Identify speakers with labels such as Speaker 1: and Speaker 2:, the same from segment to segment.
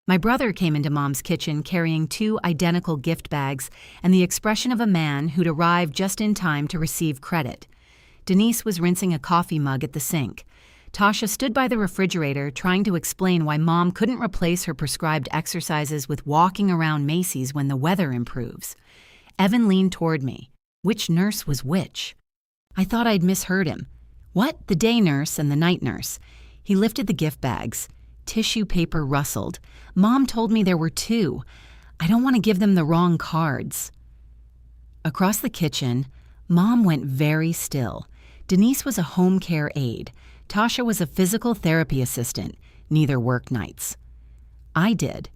Speaker 1: My brother came into Mom's kitchen carrying 2 identical gift bags and the expression of a man who'd arrived just in time to receive credit. Denise was rinsing a coffee mug at the sink. Tasha stood by the refrigerator trying to explain why Mom couldn't replace her prescribed exercises with walking around Macy's when the weather improves. Evan leaned toward me. Which nurse was which? I thought I'd misheard him. What? The day nurse and the night nurse. He lifted the gift bags. Tissue paper rustled. Mom told me there were 2. I don't want to give them the wrong cards. Across the kitchen, Mom went very still. Denise was a home care aide. Tasha was a physical therapy assistant. Neither worked nights. I did.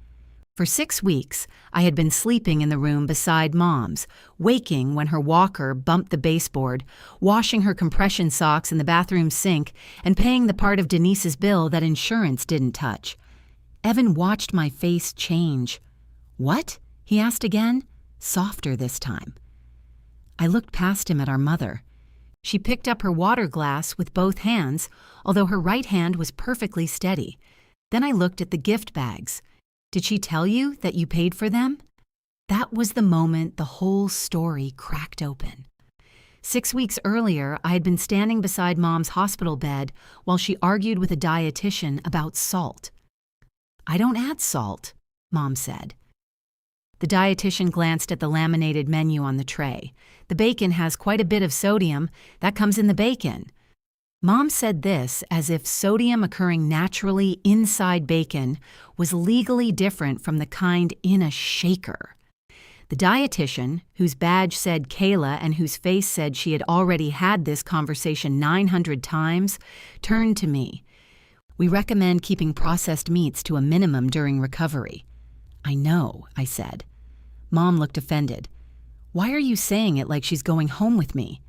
Speaker 1: For 6 weeks, I had been sleeping in the room beside Mom's, waking when her walker bumped the baseboard, washing her compression socks in the bathroom sink, and paying the part of Denise's bill that insurance didn't touch. Evan watched my face change. "What?" he asked again, softer this time. I looked past him at our mother. She picked up her water glass with both hands, although her right hand was perfectly steady. Then I looked at the gift bags. "Did she tell you that you paid for them?" That was the moment the whole story cracked open. 6 weeks earlier, I had been standing beside Mom's hospital bed while she argued with a dietitian about salt. "I don't add salt," Mom said. The dietitian glanced at the laminated menu on the tray. "The bacon has quite a bit of sodium. That comes in the bacon." Mom said this as if sodium occurring naturally inside bacon was legally different from the kind in a shaker. The dietitian, whose badge said Kayla and whose face said she had already had this conversation 900 times, turned to me. "We recommend keeping processed meats to a minimum during recovery." "I know," I said. Mom looked offended. "Why are you saying it like she's going home with me?"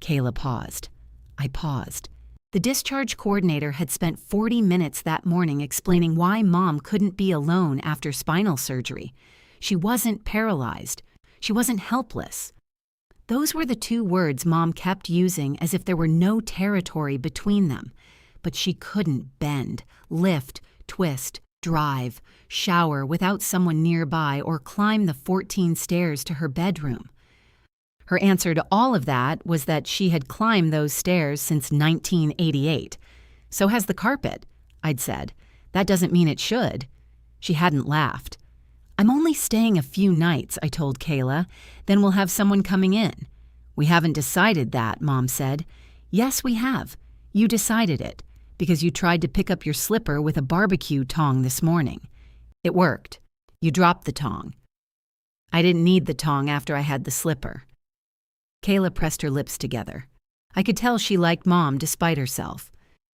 Speaker 1: Kayla paused. I paused. The discharge coordinator had spent 40 minutes that morning explaining why Mom couldn't be alone after spinal surgery. She wasn't paralyzed. She wasn't helpless. Those were the 2 words Mom kept using as if there were no territory between them. But she couldn't bend, lift, twist, drive, shower without someone nearby, or climb the 14 stairs to her bedroom. Her answer to all of that was that she had climbed those stairs since 1988. "So has the carpet," I'd said. "That doesn't mean it should." She hadn't laughed. "I'm only staying a few nights," I told Kayla. "Then we'll have someone coming in." "We haven't decided that," Mom said. "Yes, we have. You decided it, because you tried to pick up your slipper with a barbecue tong this morning. It worked. You dropped the tong." "I didn't need the tong after I had the slipper." Kayla pressed her lips together. I could tell she liked Mom despite herself.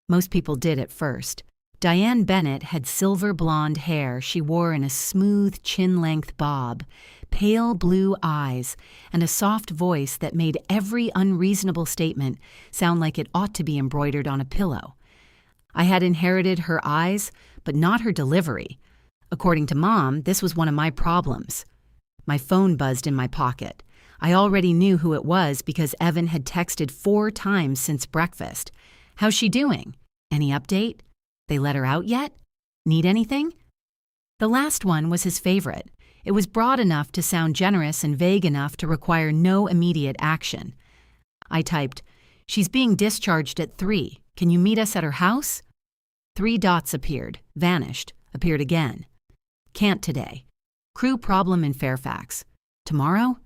Speaker 1: Most people did at first. Diane Bennett had silver blonde hair she wore in a smooth chin-length bob, pale blue eyes, and a soft voice that made every unreasonable statement sound like it ought to be embroidered on a pillow. I had inherited her eyes, but not her delivery. According to Mom, this was one of my problems. My phone buzzed in my pocket. I already knew who it was because Evan had texted 4 times since breakfast. "How's she doing? Any update? They let her out yet? Need anything?" The last one was his favorite. It was broad enough to sound generous and vague enough to require no immediate action. I typed, "She's being discharged at 3. Can you meet us at her house?" 3 dots appeared, vanished, appeared again. "Can't today. Crew problem in Fairfax. Tomorrow?"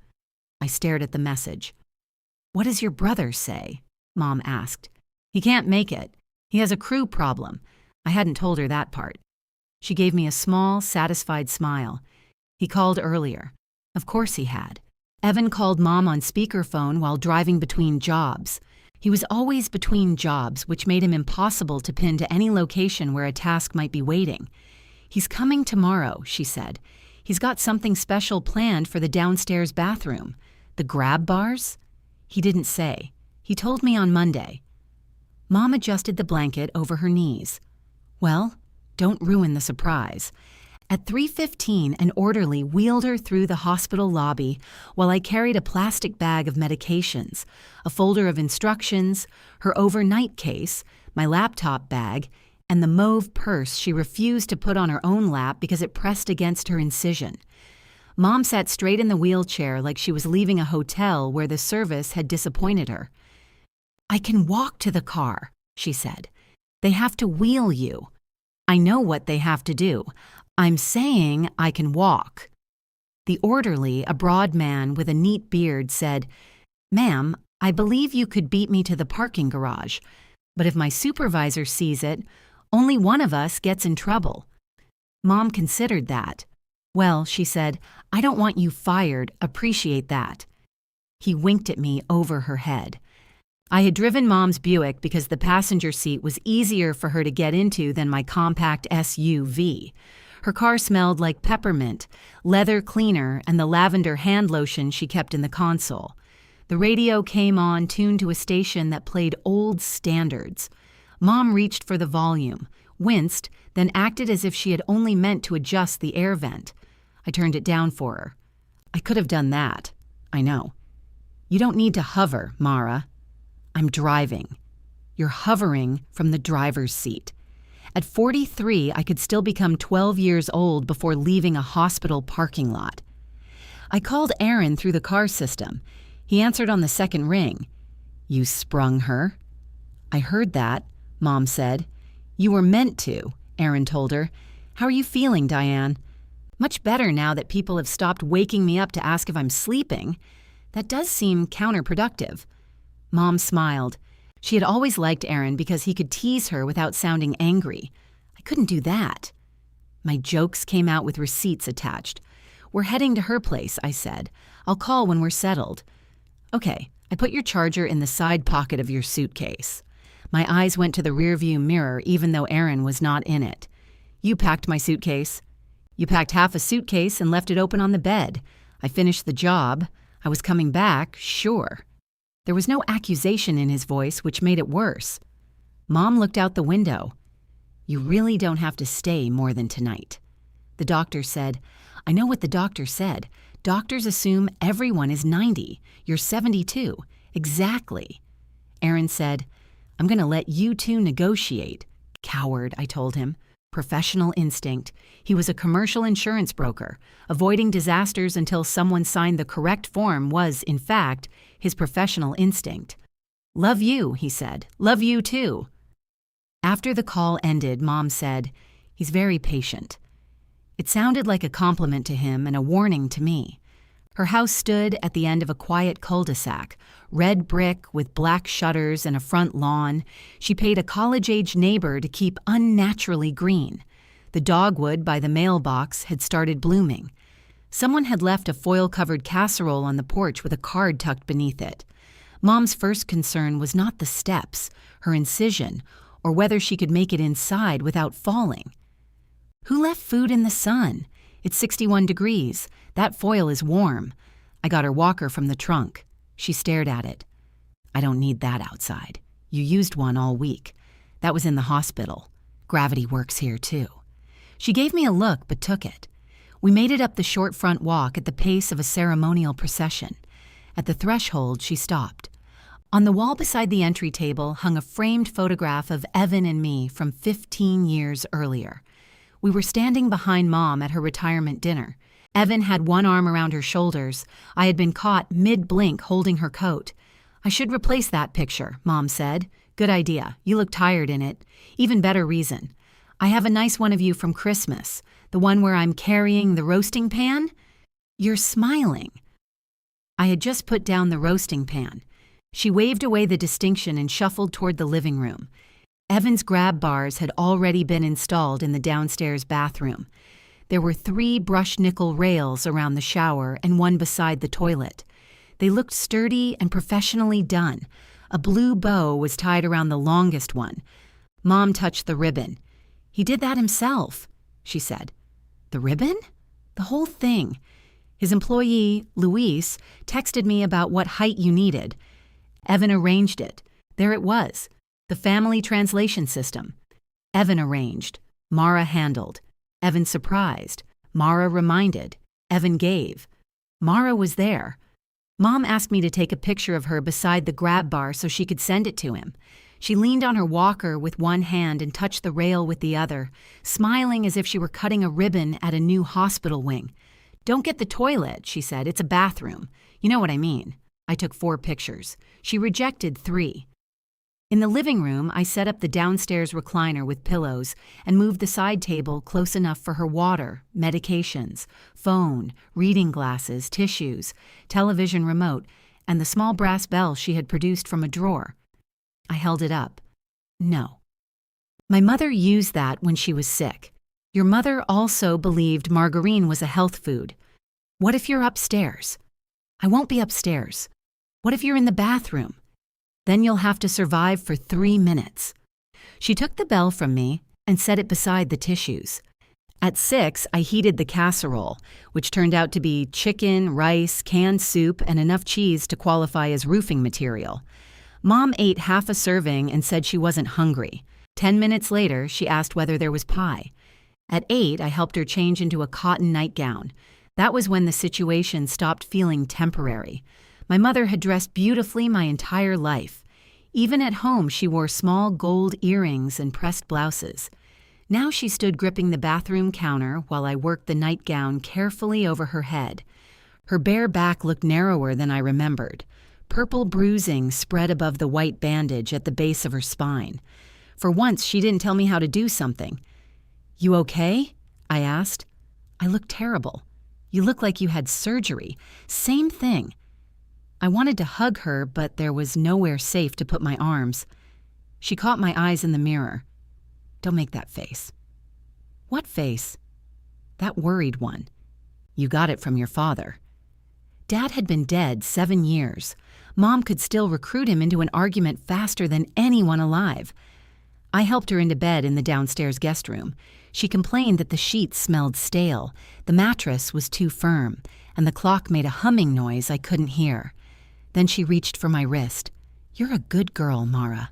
Speaker 1: I stared at the message. "What does your brother say?" Mom asked. "He can't make it. He has a crew problem." I hadn't told her that part. She gave me a small, satisfied smile. "He called earlier." Of course he had. Evan called Mom on speakerphone while driving between jobs. He was always between jobs, which made him impossible to pin to any location where a task might be waiting. "He's coming tomorrow," she said. "He's got something special planned for the downstairs bathroom." "The grab bars?" He didn't say. He told me on Monday. Mom adjusted the blanket over her knees. "Well, don't ruin the surprise." At 3:15, an orderly wheeled her through the hospital lobby while I carried a plastic bag of medications, a folder of instructions, her overnight case, my laptop bag, and the mauve purse she refused to put on her own lap because it pressed against her incision. Mom sat straight in the wheelchair like she was leaving a hotel where the service had disappointed her. "I can walk to the car," she said. "They have to wheel you." "I know what they have to do. I'm saying I can walk." The orderly, a broad man with a neat beard, said, "Ma'am, I believe you could beat me to the parking garage, but if my supervisor sees it, only one of us gets in trouble." Mom considered that. "Well," she said, "I don't want you fired. Appreciate that." He winked at me over her head. I had driven Mom's Buick because the passenger seat was easier for her to get into than my compact SUV. Her car smelled like peppermint, leather cleaner, and the lavender hand lotion she kept in the console. The radio came on, tuned to a station that played old standards. Mom reached for the volume, winced, then acted as if she had only meant to adjust the air vent. I turned it down for her. "I could have done that. I know." "You don't need to hover, Mara." "I'm driving." "You're hovering from the driver's seat." At 43, I could still become 12 years old before leaving a hospital parking lot. I called Aaron through the car system. He answered on the second ring. "You sprung her." "I heard that," Mom said. "You were meant to," Aaron told her. "How are you feeling, Diane?" "Much better now that people have stopped waking me up to ask if I'm sleeping. That does seem counterproductive." Mom smiled. She had always liked Aaron because he could tease her without sounding angry. I couldn't do that. My jokes came out with receipts attached. "We're heading to her place," I said. "I'll call when we're settled." "Okay." I put your charger in the side pocket of your suitcase. My eyes went to the rearview mirror even though Aaron was not in it. "You packed my suitcase." "You packed half a suitcase and left it open on the bed. I finished the job. I was coming back, sure." There was no accusation in his voice, which made it worse. Mom looked out the window. "You really don't have to stay more than tonight." The doctor said, "I know what the doctor said. Doctors assume everyone is 90. You're 72. Exactly." Aaron said, "I'm going to let you two negotiate." "Coward," I told him. Professional instinct. He was a commercial insurance broker. Avoiding disasters until someone signed the correct form was, in fact, his professional instinct. "Love you," he said. "Love you too." After the call ended, Mom said, "He's very patient." It sounded like a compliment to him and a warning to me. Her house stood at the end of a quiet cul-de-sac, red brick with black shutters and a front lawn. She paid a college-age neighbor to keep unnaturally green. The dogwood by the mailbox had started blooming. Someone had left a foil-covered casserole on the porch with a card tucked beneath it. Mom's first concern was not the steps, her incision, or whether she could make it inside without falling. "Who left food in the sun? It's 61 degrees. That foil is warm." I got her walker from the trunk. She stared at it. "I don't need that outside. You used one all week. That was in the hospital. Gravity works here, too." She gave me a look, but took it. We made it up the short front walk at the pace of a ceremonial procession. At the threshold, she stopped. On the wall beside the entry table hung a framed photograph of Evan and me from 15 years earlier. We were standing behind Mom at her retirement dinner. Evan had one arm around her shoulders. I had been caught mid-blink holding her coat. "I should replace that picture," Mom said. "Good idea. You look tired in it. Even better reason. I have a nice one of you from Christmas. The one where I'm carrying the roasting pan?" "You're smiling." I had just put down the roasting pan. She waved away the distinction and shuffled toward the living room. Evan's grab bars had already been installed in the downstairs bathroom. There were 3 brushed nickel rails around the shower and one beside the toilet. They looked sturdy and professionally done. A blue bow was tied around the longest one. Mom touched the ribbon. "He did that himself," she said. "The ribbon?" "The whole thing. His employee, Luis, texted me about what height you needed. Evan arranged it. There it was. The family translation system. Evan arranged. Mara handled. Evan surprised. Mara reminded. Evan gave. Mara was there. Mom asked me to take a picture of her beside the grab bar so she could send it to him. She leaned on her walker with one hand and touched the rail with the other, smiling as if she were cutting a ribbon at a new hospital wing. "Don't get the toilet," she said. "It's a bathroom. You know what I mean." I took 4 pictures. She rejected 3. In the living room, I set up the downstairs recliner with pillows and moved the side table close enough for her water, medications, phone, reading glasses, tissues, television remote, and the small brass bell she had produced from a drawer. I held it up. "No. My mother used that when she was sick. Your mother also believed margarine was a health food. What if you're upstairs?" "I won't be upstairs." "What if you're in the bathroom?" "Then you'll have to survive for 3 minutes." She took the bell from me and set it beside the tissues. At 6, I heated the casserole, which turned out to be chicken, rice, canned soup, and enough cheese to qualify as roofing material. Mom ate half a serving and said she wasn't hungry. 10 minutes later, she asked whether there was pie. At 8, I helped her change into a cotton nightgown. That was when the situation stopped feeling temporary. My mother had dressed beautifully my entire life. Even at home, she wore small gold earrings and pressed blouses. Now she stood gripping the bathroom counter while I worked the nightgown carefully over her head. Her bare back looked narrower than I remembered. Purple bruising spread above the white bandage at the base of her spine. For once, she didn't tell me how to do something. "You okay?" I asked. "I look terrible." "You look like you had surgery." "Same thing." I wanted to hug her, but there was nowhere safe to put my arms. She caught my eyes in the mirror. "Don't make that face." "What face?" "That worried one. You got it from your father." Dad had been dead 7 years. Mom could still recruit him into an argument faster than anyone alive. I helped her into bed in the downstairs guest room. She complained that the sheets smelled stale, the mattress was too firm, and the clock made a humming noise I couldn't hear. Then she reached for my wrist. "You're a good girl, Mara."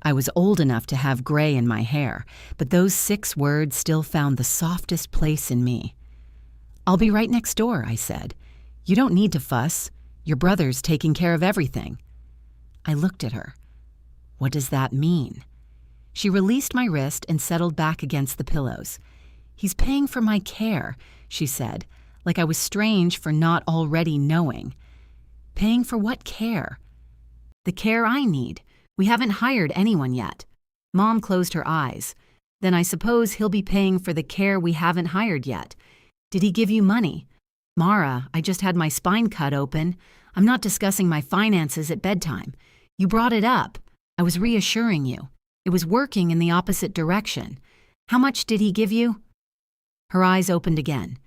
Speaker 1: I was old enough to have gray in my hair, but those 6 words still found the softest place in me. "I'll be right next door," I said. "You don't need to fuss. Your brother's taking care of everything." I looked at her. What does that mean? She released my wrist and settled back against the pillows. "He's paying for my care," she said, like I was strange for not already knowing. "Paying for what care?" "The care I need. We haven't hired anyone yet." Mom closed her eyes. "Then I suppose he'll be paying for the care we haven't hired yet. Did he give you money?" "Mara, I just had my spine cut open. I'm not discussing my finances at bedtime. You brought it up. I was reassuring you. It was working in the opposite direction. How much did he give you?" Her eyes opened again.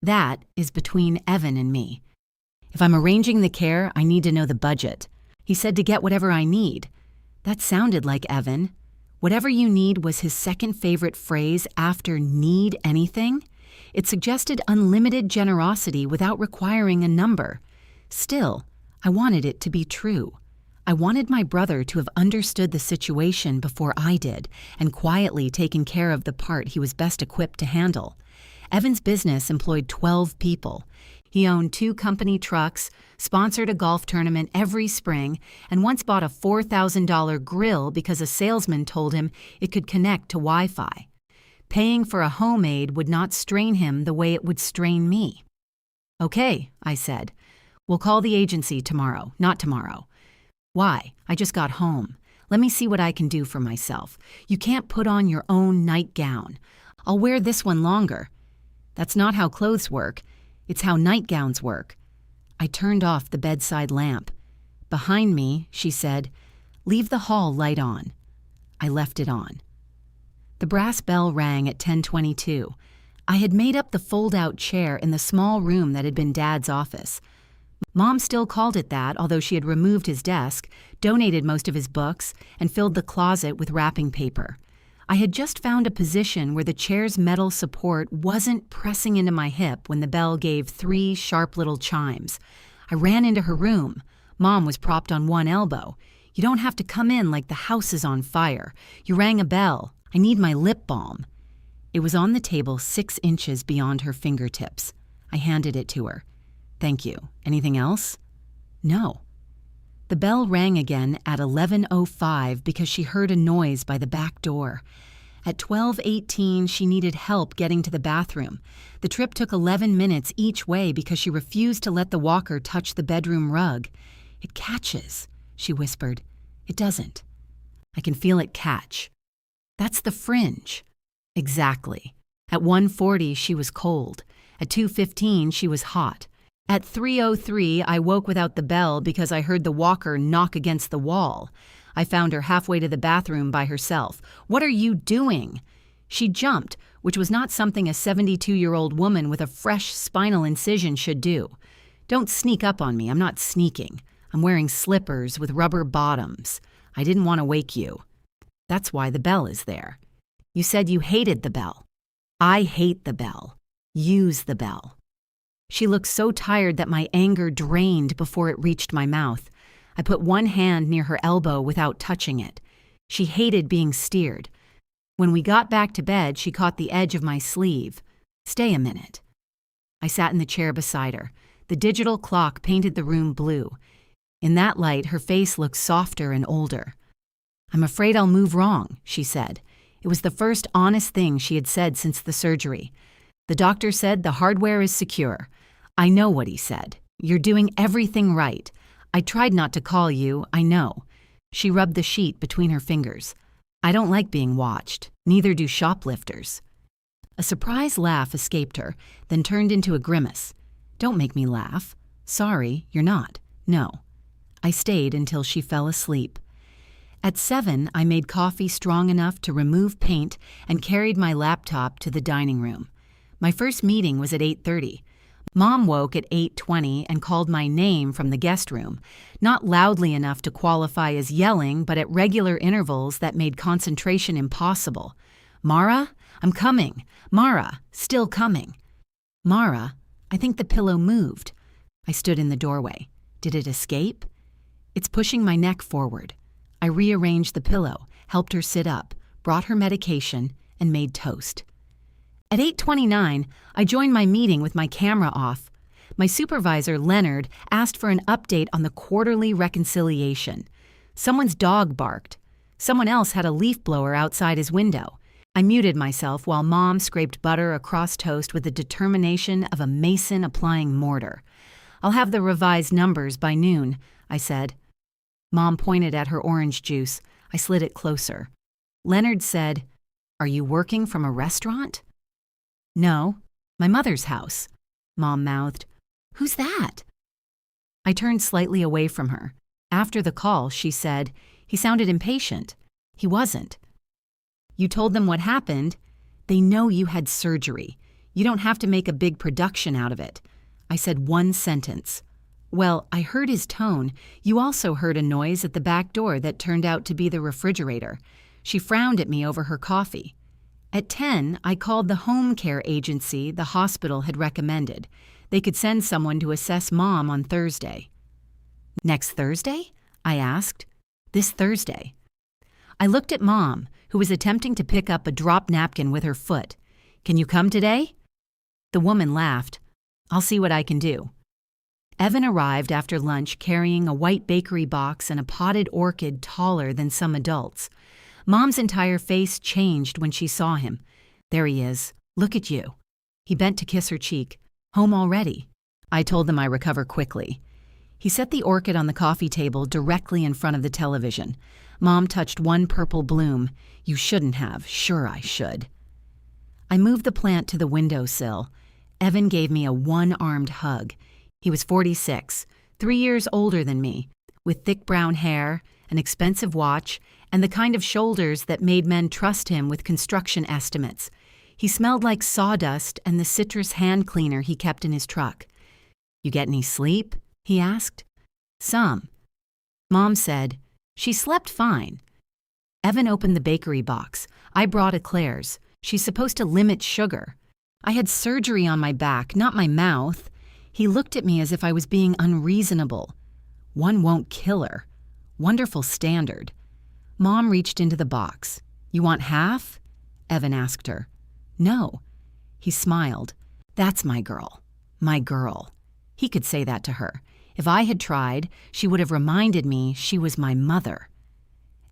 Speaker 1: "That is between Evan and me. If I'm arranging the care, I need to know the budget. He said to get whatever I need." That sounded like Evan. Whatever you need was his second favorite phrase after need anything. It suggested unlimited generosity without requiring a number. Still, I wanted it to be true. I wanted my brother to have understood the situation before I did and quietly taken care of the part he was best equipped to handle. Evan's business employed 12 people. He owned 2 company trucks, sponsored a golf tournament every spring, and once bought a $4,000 grill because a salesman told him it could connect to Wi-Fi. Paying for a homemade would not strain him the way it would strain me. "Okay," I said. "We'll call the agency tomorrow, not tomorrow." "Why? I just got home. Let me see what I can do for myself. You can't put on your own nightgown. I'll wear this one longer." "That's not how clothes work. It's how nightgowns work." I turned off the bedside lamp. Behind me, she said, "Leave the hall light on." I left it on. The brass bell rang at 10:22. I had made up the fold-out chair in the small room that had been Dad's office. Mom still called it that, although she had removed his desk, donated most of his books, and filled the closet with wrapping paper. I had just found a position where the chair's metal support wasn't pressing into my hip when the bell gave 3 sharp little chimes. I ran into her room. Mom was propped on one elbow. "You don't have to come in like the house is on fire. You rang a bell. I need my lip balm." It was on the table 6 inches beyond her fingertips. I handed it to her. "Thank you. Anything else?" "No." The The bell rang again at 11:05 because she heard a noise by the back door. At 12:18, she needed help getting to the bathroom. The trip took 11 minutes each way because she refused to let the walker touch the bedroom rug. "It catches," she whispered. "It doesn't. I can feel it catch." "That's the fringe." "Exactly." At 1:40, she was cold. At 2:15, she was hot. At 3:03, I woke without the bell because I heard the walker knock against the wall. I found her halfway to the bathroom by herself. "What are you doing?" She jumped, which was not something a 72-year-old woman with a fresh spinal incision should do. "Don't sneak up on me. I'm not sneaking. I'm wearing slippers with rubber bottoms. I didn't want to wake you." "That's why the bell is there." "You said you hated the bell." "I hate the bell. Use the bell." She looked so tired that my anger drained before it reached my mouth. I put one hand near her elbow without touching it. She hated being steered. When we got back to bed, she caught the edge of my sleeve. "Stay a minute." I sat in the chair beside her. The digital clock painted the room blue. In that light, her face looked softer and older. "I'm afraid I'll move wrong," she said. It was the first honest thing she had said since the surgery. "The doctor said the hardware is secure." "I know what he said. You're doing everything right. I tried not to call you, I know." She rubbed the sheet between her fingers. "I don't like being watched. Neither do shoplifters." A surprised laugh escaped her, then turned into a grimace. "Don't make me laugh." "Sorry, you're not. No." I stayed until she fell asleep. At 7, I made coffee strong enough to remove paint and carried my laptop to the dining room. My first meeting was at 8:30. Mom woke at 8:20 and called my name from the guest room, not loudly enough to qualify as yelling, but at regular intervals that made concentration impossible. "Mara, I'm coming. Mara, still coming." "Mara, I think the pillow moved." I stood in the doorway. "Did it escape?" "It's pushing my neck forward." I rearranged the pillow, helped her sit up, brought her medication, and made toast. At 8:29, I joined my meeting with my camera off. My supervisor, Leonard, asked for an update on the quarterly reconciliation. Someone's dog barked. Someone else had a leaf blower outside his window. I muted myself while Mom scraped butter across toast with the determination of a mason applying mortar. "I'll have the revised numbers by noon," I said. Mom pointed at her orange juice. I slid it closer. Leonard said, "Are you working from a restaurant?" "No, my mother's house," Mom mouthed. "Who's that?" I turned slightly away from her. After the call, she said, "He sounded impatient." He wasn't. "You told them what happened? They know you had surgery. You don't have to make a big production out of it." I said one sentence. "Well, I heard his tone. You also heard a noise at the back door that turned out to be the refrigerator." She frowned at me over her coffee. At 10, I called the home care agency the hospital had recommended. They could send someone to assess Mom on Thursday. "Next Thursday?" I asked. "This Thursday." I looked at Mom, who was attempting to pick up a drop napkin with her foot. "Can you come today?" The woman laughed. "I'll see what I can do." Evan arrived after lunch carrying a white bakery box and a potted orchid taller than some adults. Mom's entire face changed when she saw him. "There he is. Look at you." He bent to kiss her cheek. "Home already?" I told them I recover quickly. He set the orchid on the coffee table directly in front of the television. Mom touched one purple bloom. "You shouldn't have. Sure I should." I moved the plant to the windowsill. Evan gave me a one-armed hug. He was 46, 3 years older than me, with thick brown hair, an expensive watch, and the kind of shoulders that made men trust him with construction estimates. He smelled like sawdust and the citrus hand cleaner he kept in his truck. "You get any sleep?" he asked. "Some." Mom said, "She slept fine." Evan opened the bakery box. I brought eclairs. She's supposed to limit sugar. I had surgery on my back, not my mouth. He looked at me as if I was being unreasonable. "One won't kill her." Wonderful standard. Mom reached into the box. "You want half?" Evan asked her. "No." He smiled. "That's my girl. My girl." He could say that to her. If I had tried, she would have reminded me she was my mother.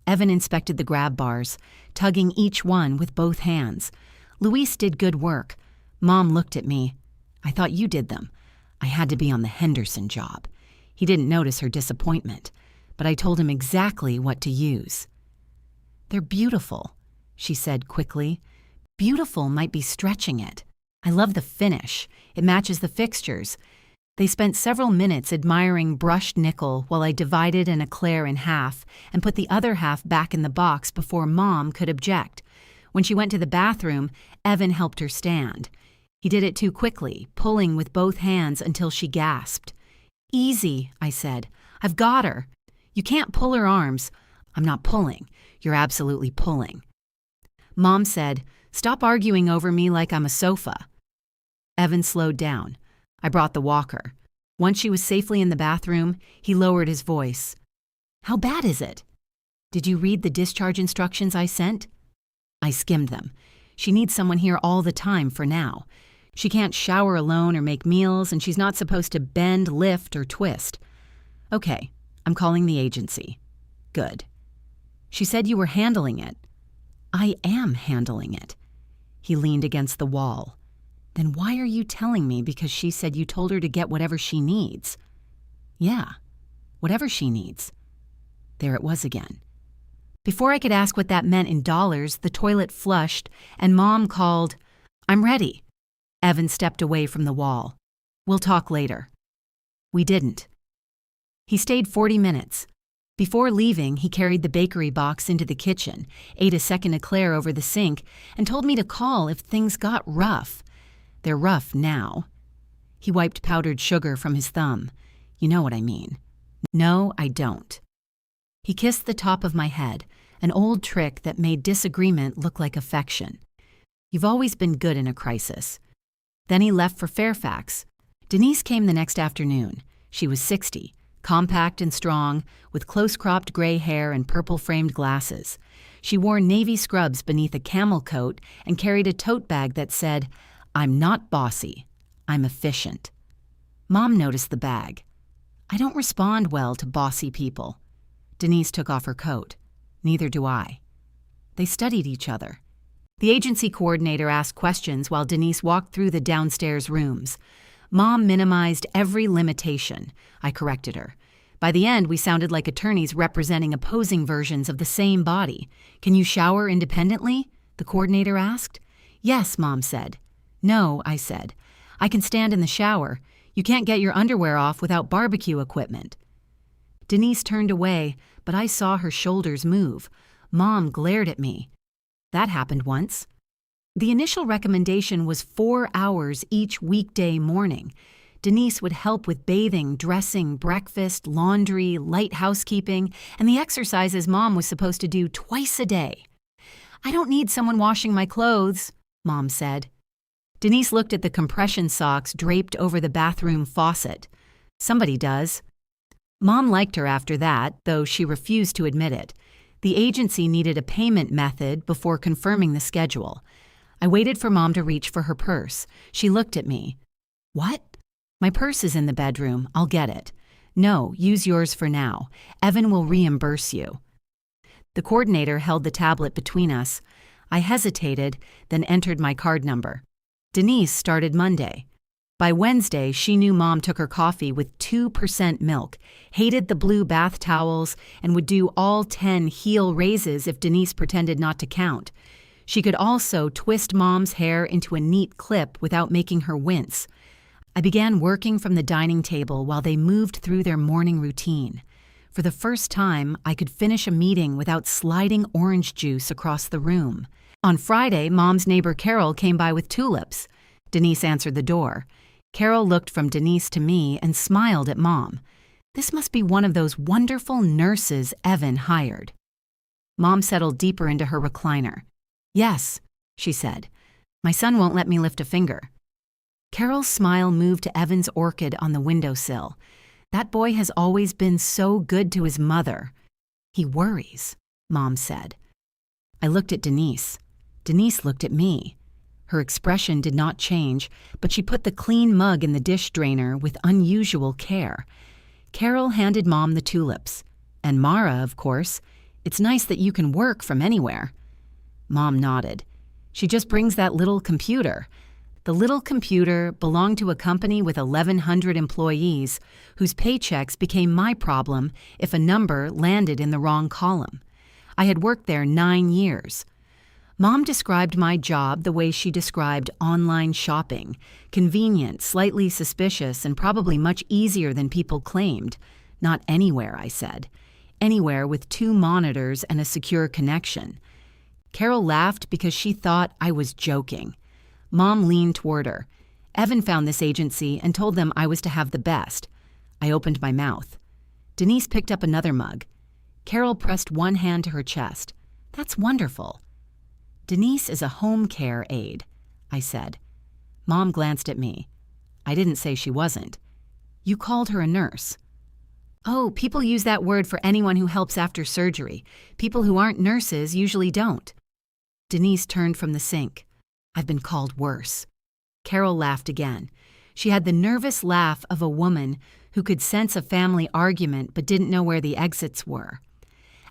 Speaker 1: Evan inspected the grab bars, tugging each one with both hands. Luis did good work. Mom looked at me. I thought you did them. I had to be on the Henderson job. He didn't notice her disappointment, but I told him exactly what to use. They're beautiful, she said quickly. Beautiful might be stretching it. I love the finish. It matches the fixtures. They spent several minutes admiring brushed nickel while I divided an eclair in half and put the other half back in the box before Mom could object. When she went to the bathroom, Evan helped her stand. He did it too quickly, pulling with both hands until she gasped. Easy, I said. I've got her. You can't pull her arms. I'm not pulling. You're absolutely pulling. Mom said, stop arguing over me like I'm a sofa. Evan slowed down. I brought the walker. Once she was safely in the bathroom, he lowered his voice. How bad is it? Did you read the discharge instructions I sent? I skimmed them. She needs someone here all the time for now. She can't shower alone or make meals, and she's not supposed to bend, lift, or twist. Okay, I'm calling the agency. Good. She said you were handling it. I am handling it. He leaned against the wall. Then why are you telling me because she said you told her to get whatever she needs? Yeah, whatever she needs. There it was again. Before I could ask what that meant in dollars, the toilet flushed, and Mom called, I'm ready. Evan stepped away from the wall. We'll talk later. We didn't. He stayed 40 minutes. Before leaving, he carried the bakery box into the kitchen, ate a second eclair over the sink, and told me to call if things got rough. They're rough now. He wiped powdered sugar from his thumb. You know what I mean. No, I don't. He kissed the top of my head, an old trick that made disagreement look like affection. You've always been good in a crisis. Then he left for Fairfax. Denise came the next afternoon. She was 60, compact and strong, with close-cropped gray hair and purple-framed glasses. She wore navy scrubs beneath a camel coat and carried a tote bag that said, I'm not bossy. I'm efficient. Mom noticed the bag. I don't respond well to bossy people. Denise took off her coat. Neither do I. They studied each other. The agency coordinator asked questions while Denise walked through the downstairs rooms. Mom minimized every limitation. I corrected her. By the end, we sounded like attorneys representing opposing versions of the same body. Can you shower independently? The coordinator asked. Yes, Mom said. No, I said. I can stand in the shower. You can't get your underwear off without barbecue equipment. Denise turned away, but I saw her shoulders move. Mom glared at me. That happened once. The initial recommendation was 4 hours each weekday morning. Denise would help with bathing, dressing, breakfast, laundry, light housekeeping, and the exercises Mom was supposed to do twice a day. I don't need someone washing my clothes, Mom said. Denise looked at the compression socks draped over the bathroom faucet. Somebody does. Mom liked her after that, though she refused to admit it. The agency needed a payment method before confirming the schedule. I waited for Mom to reach for her purse. She looked at me. What? My purse is in the bedroom. I'll get it. No, use yours for now. Evan will reimburse you. The coordinator held the tablet between us. I hesitated, then entered my card number. Denise started Monday. By Wednesday, she knew Mom took her coffee with 2% milk, hated the blue bath towels, and would do all 10 heel raises if Denise pretended not to count. She could also twist Mom's hair into a neat clip without making her wince. I began working from the dining table while they moved through their morning routine. For the first time, I could finish a meeting without sliding orange juice across the room. On Friday, Mom's neighbor Carol came by with tulips. Denise answered the door. Carol looked from Denise to me and smiled at Mom. This must be one of those wonderful nurses Evan hired. Mom settled deeper into her recliner. Yes, she said. My son won't let me lift a finger. Carol's smile moved to Evan's orchid on the windowsill. That boy has always been so good to his mother. He worries, Mom said. I looked at Denise. Denise looked at me. Her expression did not change, but she put the clean mug in the dish drainer with unusual care. Carol handed Mom the tulips. And Mara, of course. It's nice that you can work from anywhere. Mom nodded. She just brings that little computer. The little computer belonged to a company with 1,100 employees whose paychecks became my problem if a number landed in the wrong column. I had worked there 9 years. Mom described my job the way she described online shopping: convenient, slightly suspicious, and probably much easier than people claimed. Not anywhere, I said. Anywhere with 2 monitors and a secure connection. Carol laughed because she thought I was joking. Mom leaned toward her. Evan found this agency and told them I was to have the best. I opened my mouth. Denise picked up another mug. Carol pressed one hand to her chest. That's wonderful. Denise is a home care aide, I said. Mom glanced at me. I didn't say she wasn't. You called her a nurse. Oh, people use that word for anyone who helps after surgery. People who aren't nurses usually don't. Denise turned from the sink. I've been called worse. Carol laughed again. She had the nervous laugh of a woman who could sense a family argument but didn't know where the exits were.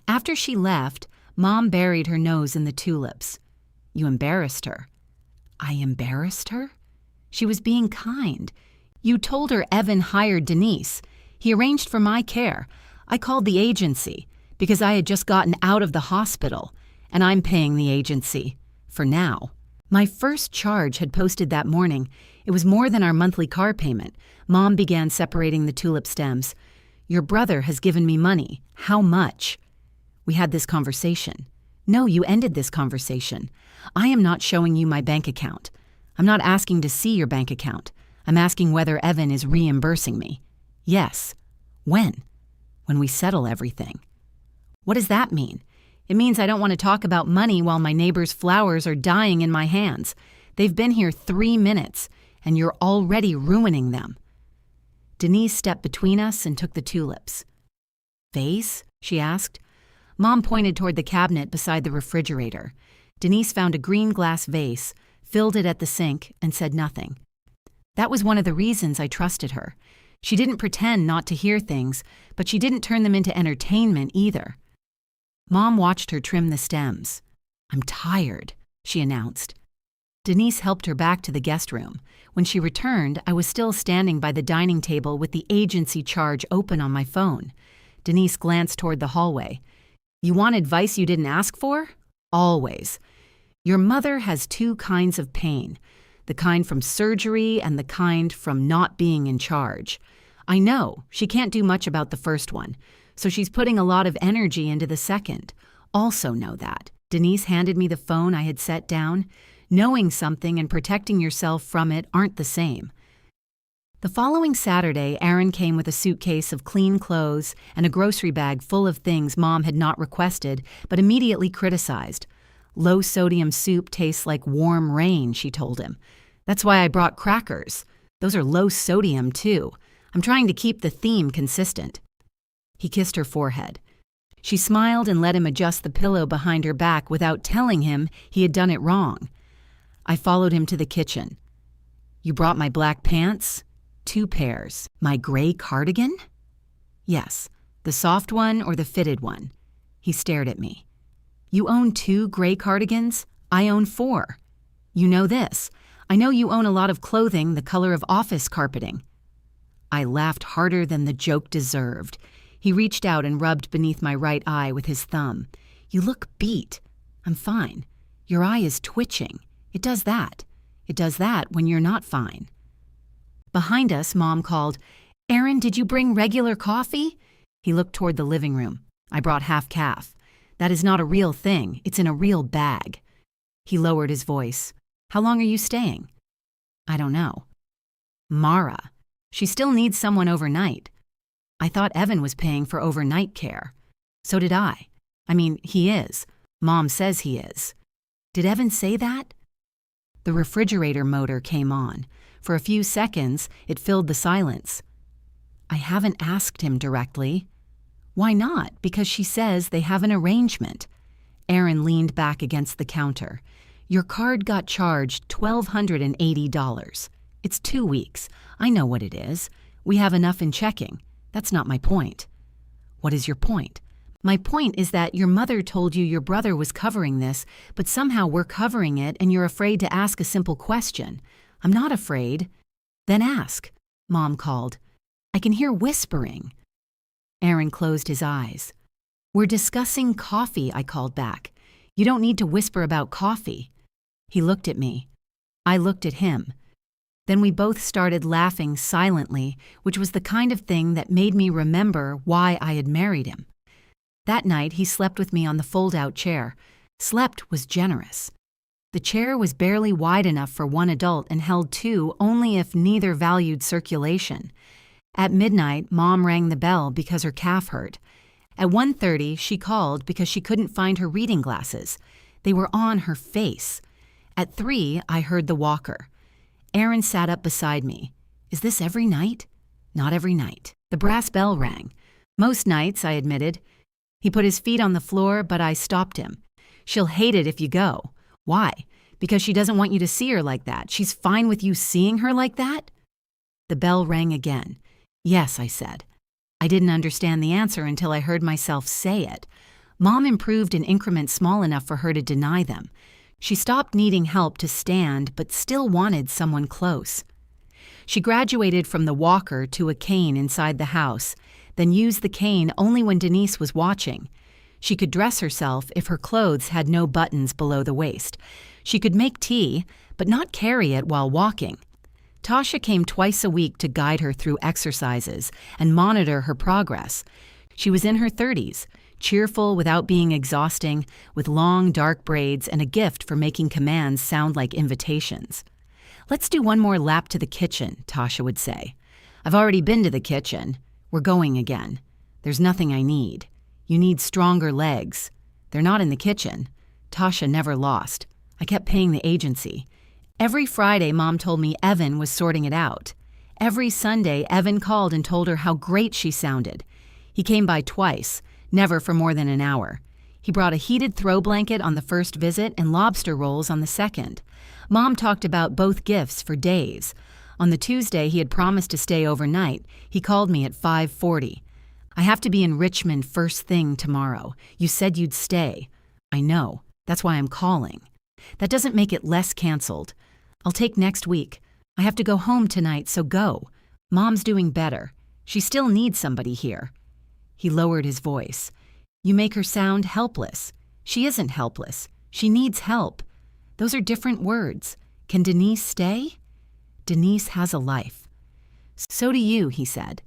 Speaker 1: After she left, Mom buried her nose in the tulips. You embarrassed her. I embarrassed her? She was being kind. You told her Evan hired Denise. He arranged for my care. I called the agency because I had just gotten out of the hospital, and I'm paying the agency. For now. My first charge had posted that morning. It was more than our monthly car payment. Mom began separating the tulip stems. Your brother has given me money. How much? We had this conversation. No, you ended this conversation. I am not showing you my bank account. I'm not asking to see your bank account. I'm asking whether Evan is reimbursing me. Yes. When? When we settle everything. What does that mean? It means I don't want to talk about money while my neighbor's flowers are dying in my hands. They've been here 3 minutes, and you're already ruining them. Denise stepped between us and took the tulips. Vase? She asked. Mom pointed toward the cabinet beside the refrigerator. Denise found a green glass vase, filled it at the sink, and said nothing. That was one of the reasons I trusted her. She didn't pretend not to hear things, but she didn't turn them into entertainment either. Mom watched her trim the stems. I'm tired, she announced. Denise helped her back to the guest room. When she returned, I was still standing by the dining table with the agency charge open on my phone. Denise glanced toward the hallway. You want advice you didn't ask for? Always. Your mother has 2 kinds of pain, the kind from surgery and the kind from not being in charge. I know she can't do much about the first one, so she's putting a lot of energy into the second. Also know that. Denise handed me the phone I had set down. Knowing something and protecting yourself from it aren't the same. The following Saturday, Aaron came with a suitcase of clean clothes and a grocery bag full of things Mom had not requested but immediately criticized. Low-sodium soup tastes like warm rain, she told him. That's why I brought crackers. Those are low-sodium, too. I'm trying to keep the theme consistent. He kissed her forehead. She smiled and let him adjust the pillow behind her back without telling him he had done it wrong. I followed him to the kitchen. You brought my black pants? 2 pairs. My gray cardigan? Yes. The soft one or the fitted one? He stared at me. You own 2 gray cardigans? I own 4. You know this. I know you own a lot of clothing the color of office carpeting. I laughed harder than the joke deserved. He reached out and rubbed beneath my right eye with his thumb. You look beat. I'm fine. Your eye is twitching. It does that. It does that when you're not fine. Behind us, Mom called, Aaron, did you bring regular coffee? He looked toward the living room. I brought half-calf. That is not a real thing. It's in a real bag. He lowered his voice. How long are you staying? I don't know. Mara. She still needs someone overnight. I thought Evan was paying for overnight care. So did I. I mean, he is. Mom says he is. Did Evan say that? The refrigerator motor came on. For a few seconds, it filled the silence. I haven't asked him directly. Why not? Because she says they have an arrangement. Aaron leaned back against the counter. Your card got charged $1,280. It's 2 weeks. I know what it is. We have enough in checking. That's not my point. What is your point? My point is that your mother told you your brother was covering this, but somehow we're covering it and you're afraid to ask a simple question. I'm not afraid. Then ask, Mom called. I can hear whispering. Aaron closed his eyes. We're discussing coffee, I called back. You don't need to whisper about coffee. He looked at me. I looked at him. Then we both started laughing silently, which was the kind of thing that made me remember why I had married him. That night, he slept with me on the fold-out chair. Slept was generous. The chair was barely wide enough for one adult and held two only if neither valued circulation. At midnight, Mom rang the bell because her calf hurt. At 1:30, she called because she couldn't find her reading glasses. They were on her face. At 3, I heard the walker. Aaron sat up beside me. Is this every night? Not every night. The brass bell rang. Most nights, I admitted. He put his feet on the floor, but I stopped him. She'll hate it if you go. Why? Because she doesn't want you to see her like that. She's fine with you seeing her like that? The bell rang again. Yes, I said. I didn't understand the answer until I heard myself say it. Mom improved in increments small enough for her to deny them. She stopped needing help to stand, but still wanted someone close. She graduated from the walker to a cane inside the house, then used the cane only when Denise was watching. She could dress herself if her clothes had no buttons below the waist. She could make tea, but not carry it while walking. Tasha came twice a week to guide her through exercises and monitor her progress. She was in her 30s, cheerful without being exhausting, with long, dark braids and a gift for making commands sound like invitations. Let's do one more lap to the kitchen, Tasha would say. I've already been to the kitchen. We're going again. There's nothing I need. You need stronger legs. They're not in the kitchen. Tasha never lost. I kept paying the agency. Every Friday, Mom told me Evan was sorting it out. Every Sunday, Evan called and told her how great she sounded. He came by twice, never for more than an hour. He brought a heated throw blanket on the first visit and lobster rolls on the second. Mom talked about both gifts for days. On the Tuesday he had promised to stay overnight, he called me at 5:40. I have to be in Richmond first thing tomorrow. You said you'd stay. I know. That's why I'm calling. That doesn't make it less canceled. I'll take next week. I have to go home tonight, so go. Mom's doing better. She still needs somebody here. He lowered his voice. You make her sound helpless. She isn't helpless. She needs help. Those are different words. Can Denise stay? Denise has a life. So do you, he said.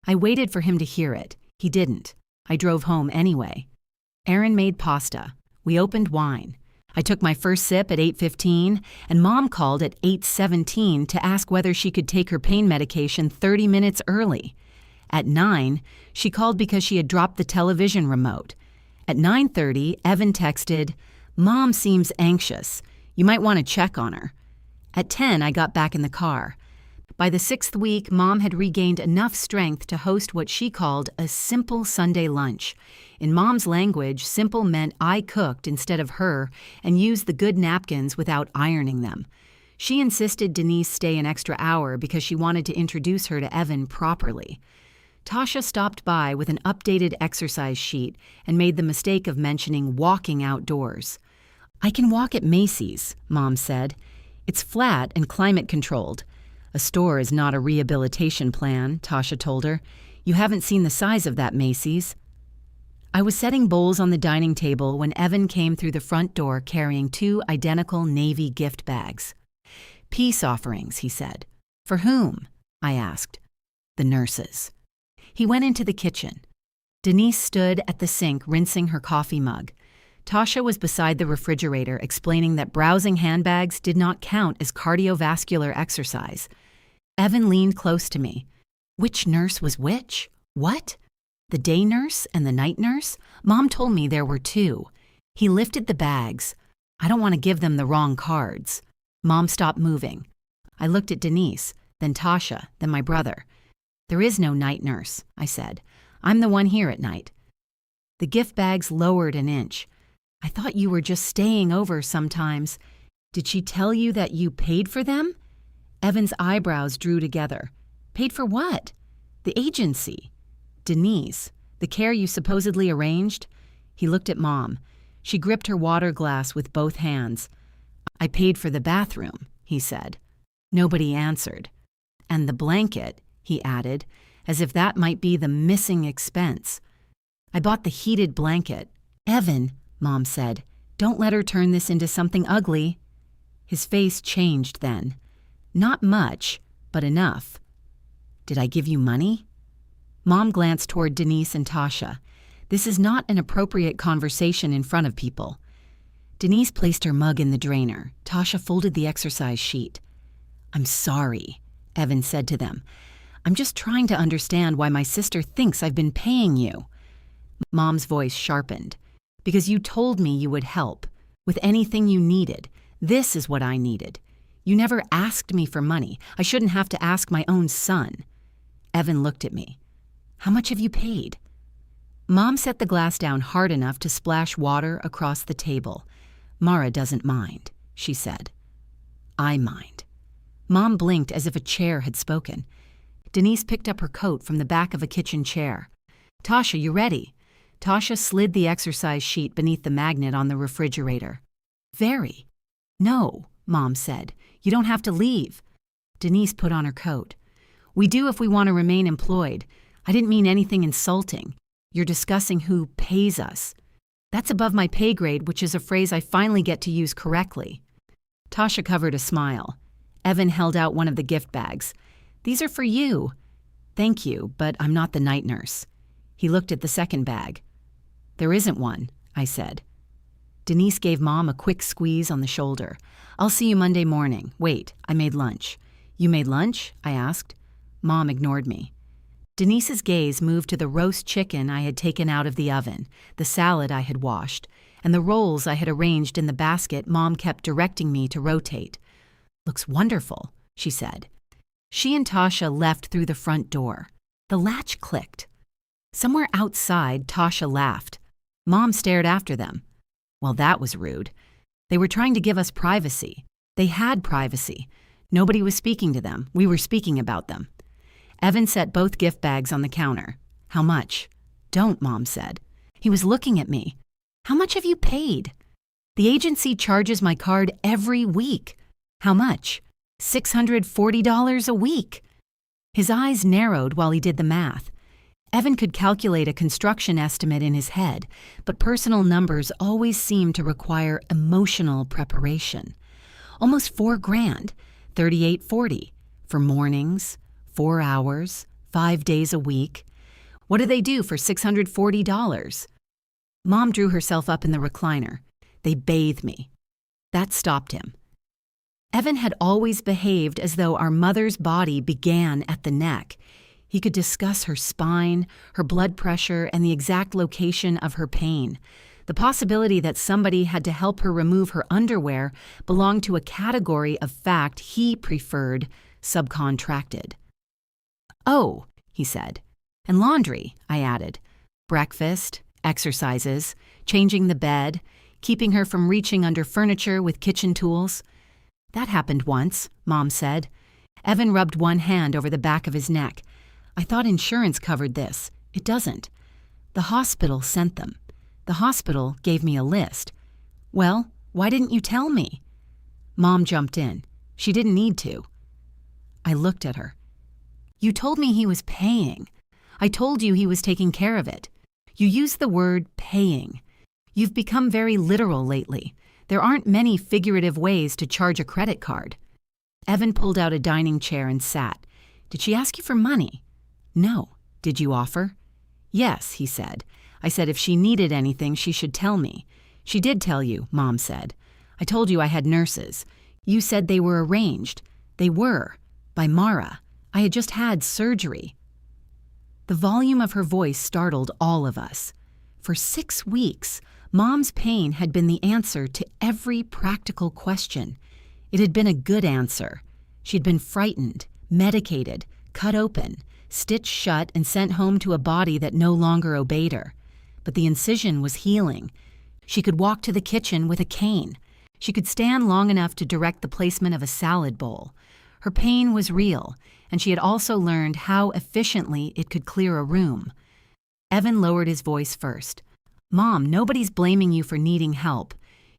Speaker 1: I waited for him to hear it. He didn't. I drove home anyway. Aaron made pasta. We opened wine. I took my first sip at 8:15, and Mom called at 8:17 to ask whether she could take her pain medication 30 minutes early. At 9, she called because she had dropped the television remote. At 9:30, Evan texted, Mom seems anxious. You might want to check on her. At 10, I got back in the car. By the 6th week, Mom had regained enough strength to host what she called a simple Sunday lunch. In Mom's language, simple meant I cooked instead of her and used the good napkins without ironing them. She insisted Denise stay an extra hour because she wanted to introduce her to Evan properly. Tasha stopped by with an updated exercise sheet and made the mistake of mentioning walking outdoors. I can walk at Macy's, Mom said. It's flat and climate-controlled. A store is not a rehabilitation plan, Tasha told her. You haven't seen the size of that Macy's. I was setting bowls on the dining table when Evan came through the front door carrying 2 identical Navy gift bags. Peace offerings, he said. For whom? I asked. The nurses. He went into the kitchen. Denise stood at the sink rinsing her coffee mug. Tasha was beside the refrigerator explaining that browsing handbags did not count as cardiovascular exercise. Evan leaned close to me. Which nurse was which? What? The day nurse and the night nurse? Mom told me there were 2. He lifted the bags. I don't want to give them the wrong cards. Mom stopped moving. I looked at Denise, then Tasha, then my brother. There is no night nurse, I said. I'm the one here at night. The gift bags lowered an inch. I thought you were just staying over sometimes. Did she tell you that you paid for them? Evan's eyebrows drew together. Paid for what? The agency. Denise, the care you supposedly arranged? He looked at Mom. She gripped her water glass with both hands. I paid for the bathroom, he said. Nobody answered. And the blanket, he added, as if that might be the missing expense. I bought the heated blanket. Evan, Mom said, don't let her turn this into something ugly. His face changed then. Not much, but enough. Did I give you money? Mom glanced toward Denise and Tasha. This is not an appropriate conversation in front of people. Denise placed her mug in the drainer. Tasha folded the exercise sheet. I'm sorry, Evan said to them. I'm just trying to understand why my sister thinks I've been paying you. Mom's voice sharpened. Because you told me you would help. With anything you needed. This is what I needed. You never asked me for money. I shouldn't have to ask my own son. Evan looked at me. How much have you paid? Mom set the glass down hard enough to splash water across the table. Mara doesn't mind, she said. I mind. Mom blinked as if a chair had spoken. Denise picked up her coat from the back of a kitchen chair. Tasha, you ready? Tasha slid the exercise sheet beneath the magnet on the refrigerator. Very. No, Mom said. You don't have to leave. Denise put on her coat. We do if we want to remain employed. I didn't mean anything insulting. You're discussing who pays us. That's above my pay grade, which is a phrase I finally get to use correctly. Tasha covered a smile. Evan held out one of the gift bags. These are for you. Thank you, but I'm not the night nurse. He looked at the second bag. There isn't one, I said. Denise gave Mom a quick squeeze on the shoulder. I'll see you Monday morning. Wait, I made lunch. You made lunch? I asked. Mom ignored me. Denise's gaze moved to the roast chicken I had taken out of the oven, the salad I had washed, and the rolls I had arranged in the basket Mom kept directing me to rotate. Looks wonderful, she said. She and Tasha left through the front door. The latch clicked. Somewhere outside, Tasha laughed. Mom stared after them. Well, that was rude. They were trying to give us privacy. They had privacy. Nobody was speaking to them. We were speaking about them. Evan set both gift bags on the counter. How much? Don't, Mom said. He was looking at me. How much have you paid? The agency charges my card every week. How much? $640 a week. His eyes narrowed while he did the math. Evan could calculate a construction estimate in his head, but personal numbers always seemed to require emotional preparation. Almost $4,000, $38.40, for mornings, 4 hours, 5 days a week. What do they do for $640? Mom drew herself up in the recliner. They bathe me. That stopped him. Evan had always behaved as though our mother's body began at the neck. He could discuss her spine, her blood pressure, and the exact location of her pain. The possibility that somebody had to help her remove her underwear belonged to a category of fact he preferred subcontracted. Oh, he said. And laundry, I added. Breakfast, exercises, changing the bed, keeping her from reaching under furniture with kitchen tools. That happened once, Mom said. Evan rubbed one hand over the back of his neck. I thought insurance covered this. It doesn't. The hospital sent them. The hospital gave me a list. Well, why didn't you tell me? Mom jumped in. She didn't need to. I looked at her. You told me he was paying. I told you he was taking care of it. You used the word paying. You've become very literal lately. There aren't many figurative ways to charge a credit card. Evan pulled out a dining chair and sat. Did she ask you for money? No. Did you offer? Yes, he said. I said if she needed anything, she should tell me. She did tell you, Mom said. I told you I had nurses. You said they were arranged. They were. By Mara. I had just had surgery. The volume of her voice startled all of us. For 6 weeks, Mom's pain had been the answer to every practical question. It had been a good answer. She'd been frightened, medicated, cut open, stitched shut and sent home to a body that no longer obeyed her. But the incision was healing. She could walk to the kitchen with a cane. She could stand long enough to direct the placement of a salad bowl. Her pain was real, and she had also learned how efficiently it could clear a room. Evan lowered his voice first. Mom, nobody's blaming you for needing help.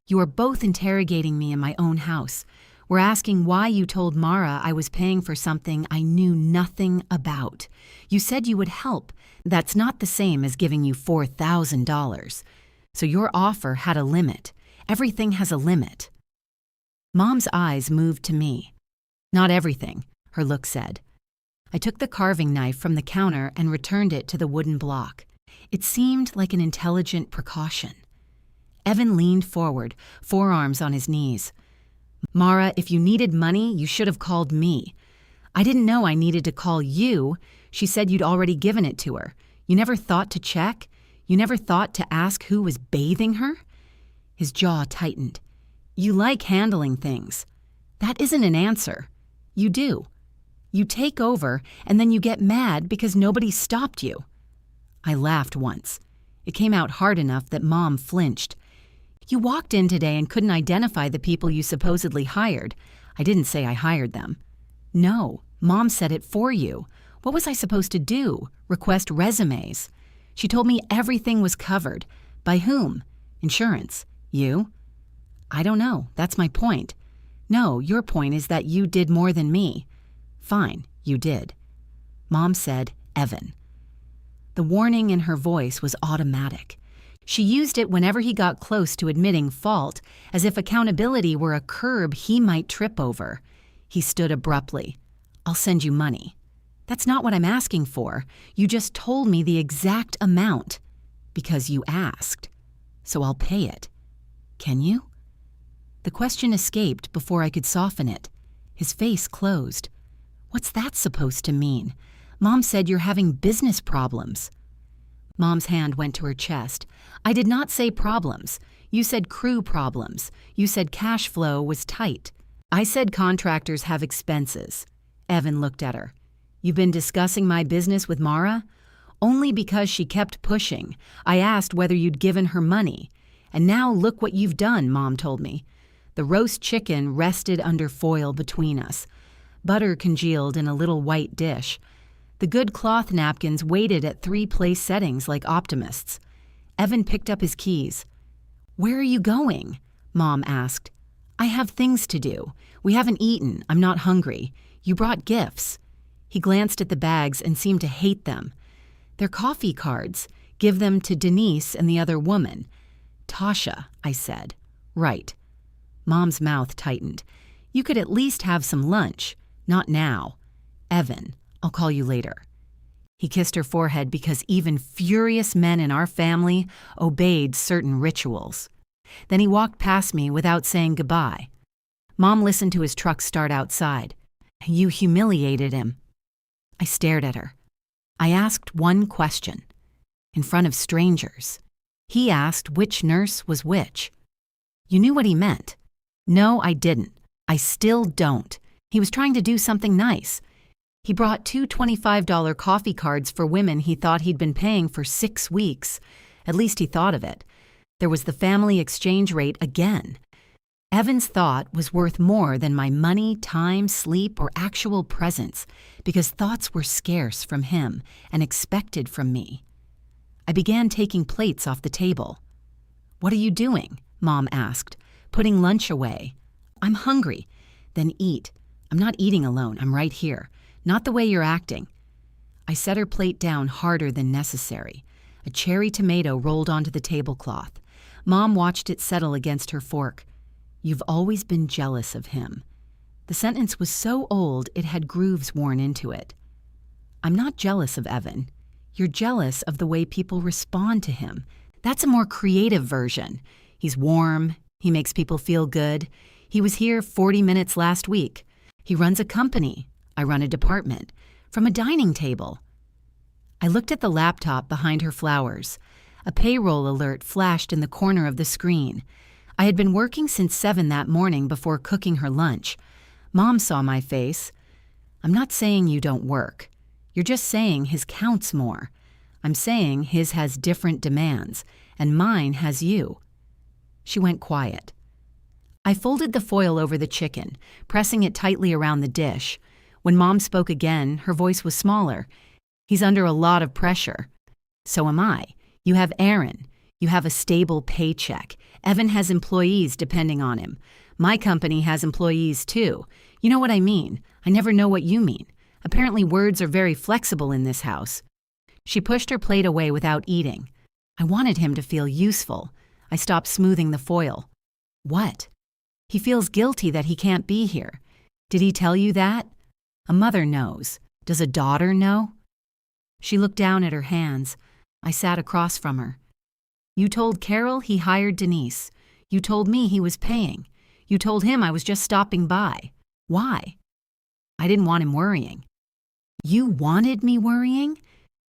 Speaker 1: You are both interrogating me in my own house. We're asking why you told Mara I was paying for something I knew nothing about. You said you would help. That's not the same as giving you $4,000. So your offer had a limit. Everything has a limit. Mom's eyes moved to me. Not everything, her look said. I took the carving knife from the counter and returned it to the wooden block. It seemed like an intelligent precaution. Evan leaned forward, forearms on his knees. Mara, if you needed money, you should have called me. I didn't know I needed to call you. She said you'd already given it to her. You never thought to check? You never thought to ask who was bathing her? His jaw tightened. You like handling things. That isn't an answer. You do. You take over, and then you get mad because nobody stopped you. I laughed once. It came out hard enough that Mom flinched. You walked in today and couldn't identify the people you supposedly hired. I didn't say I hired them. No, Mom said it for you. What was I supposed to do? Request resumes? She told me everything was covered. By whom? Insurance. You? I don't know. That's my point. No, your point is that you did more than me. Fine, you did. Mom said, Evan. The warning in her voice was automatic. She used it whenever he got close to admitting fault, as if accountability were a curb he might trip over. He stood abruptly. I'll send you money. That's not what I'm asking for. You just told me the exact amount. Because you asked. So I'll pay it. Can you? The question escaped before I could soften it. His face closed. What's that supposed to mean? Mom said you're having business problems. Mom's hand went to her chest. I did not say problems. You said crew problems. You said cash flow was tight. I said contractors have expenses. Evan looked at her. You've been discussing my business with Mara? Only because she kept pushing. I asked whether you'd given her money. And now look what you've done, Mom told me. The roast chicken rested under foil between us. Butter congealed in a little white dish. The good cloth napkins waited at 3-place settings like optimists. Evan picked up his keys. Where are you going? Mom asked. I have things to do. We haven't eaten. I'm not hungry. You brought gifts. He glanced at the bags and seemed to hate them. They're coffee cards. Give them to Denise and the other woman. Tasha, I said. Right. Mom's mouth tightened. You could at least have some lunch. Not now. Evan, I'll call you later. He kissed her forehead because even furious men in our family obeyed certain rituals. Then he walked past me without saying goodbye. Mom listened to his truck start outside. You humiliated him. I stared at her. I asked one question. In front of strangers. He asked which nurse was which. You knew what he meant. No, I didn't. I still don't. He was trying to do something nice. He brought 2 $25 coffee cards for women he thought he'd been paying for 6 weeks. At least he thought of it. There was the family exchange rate again. Evan's thought was worth more than my money, time, sleep, or actual presence, because thoughts were scarce from him and expected from me. I began taking plates off the table. What are you doing? Mom asked, putting lunch away. I'm hungry. Then eat. I'm not eating alone. I'm right here. Not the way you're acting. I set her plate down harder than necessary. A cherry tomato rolled onto the tablecloth. Mom watched it settle against her fork. You've always been jealous of him. The sentence was so old it had grooves worn into it. I'm not jealous of Evan. You're jealous of the way people respond to him. That's a more creative version. He's warm. He makes people feel good. He was here 40 minutes last week. He runs a company. I run a department. From a dining table. I looked at the laptop behind her flowers. A payroll alert flashed in the corner of the screen. I had been working since 7 that morning before cooking her lunch. Mom saw my face. I'm not saying you don't work. You're just saying his counts more. I'm saying his has different demands, and mine has you. She went quiet. I folded the foil over the chicken, pressing it tightly around the dish. When Mom spoke again, her voice was smaller. He's under a lot of pressure. So am I. You have Aaron. You have a stable paycheck. Evan has employees depending on him. My company has employees too. You know what I mean. I never know what you mean. Apparently words are very flexible in this house. She pushed her plate away without eating. I wanted him to feel useful. I stopped smoothing the foil. What? He feels guilty that he can't be here. Did he tell you that? A mother knows. Does a daughter know? She looked down at her hands. I sat across from her. You told Carol he hired Denise. You told me he was paying. You told him I was just stopping by. Why? I didn't want him worrying. You wanted me worrying?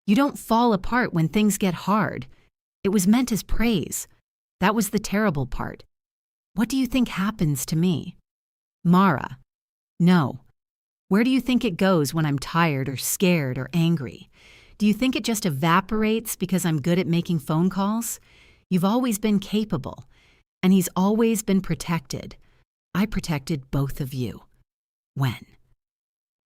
Speaker 1: You don't fall apart when things get hard. It was meant as praise. That was the terrible part. What do you think happens to me? Mara. No. Where do you think it goes when I'm tired or scared or angry? Do you think it just evaporates because I'm good at making phone calls? You've always been capable, and he's always been protected. I protected both of you. When?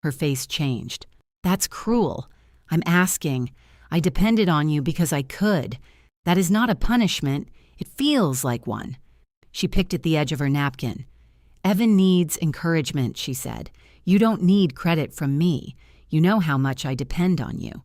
Speaker 1: Her face changed. That's cruel. I'm asking. I depended on you because I could. That is not a punishment. It feels like one. She picked at the edge of her napkin. Evan needs encouragement, she said. You don't need credit from me. You know how much I depend on you.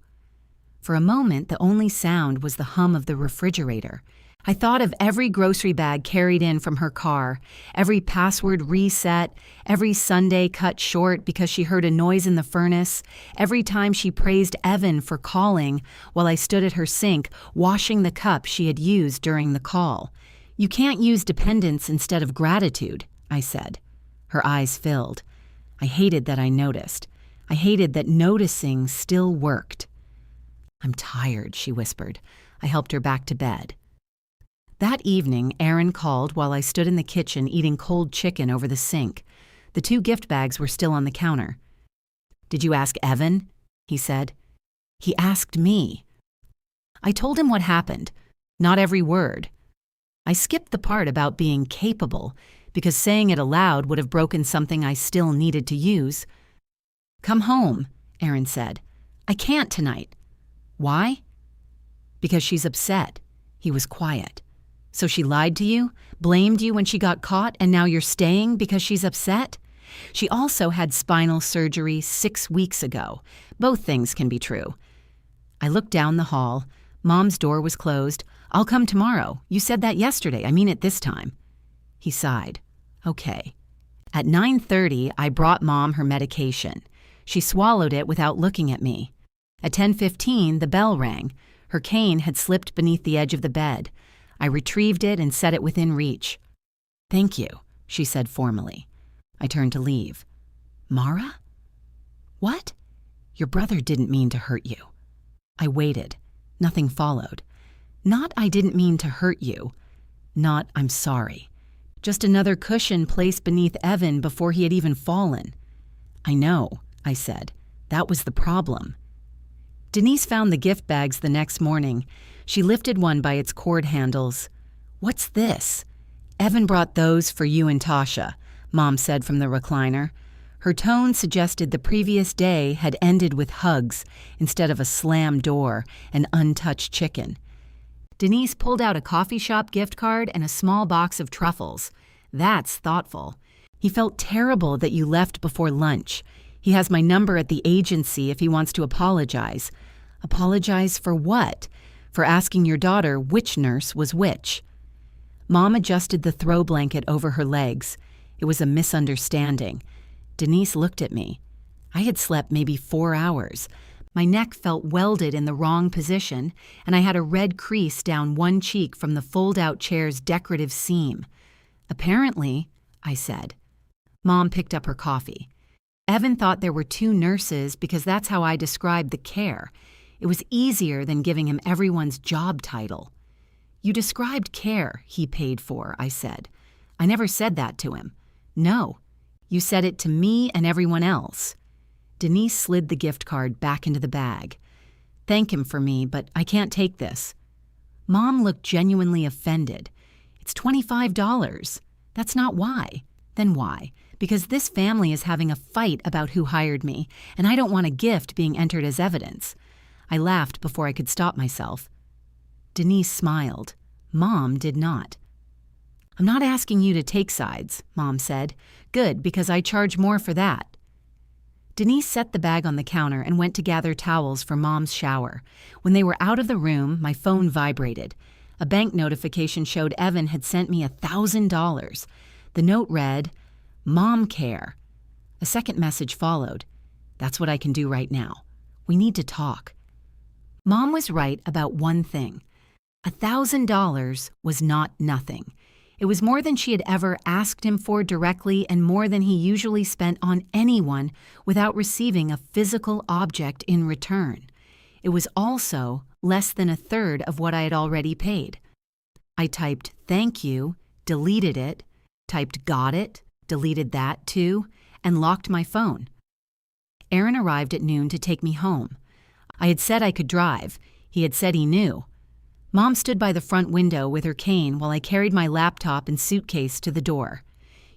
Speaker 1: For a moment, the only sound was the hum of the refrigerator. I thought of every grocery bag carried in from her car, every password reset, every Sunday cut short because she heard a noise in the furnace, every time she praised Evan for calling while I stood at her sink washing the cup she had used during the call. You can't use dependence instead of gratitude, I said. Her eyes filled. I hated that I noticed. I hated that noticing still worked. I'm tired, she whispered. I helped her back to bed. That evening, Aaron called while I stood in the kitchen eating cold chicken over the sink. The 2 gift bags were still on the counter. Did you ask Evan? He said. He asked me. I told him what happened. Not every word. I skipped the part about being capable because saying it aloud would have broken something I still needed to use. Come home, Aaron said. I can't tonight. Why? Because she's upset. He was quiet. So she lied to you, blamed you when she got caught, and now you're staying because she's upset? She also had spinal surgery 6 weeks ago. Both things can be true. I looked down the hall. Mom's door was closed. I'll come tomorrow. You said that yesterday. I mean it this time. He sighed. Okay. At 9:30, I brought Mom her medication. She swallowed it without looking at me. At 10:15, the bell rang. Her cane had slipped beneath the edge of the bed. I retrieved it and set it within reach. Thank you, she said formally. I turned to leave. Mara? What? Your brother didn't mean to hurt you. I waited. Nothing followed. Not I didn't mean to hurt you. Not I'm sorry. Just another cushion placed beneath Evan before he had even fallen. I know, I said. That was the problem. Denise found the gift bags the next morning. She lifted one by its cord handles. What's this? Evan brought those for you and Tasha, Mom said from the recliner. Her tone suggested the previous day had ended with hugs instead of a slammed door and untouched chicken. Denise pulled out a coffee shop gift card and a small box of truffles. That's thoughtful. He felt terrible that you left before lunch. He has my number at the agency if he wants to apologize. Apologize for what? For asking your daughter which nurse was which. Mom adjusted the throw blanket over her legs. It was a misunderstanding. Denise looked at me. I had slept maybe 4 hours. My neck felt welded in the wrong position, and I had a red crease down one cheek from the fold-out chair's decorative seam. Apparently, I said. Mom picked up her coffee. Evan thought there were 2 nurses because that's how I described the care. It was easier than giving him everyone's job title. You described care he paid for, I said. I never said that to him. No, you said it to me and everyone else. Denise slid the gift card back into the bag. Thank him for me, but I can't take this. Mom looked genuinely offended. It's $25. That's not why. Then why? Because this family is having a fight about who hired me, and I don't want a gift being entered as evidence. I laughed before I could stop myself. Denise smiled. Mom did not. "I'm not asking you to take sides," Mom said. "Good, because I charge more for that." Denise set the bag on the counter and went to gather towels for Mom's shower. When they were out of the room, my phone vibrated. A bank notification showed Evan had sent me $1,000. The note read, "Mom care." A second message followed. "That's what I can do right now. We need to talk." Mom was right about one thing. $1,000 was not nothing. It was more than she had ever asked him for directly and more than he usually spent on anyone without receiving a physical object in return. It was also less than a third of what I had already paid. I typed "thank you," deleted it, typed "got it," deleted that too, and locked my phone. Aaron arrived at noon to take me home. I had said I could drive. He had said he knew. Mom stood by the front window with her cane while I carried my laptop and suitcase to the door.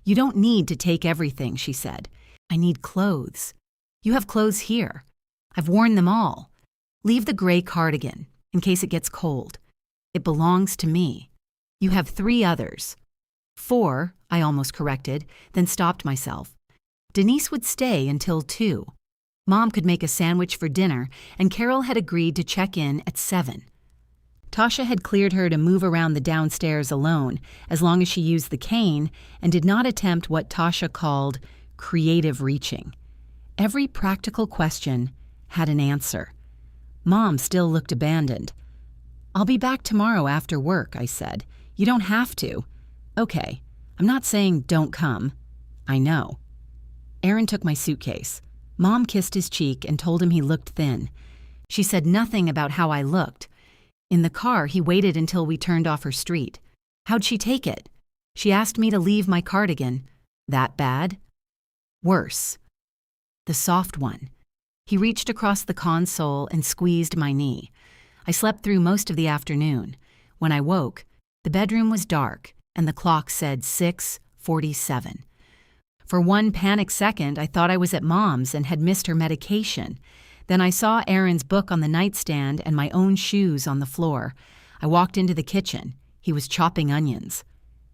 Speaker 1: "You don't need to take everything," she said. "I need clothes. You have clothes here. I've worn them all. Leave the gray cardigan, in case it gets cold. It belongs to me. You have 3 others. 4, I almost corrected, then stopped myself. Denise would stay until 2. Mom could make a sandwich for dinner, and Carol had agreed to check in at 7. Tasha had cleared her to move around the downstairs alone, as long as she used the cane and did not attempt what Tasha called creative reaching. Every practical question had an answer. Mom still looked abandoned. "I'll be back tomorrow after work," I said. "You don't have to." "Okay. I'm not saying don't come." "I know." Aaron took my suitcase. Mom kissed his cheek and told him he looked thin. She said nothing about how I looked. In the car, he waited until we turned off her street. "How'd she take it?" "She asked me to leave my cardigan." "That bad?" "Worse." The soft one. He reached across the console and squeezed my knee. I slept through most of the afternoon. When I woke, the bedroom was dark and the clock said 6:47. For one panic second, I thought I was at Mom's and had missed her medication. Then I saw Aaron's book on the nightstand and my own shoes on the floor. I walked into the kitchen. He was chopping onions.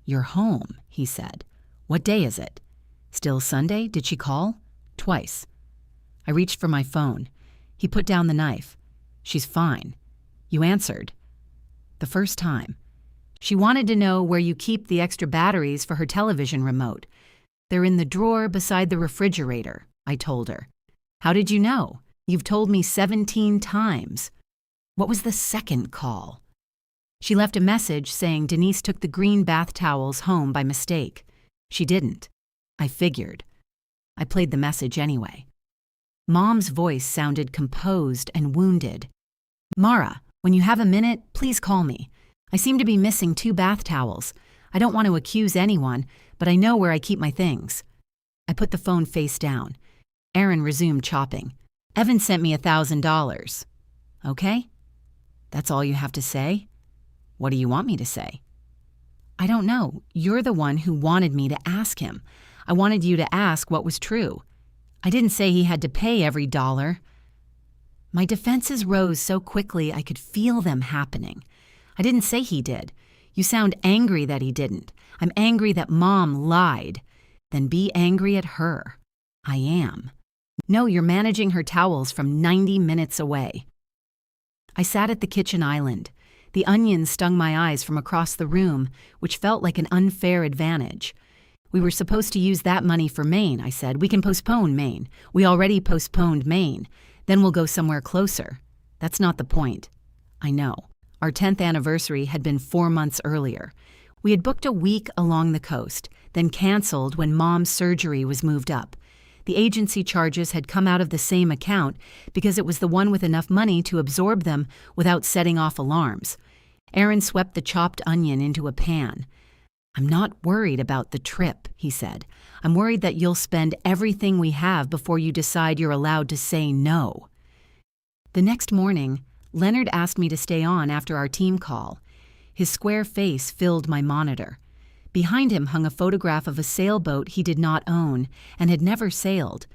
Speaker 1: "You're home," he said. "What day is it?" "Still Sunday? Did she call?" "Twice." I reached for my phone. He put down the knife. "She's fine. You answered." "The first time. She wanted to know where you keep the extra batteries for her television remote." "They're in the drawer beside the refrigerator," I told her. "How did you know? You've told me 17 times. What was the second call?" She left a message saying Denise took the green bath towels home by mistake. She didn't. I figured. I played the message anyway. Mom's voice sounded composed and wounded. "Mara, when you have a minute, please call me. I seem to be missing 2 bath towels. I don't want to accuse anyone, but I know where I keep my things." I put the phone face down. Aaron resumed chopping. "Evan sent me $1,000. Okay? That's all you have to say? What do you want me to say?" "I don't know. You're the one who wanted me to ask him. I wanted you to ask what was true. I didn't say he had to pay every dollar." My defenses rose so quickly I could feel them happening. "I didn't say he did. You sound angry that he didn't. I'm angry that Mom lied." "Then be angry at her." "I am." "No, you're managing her towels from 90 minutes away." I sat at the kitchen island. The onions stung my eyes from across the room, which felt like an unfair advantage. "We were supposed to use that money for Maine," I said. "We can postpone Maine. We already postponed Maine. Then we'll go somewhere closer." "That's not the point." "I know. Our 10th anniversary had been 4 months earlier. We had booked a week along the coast, then canceled when Mom's surgery was moved up. The agency charges had come out of the same account because it was the one with enough money to absorb them without setting off alarms. Aaron swept the chopped onion into a pan. "I'm not worried about the trip," he said. "I'm worried that you'll spend everything we have before you decide you're allowed to say no." The next morning, Leonard asked me to stay on after our team call. His square face filled my monitor. Behind him hung a photograph of a sailboat he did not own and had never sailed.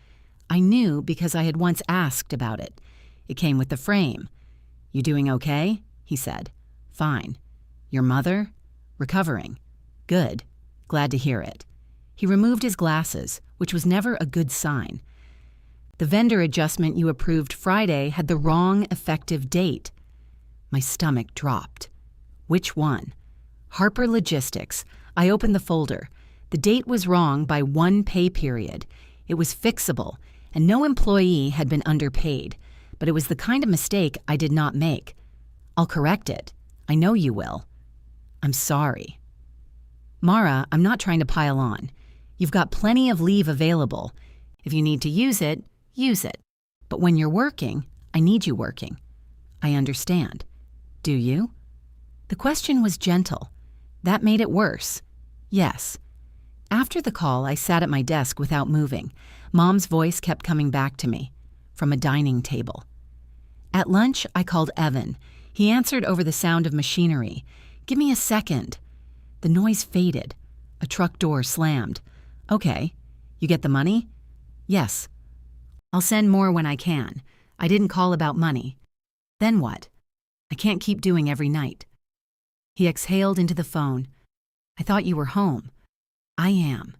Speaker 1: I knew because I had once asked about it. It came with the frame. "You doing okay?" he said. Fine. Your mother? Recovering. Good. Glad to hear it. He removed his glasses, which was never a good sign. The vendor adjustment you approved Friday had the wrong effective date. My stomach dropped. Which one? Harper Logistics. I opened the folder. The date was wrong by 1 pay period. It was fixable, and no employee had been underpaid, but it was the kind of mistake I did not make. I'll correct it. I know you will. I'm sorry. Mara, I'm not trying to pile on. You've got plenty of leave available. If you need to use it, use it. But when you're working, I need you working. I understand. Do you? The question was gentle. That made it worse. Yes. After the call, I sat at my desk without moving. Mom's voice kept coming back to me from a dining table. At lunch, I called Evan. He answered over the sound of machinery. Give me a second. The noise faded. A truck door slammed. Okay. You get the money? Yes. I'll send more when I can. I didn't call about money. Then what? I can't keep doing every night. He exhaled into the phone. I thought you were home. I am.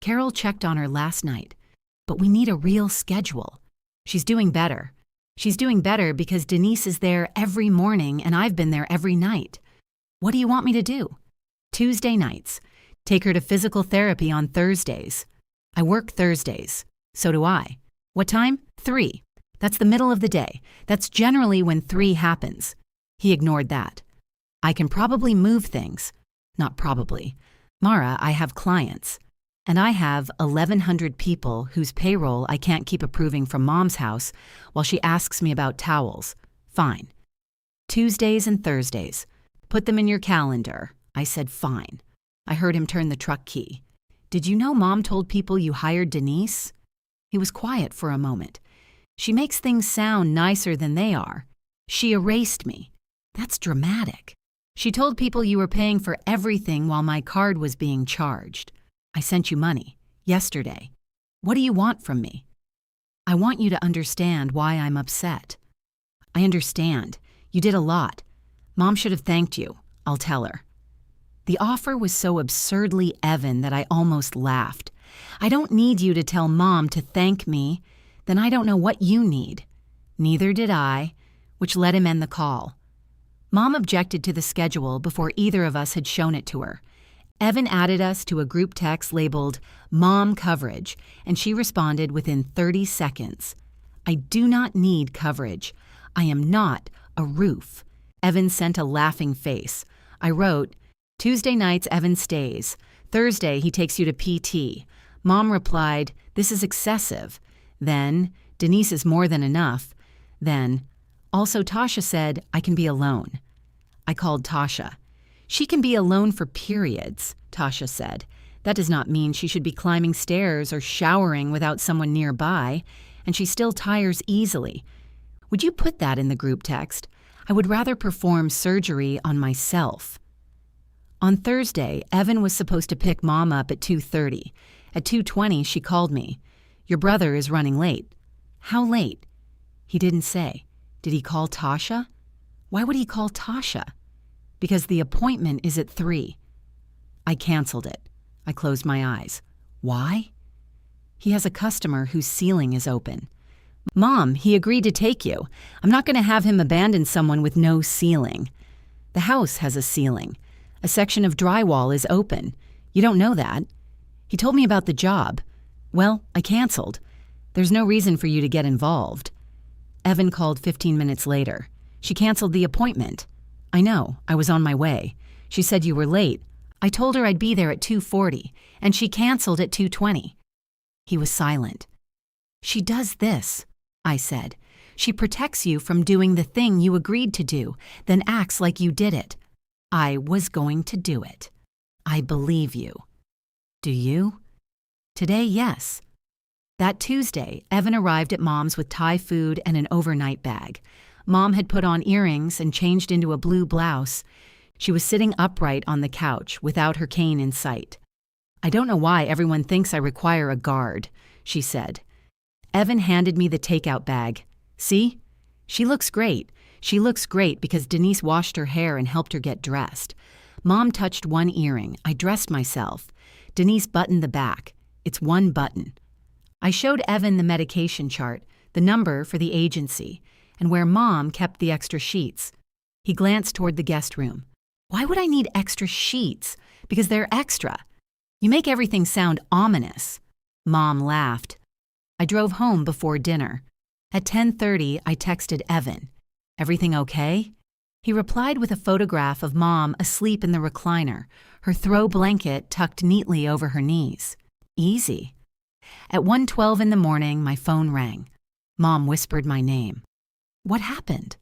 Speaker 1: Carol checked on her last night, but we need a real schedule. She's doing better. She's doing better because Denise is there every morning and I've been there every night. What do you want me to do? Tuesday nights. Take her to physical therapy on Thursdays. I work Thursdays. So do I. What time? 3. That's the middle of the day. That's generally when 3 happens. He ignored that. I can probably move things. Not probably. Mara, I have clients. And I have 1,100 people whose payroll I can't keep approving from Mom's house while she asks me about towels. Fine. Tuesdays and Thursdays. Put them in your calendar. I said fine. I heard him turn the truck key. Did you know Mom told people you hired Denise? He was quiet for a moment. She makes things sound nicer than they are. She erased me. That's dramatic. She told people you were paying for everything while my card was being charged. I sent you money. Yesterday. What do you want from me? I want you to understand why I'm upset. I understand. You did a lot. Mom should have thanked you. I'll tell her. The offer was so absurdly Evan that I almost laughed. I don't need you to tell Mom to thank me. Then I don't know what you need. Neither did I, which let him end the call. Mom objected to the schedule before either of us had shown it to her. Evan added us to a group text labeled Mom Coverage, and she responded within 30 seconds. I do not need coverage. I am not a roof. Evan sent a laughing face. I wrote, Tuesday nights Evan stays. Thursday he takes you to PT. Mom replied, this is excessive. Then, Denise is more than enough. Then, also Tasha said, I can be alone. I called Tasha. She can be alone for periods, Tasha said. That does not mean she should be climbing stairs or showering without someone nearby, and she still tires easily. Would you put that in the group text? I would rather perform surgery on myself. On Thursday, Evan was supposed to pick Mom up at 2:30. At 2:20, she called me. Your brother is running late. How late? He didn't say. Did he call Tasha? Why would he call Tasha? Because the appointment is at 3. I canceled it. I closed my eyes. Why? He has a customer whose ceiling is open. Mom, he agreed to take you. I'm not going to have him abandon someone with no ceiling. The house has a ceiling. A section of drywall is open. You don't know that. He told me about the job. Well, I canceled. There's no reason for you to get involved. Evan called 15 minutes later. She canceled the appointment. I know, I was on my way. She said you were late. I told her I'd be there at 2:40, and she canceled at 2:20. He was silent. She does this, I said. She protects you from doing the thing you agreed to do, then acts like you did it. I was going to do it. I believe you. Do you? Today, yes. That Tuesday, Evan arrived at Mom's with Thai food and an overnight bag. Mom had put on earrings and changed into a blue blouse. She was sitting upright on the couch without her cane in sight. I don't know why everyone thinks I require a guard, she said. Evan handed me the takeout bag. See? She looks great. She looks great because Denise washed her hair and helped her get dressed. Mom touched one earring. I dressed myself. Denise buttoned the back. It's one button. I showed Evan the medication chart, the number for the agency, and where Mom kept the extra sheets. He glanced toward the guest room. Why would I need extra sheets? Because they're extra. You make everything sound ominous. Mom laughed. I drove home before dinner. At 10:30, I texted Evan. Everything okay? He replied with a photograph of Mom asleep in the recliner, her throw blanket tucked neatly over her knees. Easy. At 1:12 in the morning, my phone rang. Mom whispered my name. What happened?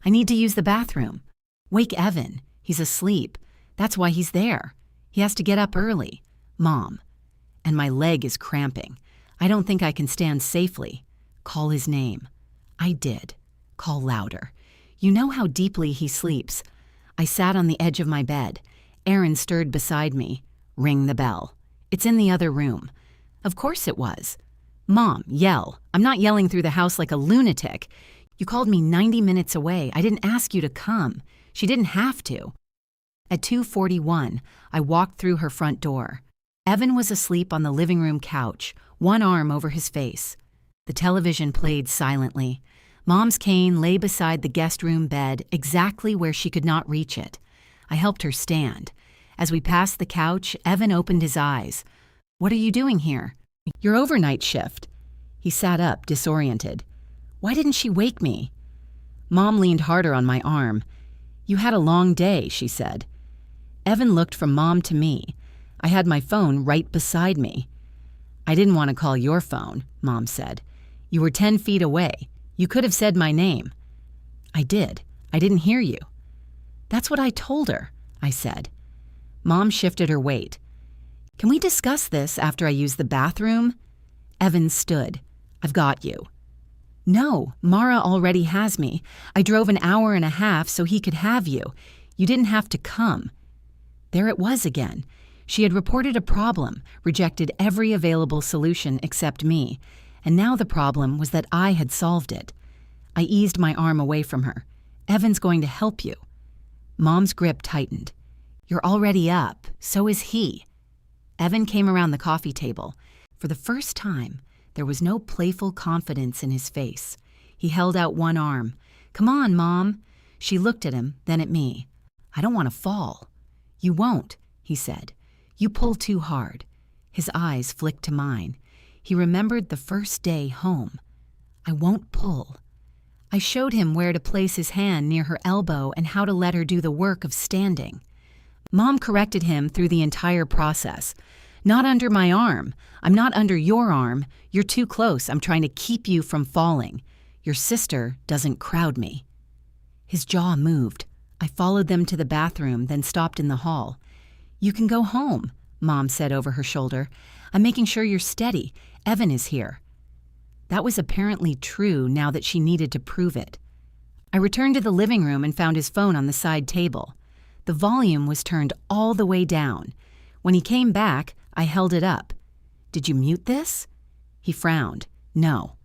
Speaker 1: I need to use the bathroom. Wake Evan. He's asleep. That's why he's there. He has to get up early. Mom. And my leg is cramping. I don't think I can stand safely. Call his name. I did. Call louder. You know how deeply he sleeps. I sat on the edge of my bed. Aaron stirred beside me. Ring the bell. It's in the other room. Of course it was. Mom, yell. I'm not yelling through the house like a lunatic. You called me 90 minutes away. I didn't ask you to come. She didn't have to. At 2:41, I walked through her front door. Evan was asleep on the living room couch, one arm over his face. The television played silently. Mom's cane lay beside the guest room bed, exactly where she could not reach it. I helped her stand. As we passed the couch, Evan opened his eyes. What are you doing here? Your overnight shift. He sat up, disoriented. Why didn't she wake me? Mom leaned harder on my arm. You had a long day, she said. Evan looked from Mom to me. I had my phone right beside me. I didn't want to call your phone, Mom said. You were 10 feet away. You could have said my name. I did. I didn't hear you. That's what I told her, I said. Mom shifted her weight. Can we discuss this after I use the bathroom? Evan stood. I've got you. No, Mara already has me. I drove an hour and a half so he could have you. You didn't have to come. There it was again. She had reported a problem, rejected every available solution except me, and now the problem was that I had solved it. I eased my arm away from her. Evan's going to help you. Mom's grip tightened. You're already up. So is he. Evan came around the coffee table. For the first time, there was no playful confidence in his face. He held out one arm. Come on, Mom. She looked at him, then at me. I don't want to fall. You won't, he said. You pull too hard. His eyes flicked to mine. He remembered the first day home. I won't pull. I showed him where to place his hand near her elbow and how to let her do the work of standing. Mom corrected him through the entire process. Not under my arm. I'm not under your arm. You're too close. I'm trying to keep you from falling. Your sister doesn't crowd me. His jaw moved. I followed them to the bathroom, then stopped in the hall. You can go home, Mom said over her shoulder. I'm making sure you're steady. Evan is here. That was apparently true now that she needed to prove it. I returned to the living room and found his phone on the side table. The volume was turned all the way down. When he came back, I held it up. Did you mute this? He frowned. No.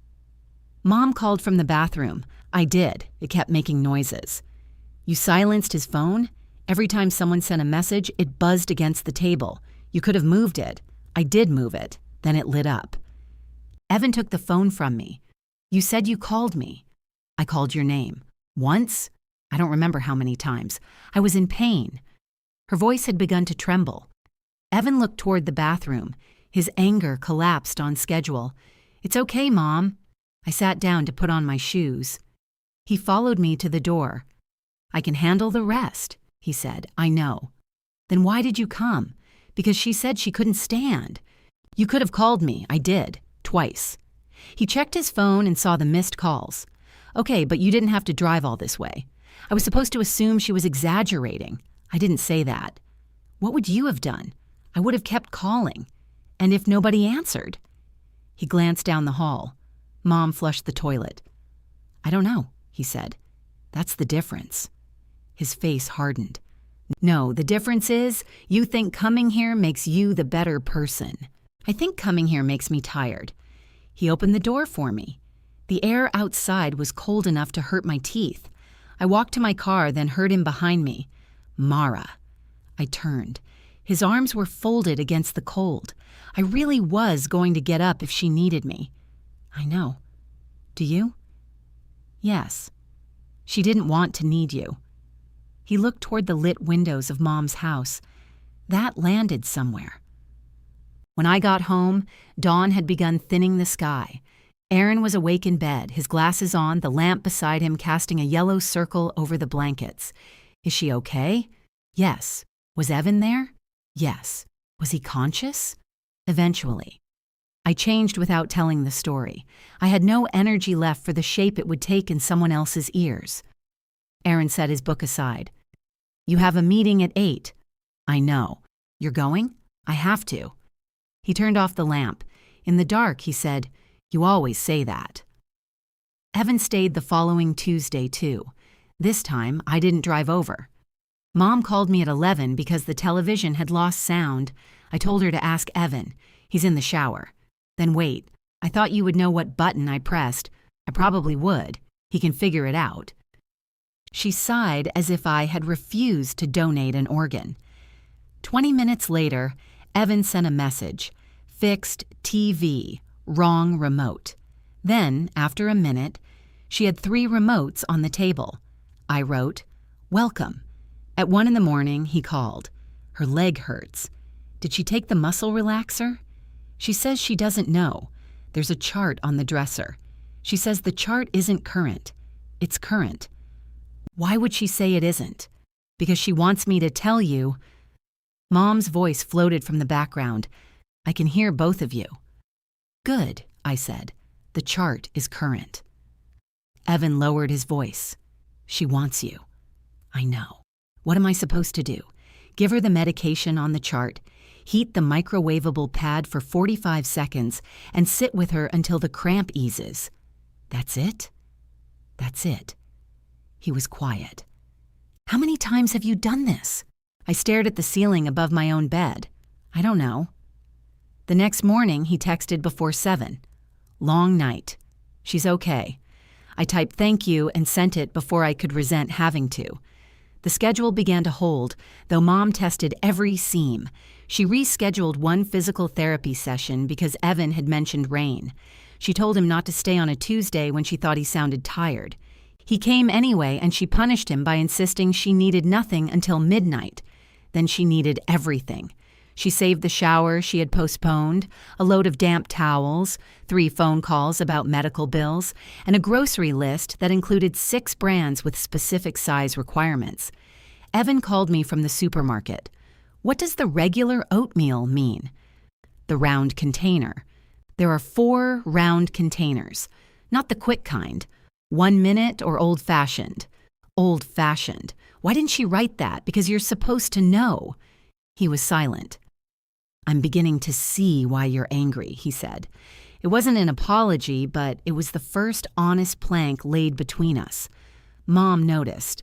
Speaker 1: Mom called from the bathroom. I did. It kept making noises. You silenced his phone? Every time someone sent a message, it buzzed against the table. You could have moved it. I did move it. Then it lit up. Evan took the phone from me. You said you called me. I called your name. Once? I don't remember how many times. I was in pain. Her voice had begun to tremble. Evan looked toward the bathroom. His anger collapsed on schedule. It's okay, Mom. I sat down to put on my shoes. He followed me to the door. I can handle the rest, he said. I know. Then why did you come? Because she said she couldn't stand. You could have called me. I did. Twice. He checked his phone and saw the missed calls. Okay, but you didn't have to drive all this way. I was supposed to assume she was exaggerating. I didn't say that. What would you have done? I would have kept calling. And if nobody answered? He glanced down the hall. Mom flushed the toilet. I don't know, he said. That's the difference. His face hardened. No, the difference is you think coming here makes you the better person. I think coming here makes me tired. He opened the door for me. The air outside was cold enough to hurt my teeth. I walked to my car, then heard him behind me. Mara. I turned. His arms were folded against the cold. I really was going to get up if she needed me. I know. Do you? Yes. She didn't want to need you. He looked toward the lit windows of Mom's house. That landed somewhere. When I got home, dawn had begun thinning the sky. Aaron was awake in bed, his glasses on, the lamp beside him casting a yellow circle over the blankets. Is she okay? Yes. Was Evan there? Yes. Was he conscious? Eventually. I changed without telling the story. I had no energy left for the shape it would take in someone else's ears. Aaron set his book aside. You have a meeting at 8. I know. You're going? I have to. He turned off the lamp. In the dark, he said, You always say that. Evan stayed the following Tuesday, too. This time, I didn't drive over. Mom called me at 11 because the television had lost sound. I told her to ask Evan. He's in the shower. Then wait. I thought you would know what button I pressed. I probably would. He can figure it out. She sighed as if I had refused to donate an organ. 20 minutes later, Evan sent a message. Fixed TV. Wrong remote. Then, after a minute, she had 3 remotes on the table. I wrote, Welcome. At 1 a.m, he called. Her leg hurts. Did she take the muscle relaxer? She says she doesn't know. There's a chart on the dresser. She says the chart isn't current. It's current. Why would she say it isn't? Because she wants me to tell you. Mom's voice floated from the background. I can hear both of you. Good, I said. The chart is current. Evan lowered his voice. She wants you. I know. What am I supposed to do? Give her the medication on the chart, heat the microwavable pad for 45 seconds, and sit with her until the cramp eases. That's it? That's it. He was quiet. How many times have you done this? I stared at the ceiling above my own bed. I don't know. The next morning, he texted before 7. Long night. She's okay. I typed thank you and sent it before I could resent having to. The schedule began to hold, though Mom tested every seam. She rescheduled one physical therapy session because Evan had mentioned rain. She told him not to stay on a Tuesday when she thought he sounded tired. He came anyway, and she punished him by insisting she needed nothing until midnight. Then she needed everything. She saved the shower she had postponed, a load of damp towels, 3 phone calls about medical bills, and a grocery list that included 6 brands with specific size requirements. Evan called me from the supermarket. What does the regular oatmeal mean? The round container. There are 4 round containers, not the quick kind. 1 minute or old-fashioned. Old-fashioned. Why didn't she write that? Because you're supposed to know. He was silent. I'm beginning to see why you're angry, he said. It wasn't an apology, but it was the first honest plank laid between us. Mom noticed.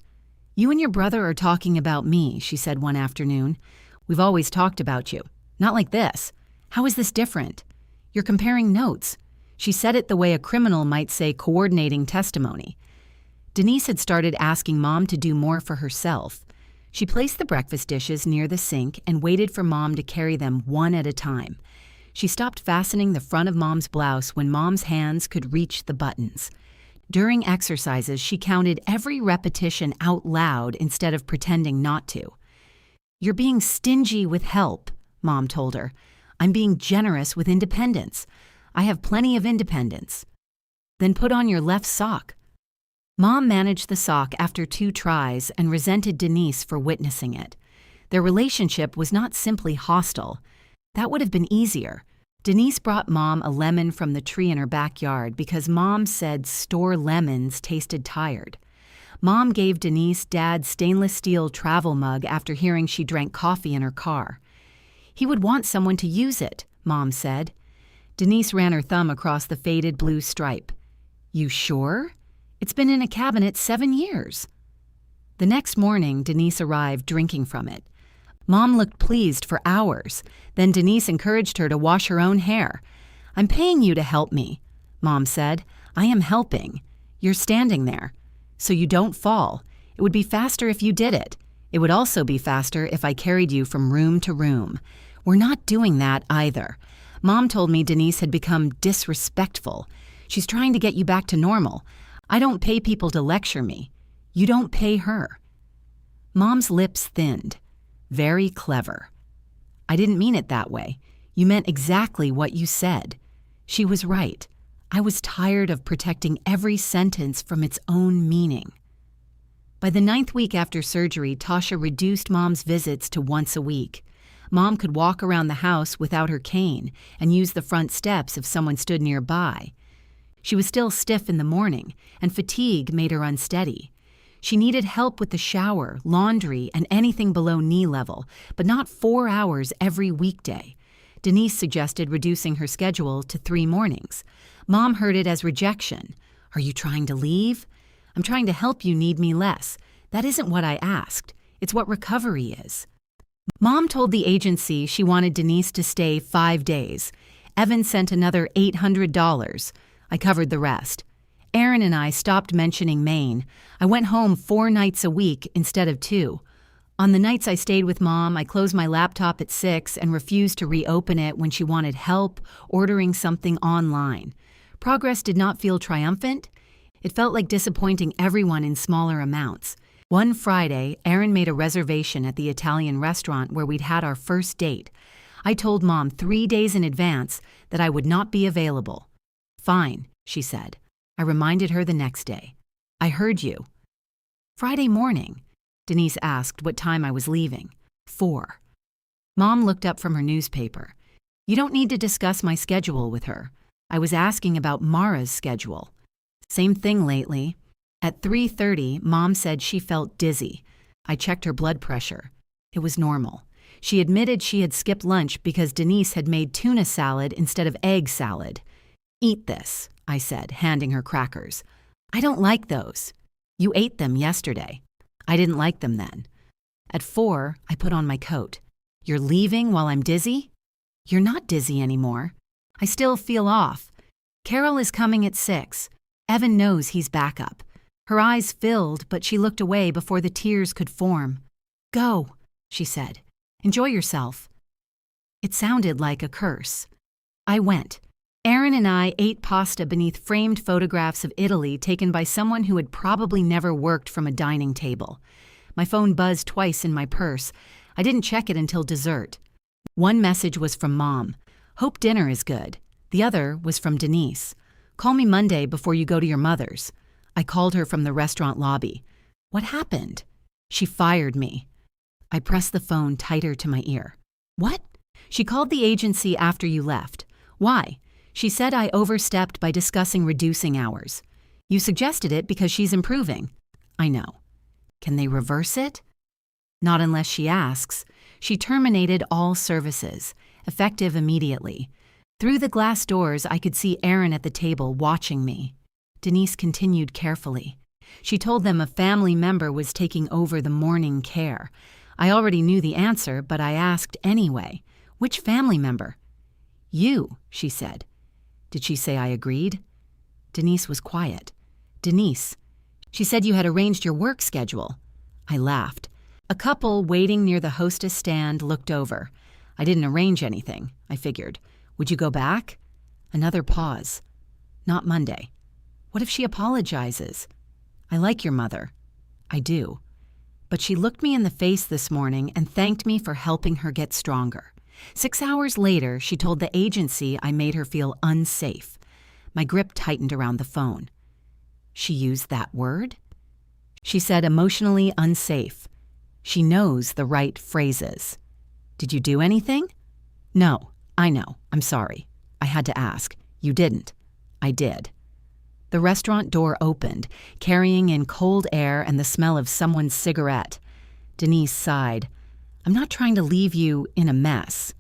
Speaker 1: You and your brother are talking about me, she said one afternoon. We've always talked about you. Not like this. How is this different? You're comparing notes. She said it the way a criminal might say coordinating testimony. Denise had started asking Mom to do more for herself. She placed the breakfast dishes near the sink and waited for Mom to carry them one at a time. She stopped fastening the front of Mom's blouse when Mom's hands could reach the buttons. During exercises, she counted every repetition out loud instead of pretending not to. You're being stingy with help, Mom told her. I'm being generous with independence. I have plenty of independence. Then put on your left sock. Mom managed the sock after 2 tries and resented Denise for witnessing it. Their relationship was not simply hostile. That would have been easier. Denise brought Mom a lemon from the tree in her backyard because Mom said store lemons tasted tired. Mom gave Denise Dad's stainless steel travel mug after hearing she drank coffee in her car. He would want someone to use it, Mom said. Denise ran her thumb across the faded blue stripe. You sure? It's been in a cabinet 7 years. The next morning, Denise arrived drinking from it. Mom looked pleased for hours. Then Denise encouraged her to wash her own hair. I'm paying you to help me, Mom said. I am helping. You're standing there. So you don't fall. It would be faster if you did it. It would also be faster if I carried you from room to room. We're not doing that either. Mom told me Denise had become disrespectful. She's trying to get you back to normal. I don't pay people to lecture me. You don't pay her." Mom's lips thinned. Very clever. "I didn't mean it that way. You meant exactly what you said." She was right. I was tired of protecting every sentence from its own meaning. By the 9th week after surgery, Tasha reduced Mom's visits to once a week. Mom could walk around the house without her cane and use the front steps if someone stood nearby. She was still stiff in the morning, and fatigue made her unsteady. She needed help with the shower, laundry, and anything below knee level, but not 4 hours every weekday. Denise suggested reducing her schedule to 3 mornings. Mom heard it as rejection. "Are you trying to leave?" "I'm trying to help you need me less. That isn't what I asked. It's what recovery is." Mom told the agency she wanted Denise to stay 5 days. Evan sent another $800. I covered the rest. Aaron and I stopped mentioning Maine. I went home 4 nights a week instead of 2. On the nights I stayed with Mom, I closed my laptop at 6 and refused to reopen it when she wanted help ordering something online. Progress did not feel triumphant. It felt like disappointing everyone in smaller amounts. One Friday, Aaron made a reservation at the Italian restaurant where we'd had our first date. I told Mom 3 days in advance that I would not be available. "Fine," she said. I reminded her the next day. "I heard you." Friday morning, Denise asked what time I was leaving. 4. Mom looked up from her newspaper. "You don't need to discuss my schedule with her. I was asking about Mara's schedule." "Same thing lately." At 3:30, Mom said she felt dizzy. I checked her blood pressure. It was normal. She admitted she had skipped lunch because Denise had made tuna salad instead of egg salad. "Eat this," I said, handing her crackers. "I don't like those." "You ate them yesterday." "I didn't like them then." At 4, I put on my coat. "You're leaving while I'm dizzy?" "You're not dizzy anymore." "I still feel off." "Carol is coming at 6. Evan knows he's back up." Her eyes filled, but she looked away before the tears could form. "Go," she said. "Enjoy yourself." It sounded like a curse. I went. Aaron and I ate pasta beneath framed photographs of Italy taken by someone who had probably never worked from a dining table. My phone buzzed twice in my purse. I didn't check it until dessert. One message was from Mom. "Hope dinner is good." The other was from Denise. "Call me Monday before you go to your mother's." I called her from the restaurant lobby. "What happened?" "She fired me." I pressed the phone tighter to my ear. "What?" "She called the agency after you left." "Why?" "She said I overstepped by discussing reducing hours." "You suggested it because she's improving." "I know." "Can they reverse it?" "Not unless she asks." She terminated all services, effective immediately. Through the glass doors, I could see Aaron at the table watching me. Denise continued carefully. She told them a family member was taking over the morning care. I already knew the answer, but I asked anyway. "Which family member?" "You," she said. Did she say I agreed? Denise was quiet. "Denise, she said you had arranged your work schedule." I laughed. A couple waiting near the hostess stand looked over. "I didn't arrange anything," I figured. "Would you go back?" Another pause. "Not Monday." "What if she apologizes?" "I like your mother." "I do." But she looked me in the face this morning and thanked me for helping her get stronger. 6 hours later, she told the agency I made her feel unsafe. My grip tightened around the phone. She used that word? She said emotionally unsafe. She knows the right phrases. "Did you do anything?" "No, I know. I'm sorry. I had to ask." "You didn't." "I did." The restaurant door opened, carrying in cold air and the smell of someone's cigarette. Denise sighed. "I'm not trying to leave you in a mess."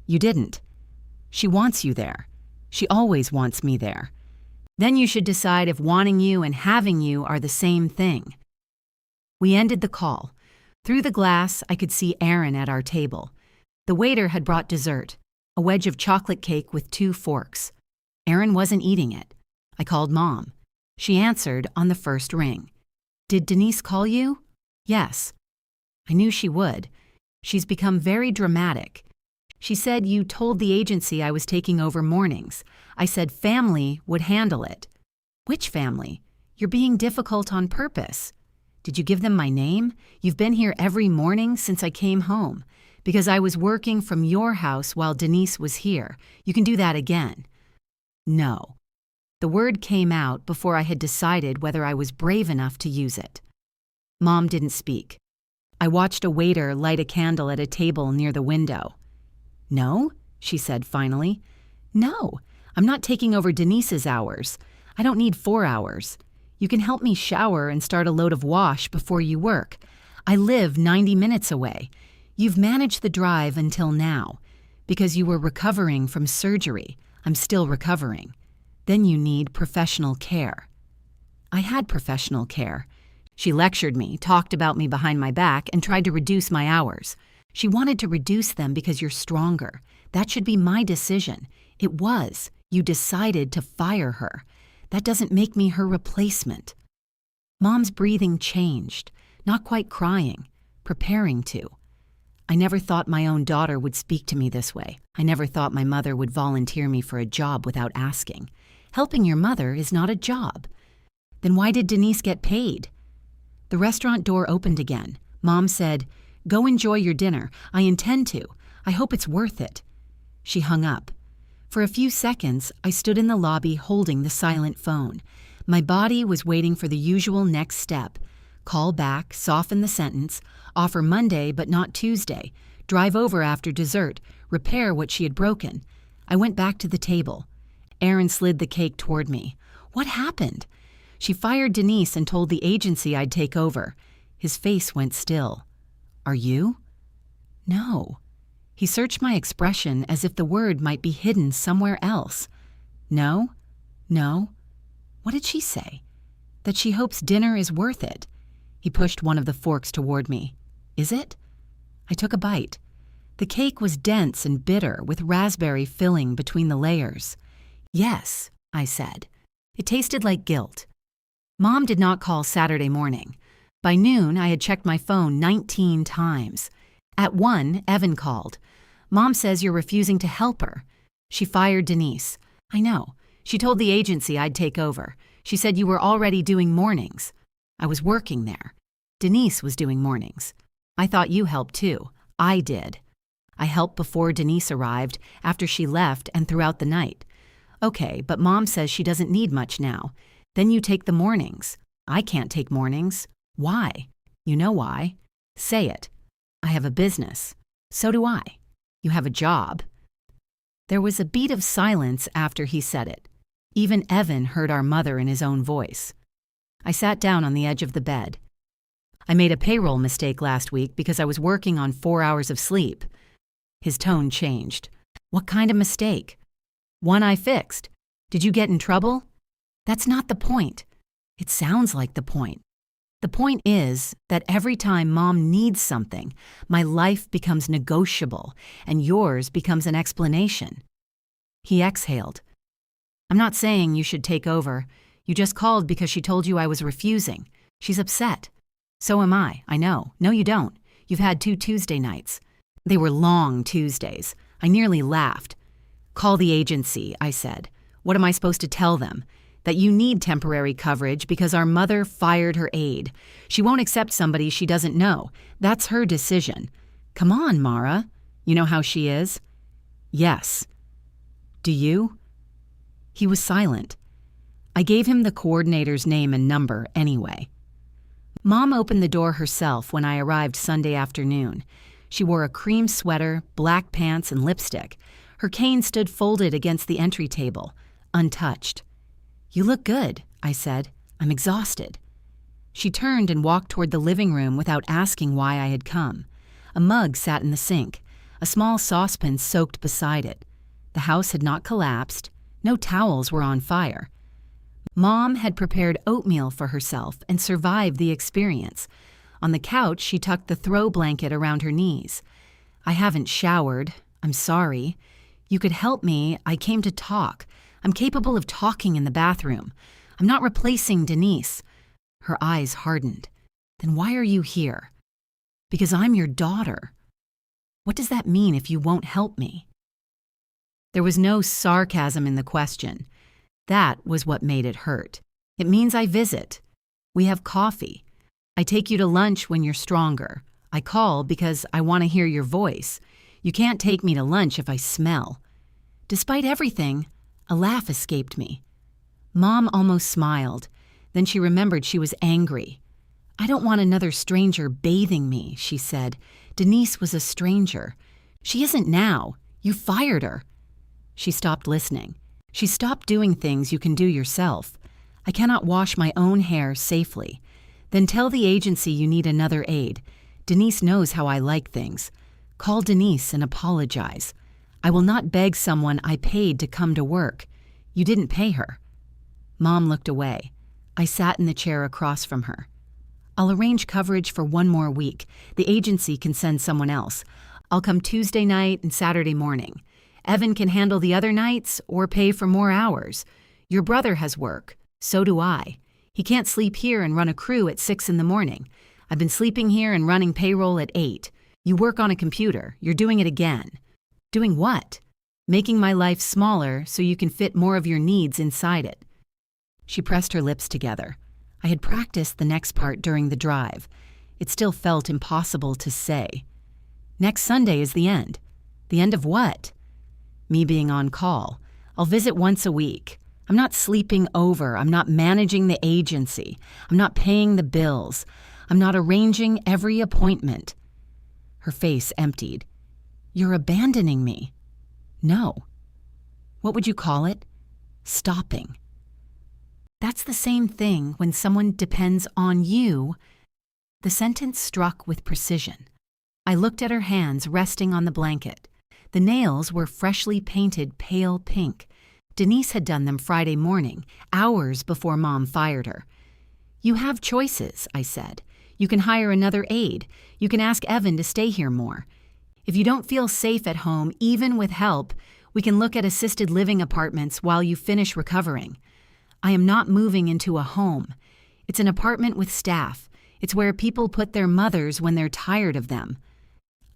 Speaker 1: "You didn't." "She wants you there. She always wants me there. Then you should decide if wanting you and having you are the same thing." We ended the call. Through the glass, I could see Aaron at our table. The waiter had brought dessert, a wedge of chocolate cake with 2 forks. Aaron wasn't eating it. I called Mom. She answered on the first ring. Did Denise call you? Yes. I knew she would. She's become very dramatic. She said you told the agency I was taking over mornings. I said family would handle it. Which family? You're being difficult on purpose. Did you give them my name? You've been here every morning since I came home. Because I was working from your house while Denise was here. You can do that again. No. The word came out before I had decided whether I was brave enough to use it. Mom didn't speak. I watched a waiter light a candle at a table near the window. No, she said finally. No, I'm not taking over Denise's hours. I don't need 4 hours. You can help me shower and start a load of wash before you work. I live 90 minutes away. You've managed the drive until now. Because you were recovering from surgery. I'm still recovering. Then you need professional care. I had professional care. She lectured me, talked about me behind my back, and tried to reduce my hours. She wanted to reduce them because you're stronger. That should be my decision. It was. You decided to fire her. That doesn't make me her replacement. Mom's breathing changed, not quite crying, preparing to. I never thought my own daughter would speak to me this way. I never thought my mother would volunteer me for a job without asking. Helping your mother is not a job. Then why did Denise get paid? The restaurant door opened again. Mom said, "Go enjoy your dinner. I intend to. I hope it's worth it." She hung up. For a few seconds, I stood in the lobby holding the silent phone. My body was waiting for the usual next step. Call back, soften the sentence, offer Monday but not Tuesday, drive over after dessert, repair what she had broken. I went back to the table. Aaron slid the cake toward me. What happened? She fired Denise and told the agency I'd take over. His face went still. Are you? No. He searched my expression as if the word might be hidden somewhere else. No? No? What did she say? That she hopes dinner is worth it. He pushed one of the forks toward me. Is it? I took a bite. The cake was dense and bitter with raspberry filling between the layers. Yes, I said. It tasted like guilt. Mom did not call Saturday morning. By noon, I had checked my phone 19 times. At 1, Evan called. Mom says you're refusing to help her. She fired Denise. I know. She told the agency I'd take over. She said you were already doing mornings. I was working there. Denise was doing mornings. I thought you helped too. I did. I helped before Denise arrived, after she left, and throughout the night. Okay, but Mom says she doesn't need much now. Then you take the mornings. I can't take mornings. Why? You know why. Say it. I have a business. So do I. You have a job. There was a beat of silence after he said it. Even Evan heard our mother in his own voice. I sat down on the edge of the bed. I made a payroll mistake last week because I was working on 4 hours of sleep. His tone changed. What kind of mistake? One I fixed. Did you get in trouble? That's not the point. It sounds like the point. The point is that every time Mom needs something, my life becomes negotiable and yours becomes an explanation. He exhaled. I'm not saying you should take over. You just called because she told you I was refusing. She's upset. So am I know. No, you don't. You've had 2 Tuesday nights. They were long Tuesdays. I nearly laughed. Call the agency, I said. What am I supposed to tell them? That you need temporary coverage because our mother fired her aide. She won't accept somebody she doesn't know. That's her decision. Come on, Mara. You know how she is? Yes. Do you? He was silent. I gave him the coordinator's name and number anyway. Mom opened the door herself when I arrived Sunday afternoon. She wore a cream sweater, black pants, and lipstick. Her cane stood folded against the entry table, untouched. You look good, I said. I'm exhausted. She turned and walked toward the living room without asking why I had come. A mug sat in the sink, a small saucepan soaked beside it. The house had not collapsed. No towels were on fire. Mom had prepared oatmeal for herself and survived the experience. On the couch, she tucked the throw blanket around her knees. I haven't showered. I'm sorry. You could help me. I came to talk. I'm capable of talking in the bathroom. I'm not replacing Denise. Her eyes hardened. Then why are you here? Because I'm your daughter. What does that mean if you won't help me? There was no sarcasm in the question. That was what made it hurt. It means I visit. We have coffee. I take you to lunch when you're stronger. I call because I want to hear your voice. You can't take me to lunch if I smell. Despite everything, a laugh escaped me. Mom almost smiled. Then she remembered she was angry. I don't want another stranger bathing me, she said. Denise was a stranger. She isn't now. You fired her. She stopped listening. She stopped doing things you can do yourself. I cannot wash my own hair safely. Then tell the agency you need another aide. Denise knows how I like things. Call Denise and apologize. I will not beg someone I paid to come to work. You didn't pay her. Mom looked away. I sat in the chair across from her. I'll arrange coverage for one more week. The agency can send someone else. I'll come Tuesday night and Saturday morning. Evan can handle the other nights or pay for more hours. Your brother has work. So do I. He can't sleep here and run a crew at 6 in the morning. I've been sleeping here and running payroll at 8. You work on a computer. You're doing it again. Doing what? Making my life smaller so you can fit more of your needs inside it. She pressed her lips together. I had practiced the next part during the drive. It still felt impossible to say. Next Sunday is the end. The end of what? Me being on call. I'll visit once a week. I'm not sleeping over. I'm not managing the agency. I'm not paying the bills. I'm not arranging every appointment. Her face emptied. You're abandoning me. No. What would you call it? Stopping. That's the same thing when someone depends on you. The sentence struck with precision. I looked at her hands resting on the blanket. The nails were freshly painted pale pink. Denise had done them Friday morning, hours before Mom fired her. You have choices, I said. You can hire another aide. You can ask Evan to stay here more. If you don't feel safe at home, even with help, we can look at assisted living apartments while you finish recovering. I am not moving into a home. It's an apartment with staff. It's where people put their mothers when they're tired of them.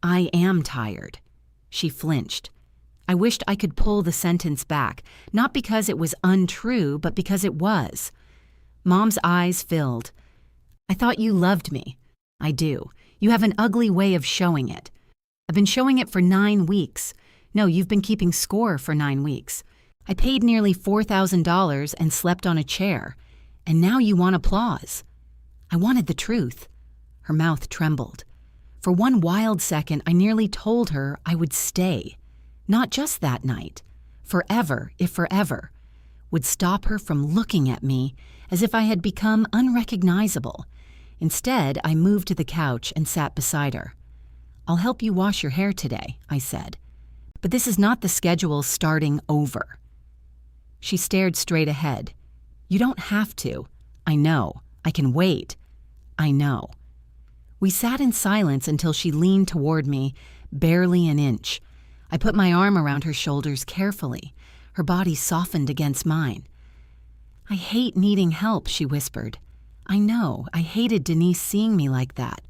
Speaker 1: I am tired. She flinched. I wished I could pull the sentence back, not because it was untrue, but because it was. Mom's eyes filled. I thought you loved me. I do. You have an ugly way of showing it. I've been showing it for 9 weeks. No, you've been keeping score for 9 weeks. I paid nearly $4,000 and slept on a chair. And now you want applause. I wanted the truth. Her mouth trembled. For one wild second, I nearly told her I would stay. Not just that night. Forever, if forever. Would stop her from looking at me as if I had become unrecognizable. Instead, I moved to the couch and sat beside her. I'll help you wash your hair today, I said. But this is not the schedule starting over. She stared straight ahead. You don't have to. I know. I can wait. I know. We sat in silence until she leaned toward me, barely an inch. I put my arm around her shoulders carefully. Her body softened against mine. I hate needing help, she whispered. I know. I hated Denise seeing me like that.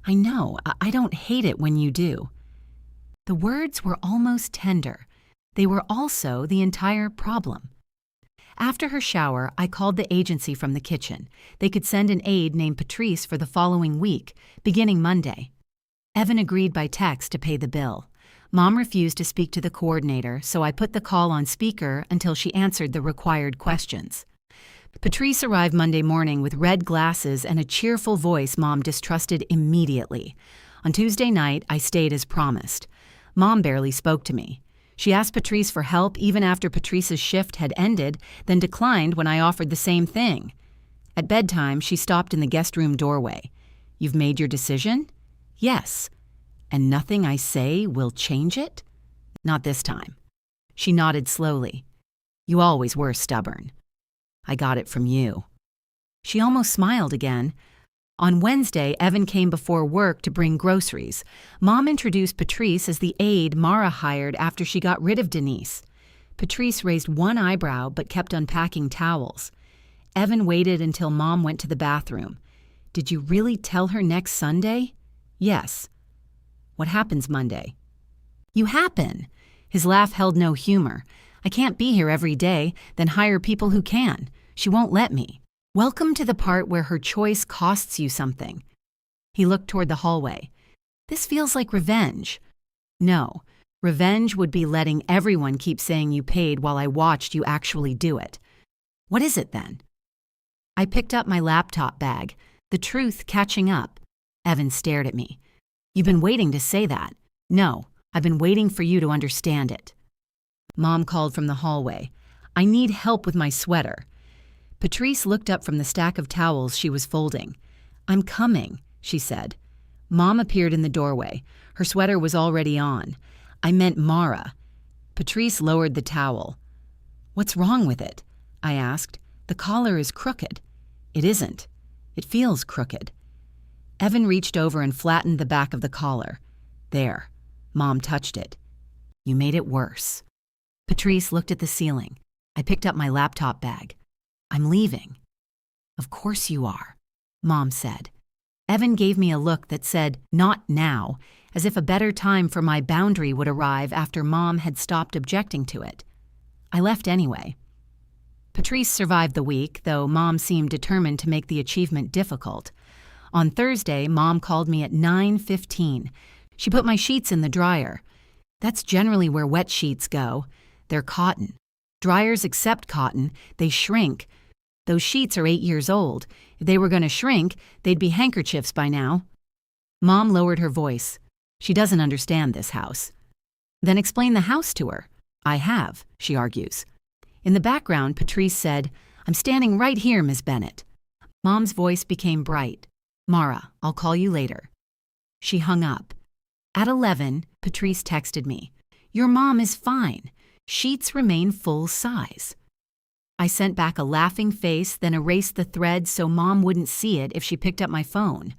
Speaker 1: I know. I don't hate it when you do. The words were almost tender. They were also the entire problem. After her shower, I called the agency from the kitchen. They could send an aide named Patrice for the following week, beginning Monday. Evan agreed by text to pay the bill. Mom refused to speak to the coordinator, so I put the call on speaker until she answered the required questions. Patrice arrived Monday morning with red glasses and a cheerful voice Mom distrusted immediately. On Tuesday night, I stayed as promised. Mom barely spoke to me. She asked Patrice for help even after Patrice's shift had ended, then declined when I offered the same thing. At bedtime, she stopped in the guest room doorway. You've made your decision? Yes. And nothing I say will change it? Not this time. She nodded slowly. You always were stubborn. I got it from you. She almost smiled again. On Wednesday, Evan came before work to bring groceries. Mom introduced Patrice as the aide Mara hired after she got rid of Denise. Patrice raised one eyebrow but kept unpacking towels. Evan waited until Mom went to the bathroom. Did you really tell her next Sunday? Yes. What happens Monday? You happen. His laugh held no humor. I can't be here every day, then hire people who can. She won't let me. Welcome to the part where her choice costs you something. He looked toward the hallway. This feels like revenge. No, revenge would be letting everyone keep saying you paid while I watched you actually do it. What is it then? I picked up my laptop bag, the truth catching up. Evan stared at me. You've been waiting to say that. No, I've been waiting for you to understand it. Mom called from the hallway. I need help with my sweater. Patrice looked up from the stack of towels she was folding. I'm coming, she said. Mom appeared in the doorway. Her sweater was already on. I meant Mara. Patrice lowered the towel. What's wrong with it? I asked. The collar is crooked. It isn't. It feels crooked. Evan reached over and flattened the back of the collar. There. Mom touched it. You made it worse. Patrice looked at the ceiling. I picked up my laptop bag. I'm leaving. Of course you are, Mom said. Evan gave me a look that said, not now, as if a better time for my boundary would arrive after Mom had stopped objecting to it. I left anyway. Patrice survived the week, though Mom seemed determined to make the achievement difficult. On Thursday, Mom called me at 9:15. She put my sheets in the dryer. That's generally where wet sheets go. They're cotton. Dryers accept cotton. They shrink. Those sheets are 8 years old. If they were going to shrink, they'd be handkerchiefs by now. Mom lowered her voice. She doesn't understand this house. Then explain the house to her. I have, she argues. In the background, Patrice said, I'm standing right here, Miss Bennett. Mom's voice became bright. Mara, I'll call you later. She hung up. At 11, Patrice texted me. Your mom is fine. Sheets remain full size. I sent back a laughing face, then erased the thread so Mom wouldn't see it if she picked up my phone.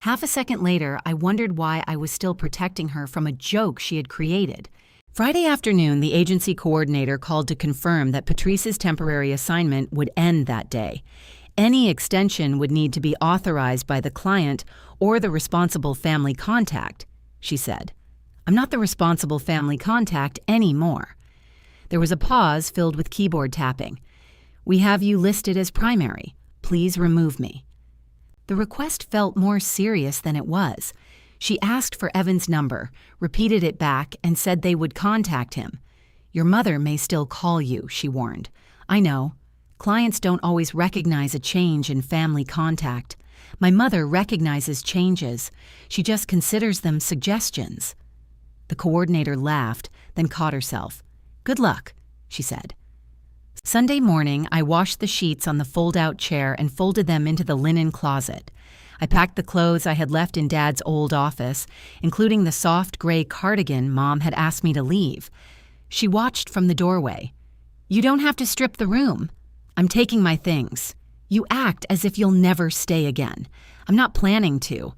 Speaker 1: Half a second later, I wondered why I was still protecting her from a joke she had created. Friday afternoon, the agency coordinator called to confirm that Patrice's temporary assignment would end that day. Any extension would need to be authorized by the client or the responsible family contact, she said. I'm not the responsible family contact anymore. There was a pause filled with keyboard tapping. We have you listed as primary. Please remove me. The request felt more serious than it was. She asked for Evan's number, repeated it back, and said they would contact him. Your mother may still call you, she warned. I know. Clients don't always recognize a change in family contact. My mother recognizes changes. She just considers them suggestions. The coordinator laughed, then caught herself. Good luck, she said. Sunday morning, I washed the sheets on the fold-out chair and folded them into the linen closet. I packed the clothes I had left in Dad's old office, including the soft gray cardigan Mom had asked me to leave. She watched from the doorway. You don't have to strip the room. I'm taking my things. You act as if you'll never stay again. I'm not planning to.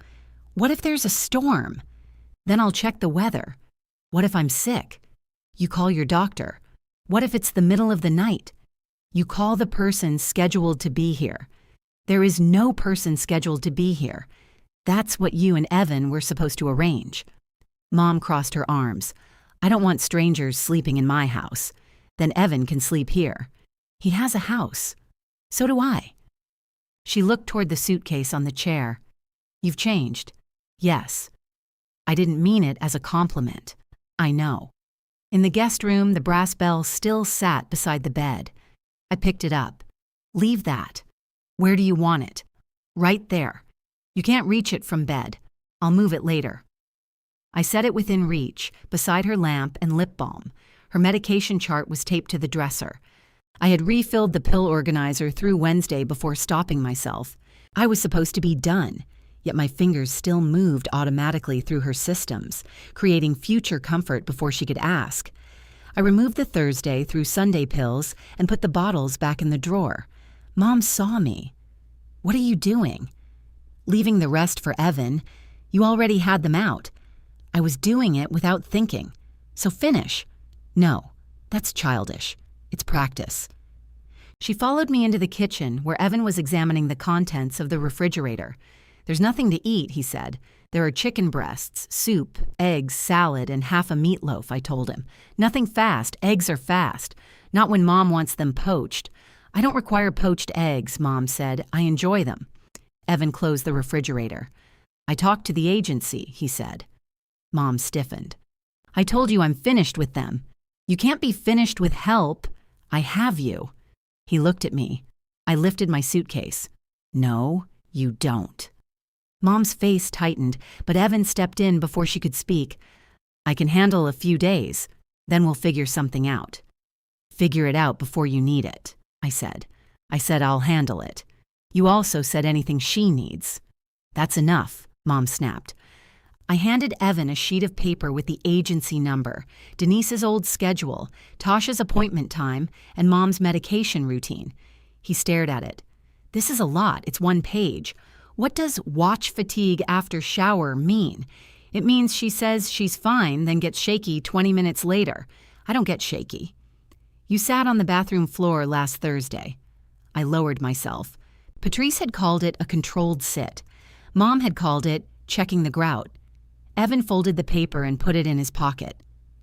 Speaker 1: What if there's a storm? Then I'll check the weather. What if I'm sick? You call your doctor. What if it's the middle of the night? You call the person scheduled to be here. There is no person scheduled to be here. That's what you and Evan were supposed to arrange. Mom crossed her arms. I don't want strangers sleeping in my house. Then Evan can sleep here. He has a house. So do I. She looked toward the suitcase on the chair. You've changed. Yes. I didn't mean it as a compliment. I know. In the guest room, the brass bell still sat beside the bed. I picked it up. Leave that. Where do you want it? Right there. You can't reach it from bed. I'll move it later. I set it within reach, beside her lamp and lip balm. Her medication chart was taped to the dresser. I had refilled the pill organizer through Wednesday before stopping myself. I was supposed to be done, yet my fingers still moved automatically through her systems, creating future comfort before she could ask. I removed the Thursday through Sunday pills and put the bottles back in the drawer. Mom saw me. What are you doing? Leaving the rest for Evan. You already had them out. I was doing it without thinking. So finish. No, that's childish. It's practice. She followed me into the kitchen where Evan was examining the contents of the refrigerator. "There's nothing to eat," he said. "There are chicken breasts, soup, eggs, salad, and half a meatloaf," I told him. "Nothing fast. Eggs are fast. Not when Mom wants them poached." "I don't require poached eggs," Mom said. "I enjoy them." Evan closed the refrigerator. "I talked to the agency," he said. Mom stiffened. "I told you I'm finished with them." "You can't be finished with help." "I have you." He looked at me. I lifted my suitcase. "No, you don't." Mom's face tightened, but Evan stepped in before she could speak. "I can handle a few days. Then we'll figure something out." "Figure it out before you need it," I said. "I said I'll handle it. You also said anything she needs." "That's enough," Mom snapped. I handed Evan a sheet of paper with the agency number, Denise's old schedule, Tasha's appointment time, and Mom's medication routine. He stared at it. "This is a lot. It's 1 page. What does watch fatigue after shower mean?" "It means she says she's fine, then gets shaky 20 minutes later." "I don't get shaky." "You sat on the bathroom floor last Thursday." I lowered myself. Patrice had called it a controlled sit. Mom had called it checking the grout. Evan folded the paper and put it in his pocket.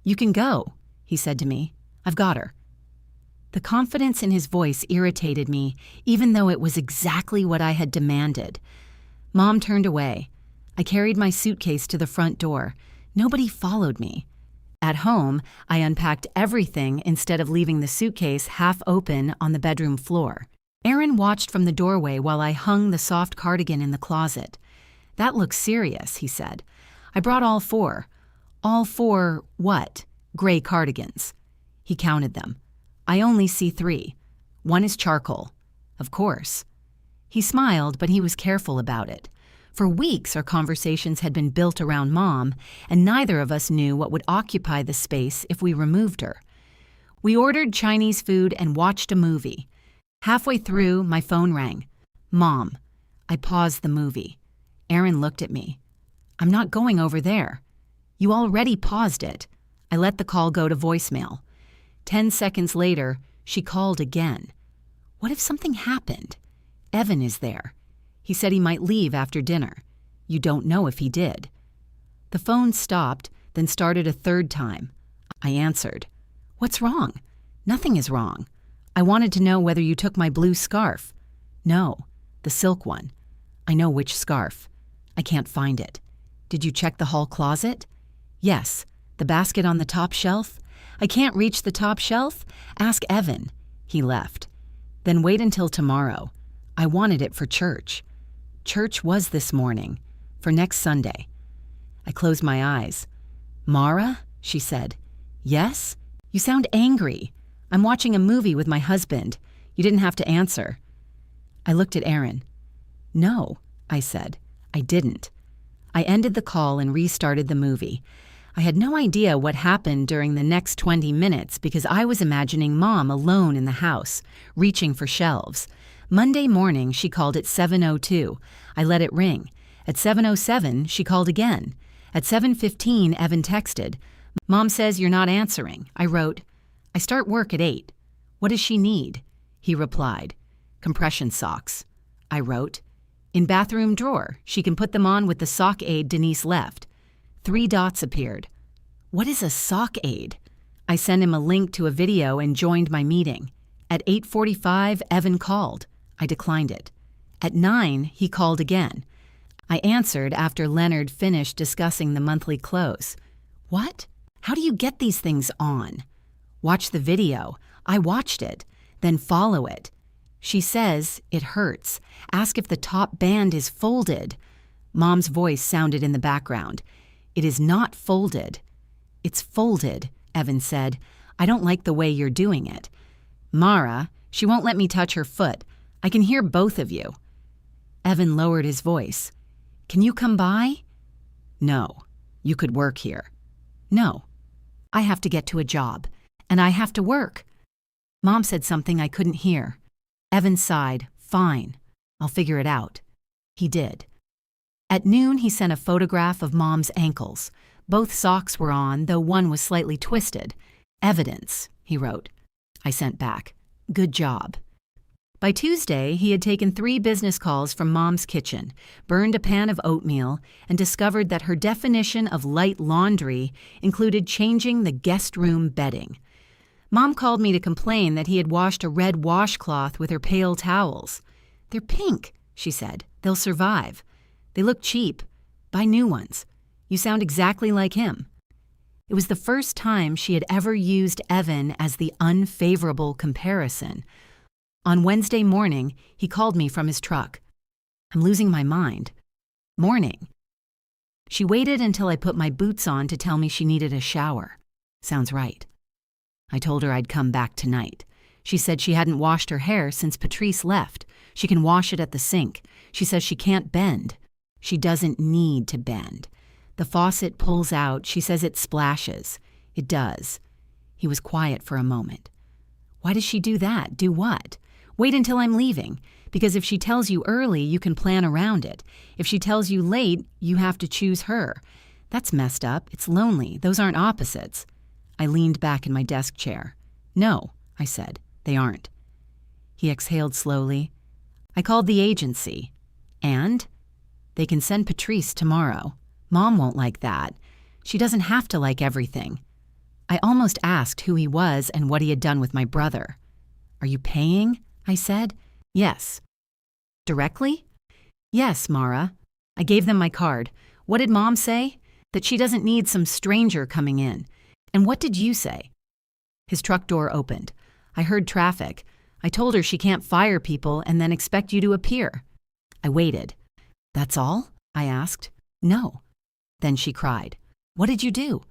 Speaker 1: "You can go," he said to me. "I've got her." The confidence in his voice irritated me, even though it was exactly what I had demanded. Mom turned away. I carried my suitcase to the front door. Nobody followed me. At home, I unpacked everything instead of leaving the suitcase half open on the bedroom floor. Aaron watched from the doorway while I hung the soft cardigan in the closet. "That looks serious," he said. "I brought all 4. "All 4 what?" "Gray cardigans." He counted them. "I only see 3. 1 is charcoal." "Of course." He smiled, but he was careful about it. For weeks our conversations had been built around Mom, and neither of us knew what would occupy the space if we removed her. We ordered Chinese food and watched a movie. Halfway through, my phone rang. "Mom." I paused the movie. Aaron looked at me. "I'm not going over there." "You already paused it." I let the call go to voicemail. 10 seconds later, she called again. What if something happened? Evan is there. He said he might leave after dinner. You don't know if he did. The phone stopped, then started a 3rd time. I answered. "What's wrong?" "Nothing is wrong. I wanted to know whether you took my blue scarf." "No, the silk one." "I know which scarf." "I can't find it." "Did you check the hall closet?" "Yes. The basket on the top shelf?" "I can't reach the top shelf. Ask Evan." He left. "Then wait until tomorrow. I wanted it for church." "Church was this morning. For next Sunday." I closed my eyes. "Mara?" she said. "Yes? You sound angry. I'm watching a movie with my husband. You didn't have to answer." I looked at Aaron. "No," I said. "I didn't." I ended the call and restarted the movie. I had no idea what happened during the next 20 minutes because I was imagining Mom alone in the house, reaching for shelves. Monday morning, she called at 7:02. I let it ring. At 7:07, she called again. At 7:15, Evan texted. "Mom says you're not answering." I wrote, "I start work at 8. What does she need?" He replied, "Compression socks." I wrote, "In bathroom drawer. She can put them on with the sock aid Denise left." 3 dots appeared. "What is a sock aid?" I sent him a link to a video and joined my meeting. At 8:45, Evan called. I declined it. At 9, he called again. I answered after Leonard finished discussing the monthly close. "What? How do you get these things on?" "Watch the video." I watched it. "Then follow it." She says it hurts. Ask if the top band is folded. Mom's voice sounded in the background. "It is not folded." "It's folded," Evan said. "I don't like the way you're doing it." "Mara, she won't let me touch her foot. I can hear both of you." Evan lowered his voice. "Can you come by?" "No. You could work here." "No. I have to get to a job. And I have to work." Mom said something I couldn't hear. Evan sighed. "Fine. I'll figure it out." He did. At noon, he sent a photograph of Mom's ankles. Both socks were on, though one was slightly twisted. "Evidence," he wrote. I sent back. "Good job." By Tuesday, he had taken 3 business calls from Mom's kitchen, burned a pan of oatmeal, and discovered that her definition of light laundry included changing the guest room bedding. Mom called me to complain that he had washed a red washcloth with her pale towels. "They're pink," she said. "They'll survive. They look cheap. Buy new ones. You sound exactly like him." It was the first time she had ever used Evan as the unfavorable comparison. On Wednesday morning, he called me from his truck. "I'm losing my mind." "Morning." She waited until I put my boots on to tell me she needed a shower. Sounds right. I told her I'd come back tonight. She said she hadn't washed her hair since Patrice left. She can wash it at the sink. She says she can't bend. She doesn't need to bend. The faucet pulls out. She says it splashes. It does. He was quiet for a moment. "Why does she do that? Do what?" "Wait until I'm leaving. Because if she tells you early, you can plan around it. If she tells you late, you have to choose her. That's messed up. It's lonely. Those aren't opposites." I leaned back in my desk chair. "No," I said. "They aren't." He exhaled slowly. "I called the agency." "And?" "They can send Patrice tomorrow. Mom won't like that. She doesn't have to like everything." I almost asked who he was and what he had done with my brother. "Are you paying?" I said. "Yes." "Directly?" "Yes, Mara." I gave them my card. "What did Mom say?" "That she doesn't need some stranger coming in." "And what did you say?" His truck door opened. I heard traffic. I told her she can't fire people and then expect you to appear. I waited. "That's all?" I asked. "No." Then she cried. "What did you do?"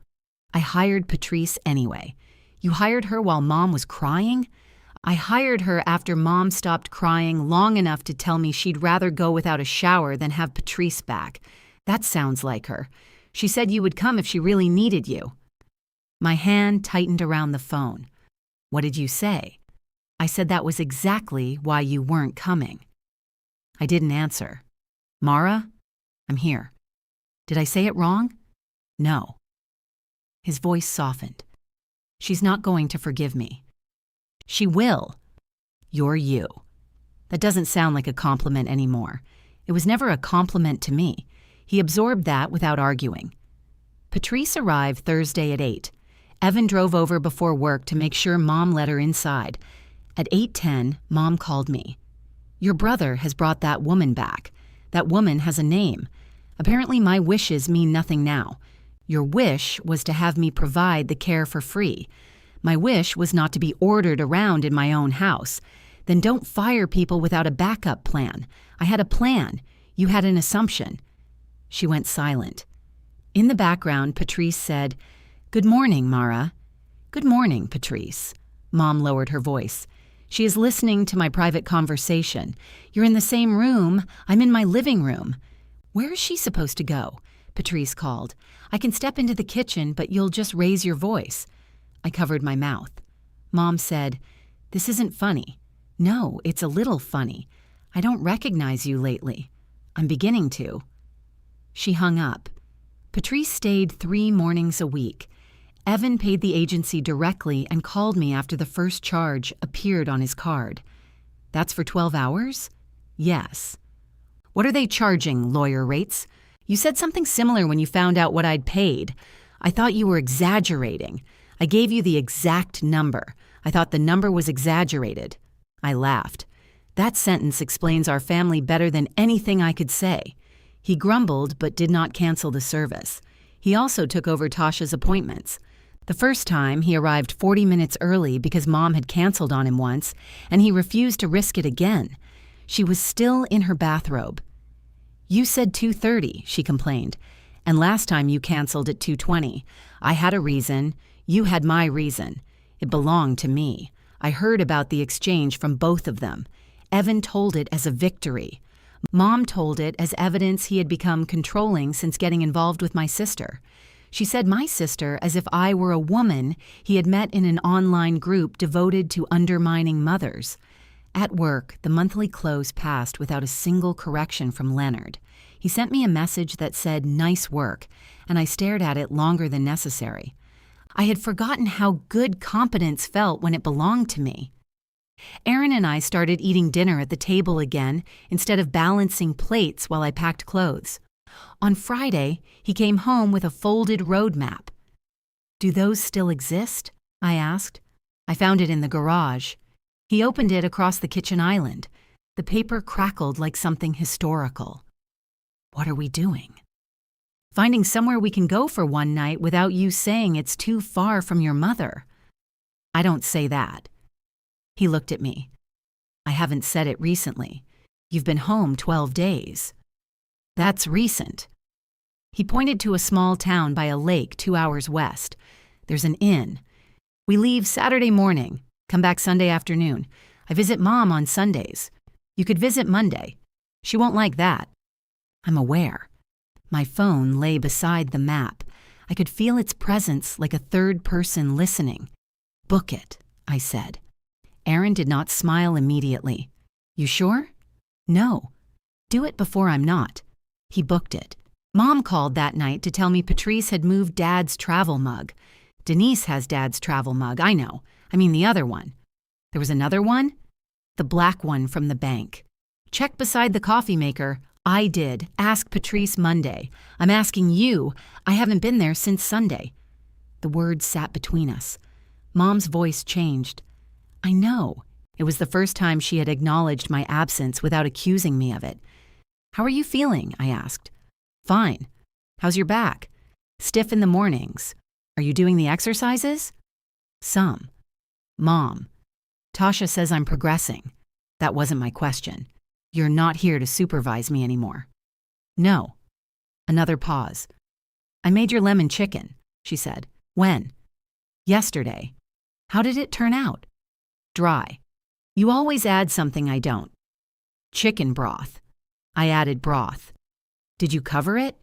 Speaker 1: "I hired Patrice anyway." "You hired her while Mom was crying?" "I hired her after Mom stopped crying long enough to tell me she'd rather go without a shower than have Patrice back. That sounds like her. She said you would come if she really needed you." My hand tightened around the phone. "What did you say?" "I said that was exactly why you weren't coming." I didn't answer. "Mara, I'm here. Did I say it wrong?" "No." His voice softened. "She's not going to forgive me." "She will." "You're you." That doesn't sound like a compliment anymore. It was never a compliment to me. He absorbed that without arguing. Patrice arrived Thursday at 8. Evan drove over before work to make sure Mom let her inside. At 8:10, Mom called me. "Your brother has brought that woman back. That woman has a name. Apparently my wishes mean nothing now. Your wish was to have me provide the care for free. My wish was not to be ordered around in my own house. Then don't fire people without a backup plan. I had a plan. You had an assumption." She went silent. In the background, Patrice said, "Good morning, Mara." "Good morning, Patrice." Mom lowered her voice. "She is listening to my private conversation. You're in the same room. I'm in my living room." "Where is she supposed to go?" Patrice called. "I can step into the kitchen, but you'll just raise your voice." I covered my mouth. Mom said, "This isn't funny." "No, it's a little funny. I don't recognize you lately." "I'm beginning to." She hung up. Patrice stayed 3 mornings a week. Evan paid the agency directly and called me after the first charge appeared on his card. "That's for 12 hours?" "Yes." "What are they charging, lawyer rates? You said something similar when you found out what I'd paid. I thought you were exaggerating. I gave you the exact number. I thought the number was exaggerated." I laughed. That sentence explains our family better than anything I could say. He grumbled but did not cancel the service. He also took over Tasha's appointments. The first time, he arrived 40 minutes early because Mom had canceled on him once, and he refused to risk it again. She was still in her bathrobe. "You said 2:30, she complained. "And last time you canceled at 2:20. I had a reason. You had my reason. It belonged to me. I heard about the exchange from both of them. Evan told it as a victory. Mom told it as evidence he had become controlling since getting involved with my sister. She said my sister as if I were a woman he had met in an online group devoted to undermining mothers. At work, the monthly close passed without a single correction from Leonard. He sent me a message that said, "Nice work," and I stared at it longer than necessary. I had forgotten how good competence felt when it belonged to me. Aaron and I started eating dinner at the table again instead of balancing plates while I packed clothes. On Friday, he came home with a folded road map. "Do those still exist?" I asked. "I found it in the garage." He opened it across the kitchen island. The paper crackled like something historical. "What are we doing?" "Finding somewhere we can go for one night without you saying it's too far from your mother." "I don't say that." He looked at me. "I haven't said it recently. You've been home 12 days. That's recent." He pointed to a small town by a lake 2 hours west. "There's an inn. We leave Saturday morning, come back Sunday afternoon. I visit Mom on Sundays. You could visit Monday. She won't like that." "I'm aware." My phone lay beside the map. I could feel its presence like a third person listening. "Book it," I said. Aaron did not smile immediately. "You sure?" "No. Do it before I'm not." He booked it. Mom called that night to tell me Patrice had moved Dad's travel mug. Denise has Dad's travel mug, I know. I mean the other one. There was another one? The black one from the bank. "Check beside the coffee maker." "I did. Ask Patrice Monday. I'm asking you. I haven't been there since Sunday." The words sat between us. Mom's voice changed. "I know." It was the first time she had acknowledged my absence without accusing me of it. "How are you feeling?" I asked. "Fine. How's your back?" "Stiff in the mornings." "Are you doing the exercises?" "Some." "Mom, Tasha says I'm progressing." That wasn't my question. "You're not here to supervise me anymore." "No." Another pause. "I made your lemon chicken," she said. "When?" "Yesterday." "How did it turn out?" "Dry." "You always add something I don't." "Chicken broth." I added broth. "Did you cover it?"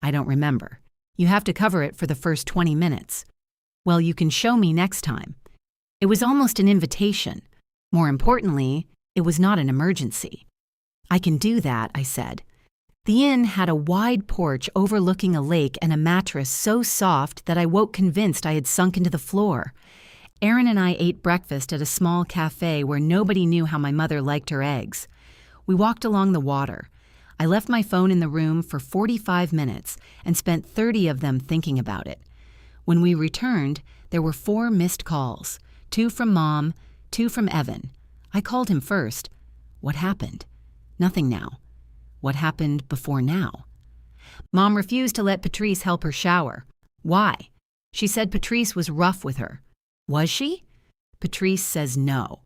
Speaker 1: "I don't remember. You have to cover it for the first 20 minutes. "Well, you can show me next time." It was almost an invitation. More importantly, it was not an emergency. "I can do that," I said. The inn had a wide porch overlooking a lake and a mattress so soft that I woke convinced I had sunk into the floor. Aaron and I ate breakfast at a small cafe where nobody knew how my mother liked her eggs. We walked along the water. I left my phone in the room for 45 minutes and spent 30 of them thinking about it. When we returned, there were 4 missed calls, 2 from Mom, 2 from Evan. I called him first. "What happened?" "Nothing now." "What happened before now?" "Mom refused to let Patrice help her shower." "Why?" "She said Patrice was rough with her." "Was she?" "Patrice says no."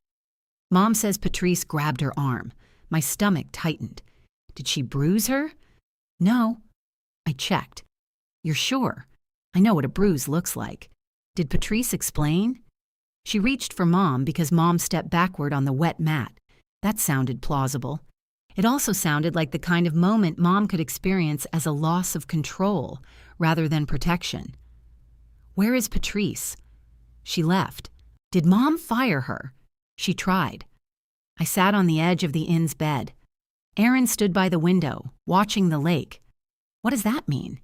Speaker 1: "Mom says Patrice grabbed her arm." My stomach tightened. "Did she bruise her?" "No." I checked. "You're sure?" "I know what a bruise looks like." "Did Patrice explain?" "She reached for Mom because Mom stepped backward on the wet mat." That sounded plausible. It also sounded like the kind of moment Mom could experience as a loss of control rather than protection. "Where is Patrice?" "She left." "Did Mom fire her?" "She tried." I sat on the edge of the inn's bed. Aaron stood by the window, watching the lake. "What does that mean?"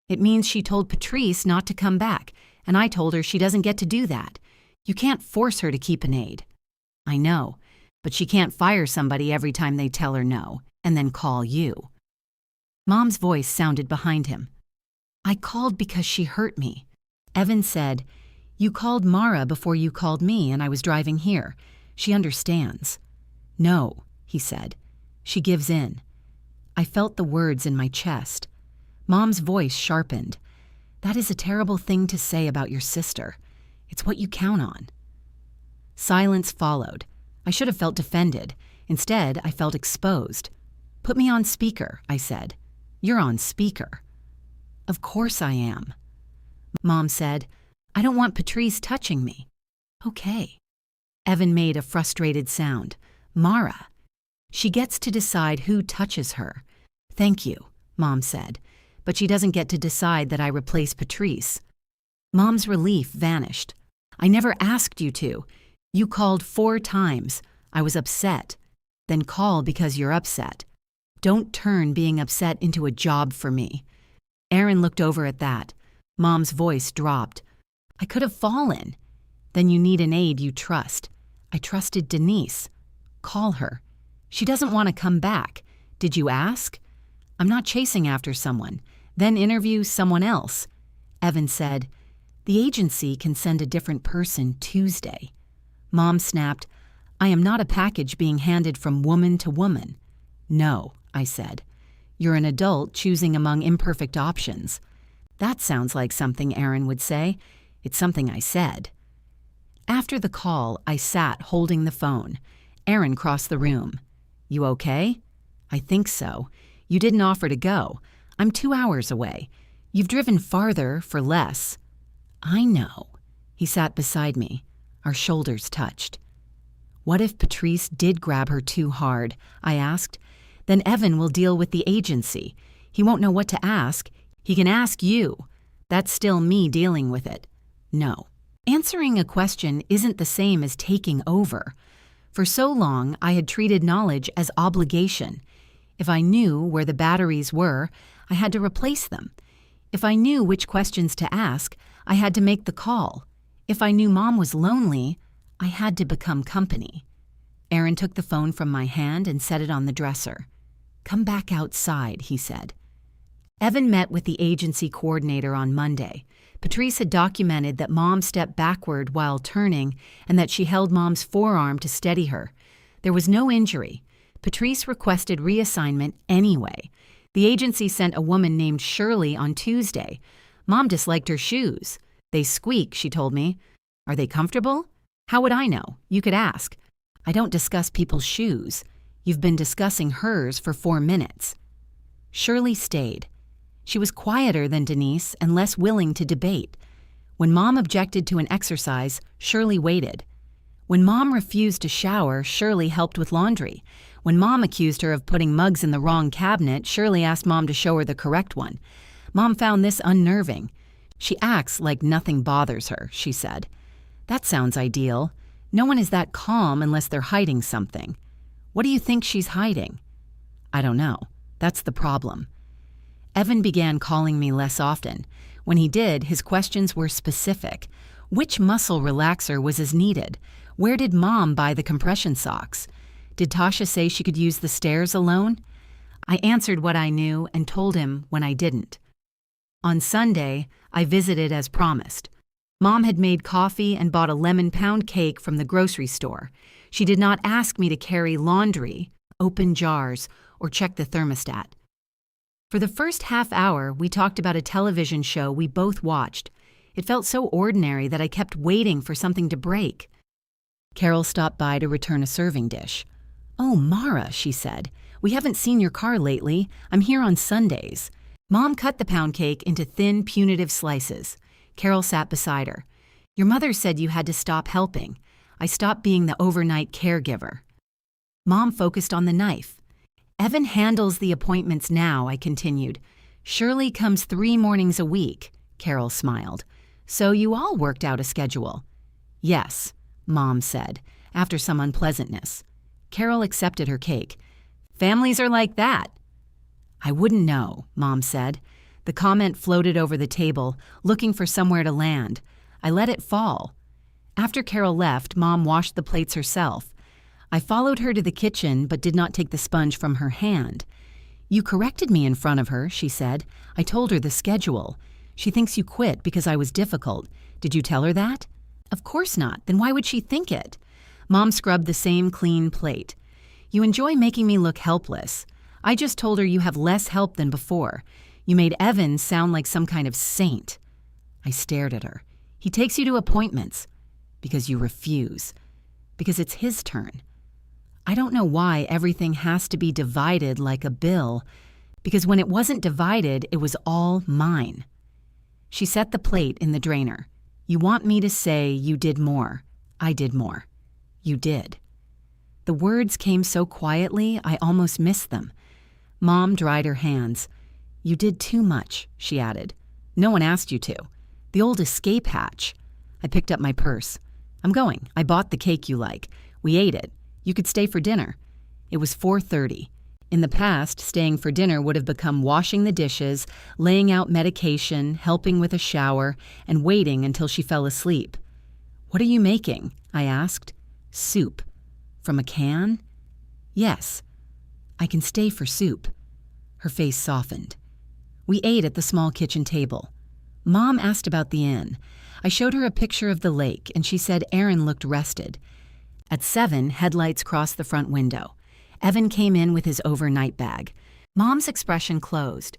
Speaker 1: "It means she told Patrice not to come back, and I told her she doesn't get to do that. You can't force her to keep an aide." "I know, but she can't fire somebody every time they tell her no, and then call you." Mom's voice sounded behind him. "I called because she hurt me." Evan said, "You called Mara before you called me, and I was driving here. She understands." "No," he said. "She gives in." I felt the words in my chest. Mom's voice sharpened. "That is a terrible thing to say about your sister. It's what you count on." Silence followed. I should have felt defended. Instead, I felt exposed. "Put me on speaker," I said. "You're on speaker." "Of course I am." Mom said, "I don't want Patrice touching me." "Okay." Evan made a frustrated sound. "Mara. She gets to decide who touches her." "Thank you," Mom said, "but she doesn't get to decide that I replace Patrice." Mom's relief vanished. "I never asked you to. You called 4 times. I was upset. Then call because you're upset. Don't turn being upset into a job for me." Aaron looked over at that. Mom's voice dropped. "I could have fallen." "Then you need an aide you trust." I trusted Denise. Call her. She doesn't want to come back. Did you ask? I'm not chasing after someone. Then interview someone else. Evan said, the agency can send a different person Tuesday. Mom snapped, I am not a package being handed from woman to woman. No, I said. You're an adult choosing among imperfect options. That sounds like something Aaron would say. It's something I said. After the call, I sat holding the phone. Aaron crossed the room. You okay? I think so. You didn't offer to go. I'm 2 hours away. You've driven farther for less. I know. He sat beside me. Our shoulders touched. What if Patrice did grab her too hard? I asked. Then Evan will deal with the agency. He won't know what to ask. He can ask you. That's still me dealing with it. No. Answering a question isn't the same as taking over. For so long, I had treated knowledge as obligation. If I knew where the batteries were, I had to replace them. If I knew which questions to ask, I had to make the call. If I knew Mom was lonely, I had to become company. Aaron took the phone from my hand and set it on the dresser. Come back outside, he said. Evan met with the agency coordinator on Monday. Patrice had documented that Mom stepped backward while turning and that she held Mom's forearm to steady her. There was no injury. Patrice requested reassignment anyway. The agency sent a woman named Shirley on Tuesday. Mom disliked her shoes. They squeak, she told me. Are they comfortable? How would I know? You could ask. I don't discuss people's shoes. You've been discussing hers for 4 minutes. Shirley stayed. She was quieter than Denise and less willing to debate. When Mom objected to an exercise, Shirley waited. When Mom refused to shower, Shirley helped with laundry. When Mom accused her of putting mugs in the wrong cabinet, Shirley asked Mom to show her the correct one. Mom found this unnerving. She acts like nothing bothers her, she said. That sounds ideal. No one is that calm unless they're hiding something. What do you think she's hiding? I don't know. That's the problem. Evan began calling me less often. When he did, his questions were specific. Which muscle relaxer was as needed? Where did Mom buy the compression socks? Did Tasha say she could use the stairs alone? I answered what I knew and told him when I didn't. On Sunday, I visited as promised. Mom had made coffee and bought a lemon pound cake from the grocery store. She did not ask me to carry laundry, open jars, or check the thermostat. For the first half hour, we talked about a television show we both watched. It felt so ordinary that I kept waiting for something to break. Carol stopped by to return a serving dish. Oh, Mara, she said. We haven't seen your car lately. I'm here on Sundays. Mom cut the pound cake into thin, punitive slices. Carol sat beside her. Your mother said you had to stop helping. I stopped being the overnight caregiver. Mom focused on the knife. Evan handles the appointments now, I continued. Shirley comes 3 mornings a week, Carol smiled. So you all worked out a schedule. Yes, Mom said, after some unpleasantness. Carol accepted her cake. Families are like that. I wouldn't know, Mom said. The comment floated over the table, looking for somewhere to land. I let it fall. After Carol left, Mom washed the plates herself. I followed her to the kitchen but did not take the sponge from her hand. You corrected me in front of her, she said. I told her the schedule. She thinks you quit because I was difficult. Did you tell her that? Of course not. Then why would she think it? Mom scrubbed the same clean plate. You enjoy making me look helpless. I just told her you have less help than before. You made Evan sound like some kind of saint. I stared at her. He takes you to appointments. Because you refuse. Because it's his turn. I don't know why everything has to be divided like a bill, because when it wasn't divided, it was all mine. She set the plate in the drainer. You want me to say you did more. I did more. You did. The words came so quietly, I almost missed them. Mom dried her hands. You did too much, she added. No one asked you to. The old escape hatch. I picked up my purse. I'm going. I bought the cake you like. We ate it. You could stay for dinner. It was 4:30. In the past, staying for dinner would have become washing the dishes, laying out medication, helping with a shower, and waiting until she fell asleep. What are you making? I asked. Soup. From a can? Yes. I can stay for soup. Her face softened. We ate at the small kitchen table. Mom asked about the inn. I showed her a picture of the lake, and she said Aaron looked rested. At 7, headlights crossed the front window. Evan came in with his overnight bag. Mom's expression closed.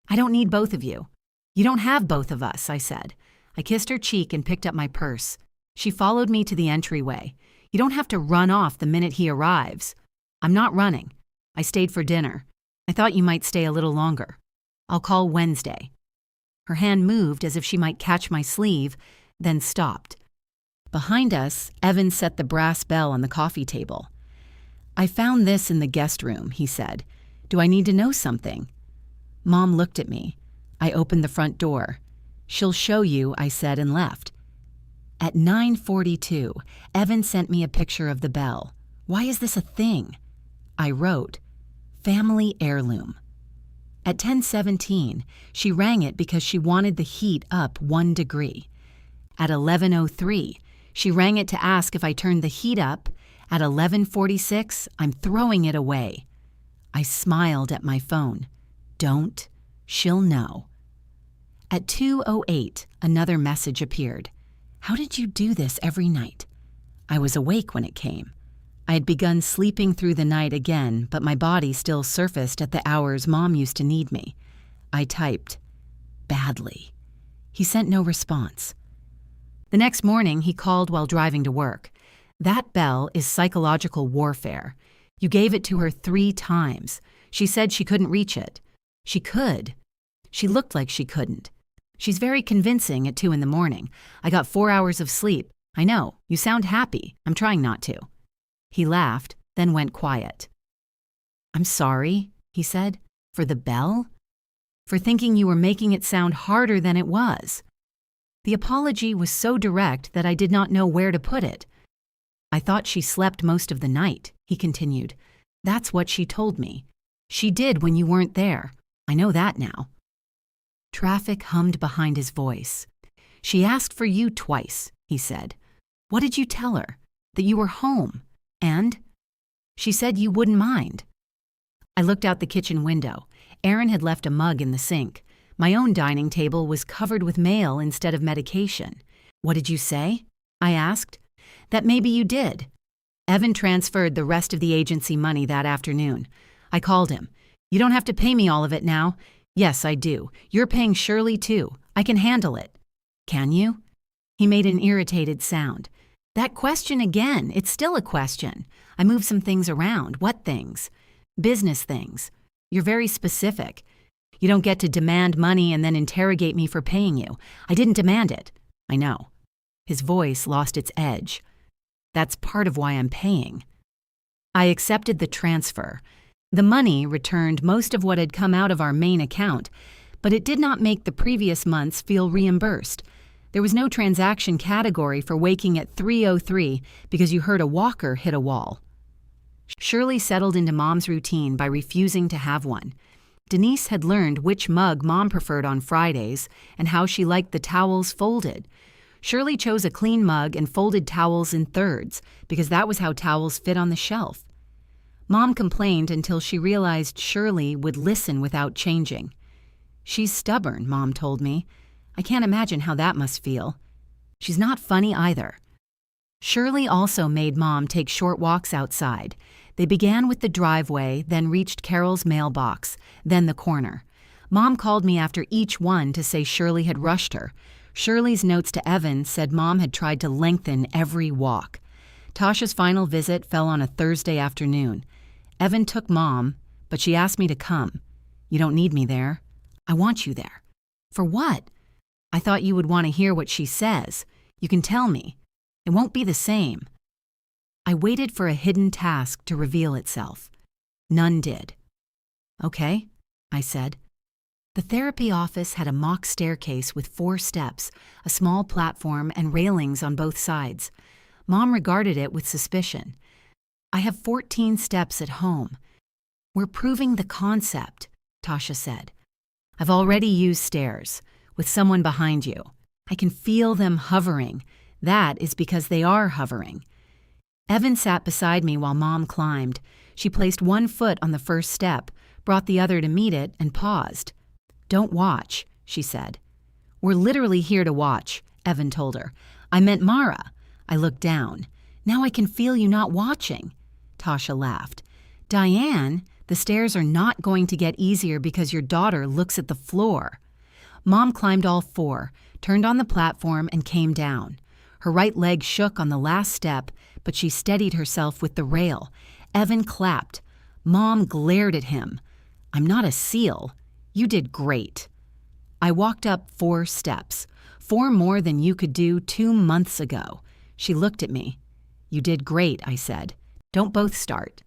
Speaker 1: I don't need both of you. You don't have both of us, I said. I kissed her cheek and picked up my purse. She followed me to the entryway. You don't have to run off the minute he arrives. I'm not running. I stayed for dinner. I thought you might stay a little longer. I'll call Wednesday. Her hand moved as if she might catch my sleeve, then stopped. Behind us, Evan set the brass bell on the coffee table. I found this in the guest room, he said. Do I need to know something? Mom looked at me. I opened the front door. She'll show you, I said, and left. At 9:42, Evan sent me a picture of the bell. Why is this a thing? I wrote, family heirloom. At 10:17, she rang it because she wanted the heat up 1 degree. At 11:03, she rang it to ask if I turned the heat up. At 11:46, I'm throwing it away. I smiled at my phone. Don't. She'll know. At 2:08, another message appeared. How did you do this every night? I was awake when it came. I had begun sleeping through the night again, but my body still surfaced at the hours Mom used to need me. I typed, badly. He sent no response. The next morning, he called while driving to work. That bell is psychological warfare. You gave it to her 3 times. She said she couldn't reach it. She could. She looked like she couldn't. She's very convincing at 2 in the morning. I got 4 hours of sleep. I know, you sound happy. I'm trying not to. He laughed, then went quiet. I'm sorry, he said, for the bell? For thinking you were making it sound harder than it was. The apology was so direct that I did not know where to put it. I thought she slept most of the night, he continued. That's what she told me. She did when you weren't there. I know that now. Traffic hummed behind his voice. She asked for you twice, he said. What did you tell her? That you were home. And? She said you wouldn't mind. I looked out the kitchen window. Aaron had left a mug in the sink. My own dining table was covered with mail instead of medication. What did you say? I asked. That maybe you did. Evan transferred the rest of the agency money that afternoon. I called him. You don't have to pay me all of it now. Yes, I do. You're paying Shirley too. I can handle it. Can you? He made an irritated sound. That question again. It's still a question. I moved some things around. What things? Business things. You're very specific. You don't get to demand money and then interrogate me for paying you. I didn't demand it. I know. His voice lost its edge. That's part of why I'm paying. I accepted the transfer. The money returned most of what had come out of our main account, but it did not make the previous months feel reimbursed. There was no transaction category for waking at 3:03 because you heard a walker hit a wall. Shirley settled into Mom's routine by refusing to have one. Denise had learned which mug Mom preferred on Fridays and how she liked the towels folded. Shirley chose a clean mug and folded towels in thirds because that was how towels fit on the shelf. Mom complained until she realized Shirley would listen without changing. She's stubborn, Mom told me. I can't imagine how that must feel. She's not funny either. Shirley also made Mom take short walks outside. They began with the driveway, then reached Carol's mailbox, then the corner. Mom called me after each one to say Shirley had rushed her. Shirley's notes to Evan said Mom had tried to lengthen every walk. Tasha's final visit fell on a Thursday afternoon. Evan took Mom, but she asked me to come. You don't need me there. I want you there. For what? I thought you would want to hear what she says. You can tell me. It won't be the same. I waited for a hidden task to reveal itself. None did. Okay, I said. The therapy office had a mock staircase with 4 steps, a small platform, and railings on both sides. Mom regarded it with suspicion. I have 14 steps at home. We're proving the concept, Tasha said. I've already used stairs, with someone behind you. I can feel them hovering. That is because they are hovering. Evan sat beside me while Mom climbed. She placed one foot on the first step, brought the other to meet it, and paused. "Don't watch," she said. "We're literally here to watch," Evan told her. "I meant Mara." I looked down. "Now I can feel you not watching." Tasha laughed. "Diane, the stairs are not going to get easier because your daughter looks at the floor." Mom climbed all four, turned on the platform, and came down. Her right leg shook on the last step, but she steadied herself with the rail. Evan clapped. Mom glared at him. "I'm not a seal. You did great." I walked up 4 steps, 4 more than you could do 2 months ago. She looked at me. "You did great," I said. "Don't both start."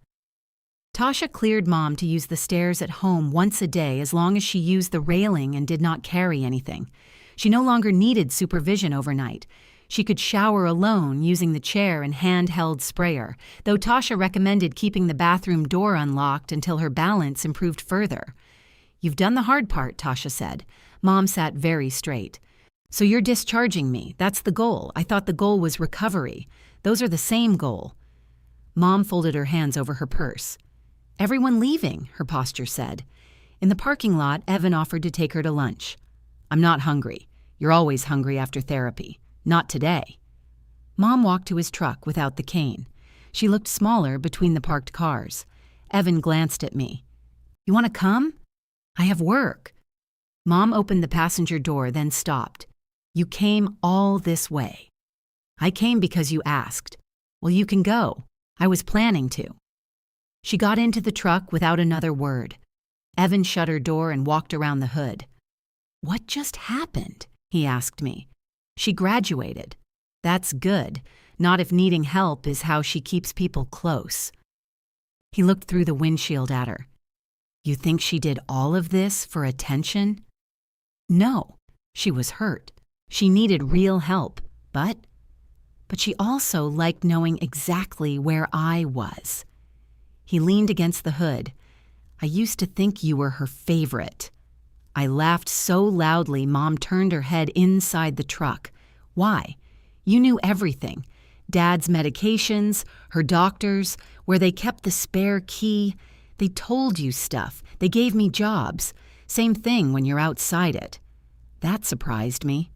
Speaker 1: Tasha cleared Mom to use the stairs at home once a day as long as she used the railing and did not carry anything. She no longer needed supervision overnight. She could shower alone using the chair and handheld sprayer, though Tasha recommended keeping the bathroom door unlocked until her balance improved further. "You've done the hard part," Tasha said. Mom sat very straight. "So you're discharging me. That's the goal. I thought the goal was recovery. Those are the same goal." Mom folded her hands over her purse. "Everyone leaving," her posture said. In the parking lot, Evan offered to take her to lunch. "I'm not hungry. You're always hungry after therapy. Not today." Mom walked to his truck without the cane. She looked smaller between the parked cars. Evan glanced at me. "You want to come?" "I have work." Mom opened the passenger door, then stopped. "You came all this way." "I came because you asked." "Well, you can go. I was planning to." She got into the truck without another word. Evan shut her door and walked around the hood. "What just happened?" he asked me. "She graduated." "That's good. Not if needing help is how she keeps people close." He looked through the windshield at her. "You think she did all of this for attention?" "No. She was hurt. She needed real help. But she also liked knowing exactly where I was." He leaned against the hood. "I used to think you were her favorite." I laughed so loudly Mom turned her head inside the truck. "Why? You knew everything. Dad's medications, her doctors, where they kept the spare key. They told you stuff. They gave me jobs. Same thing when you're outside it." That surprised me.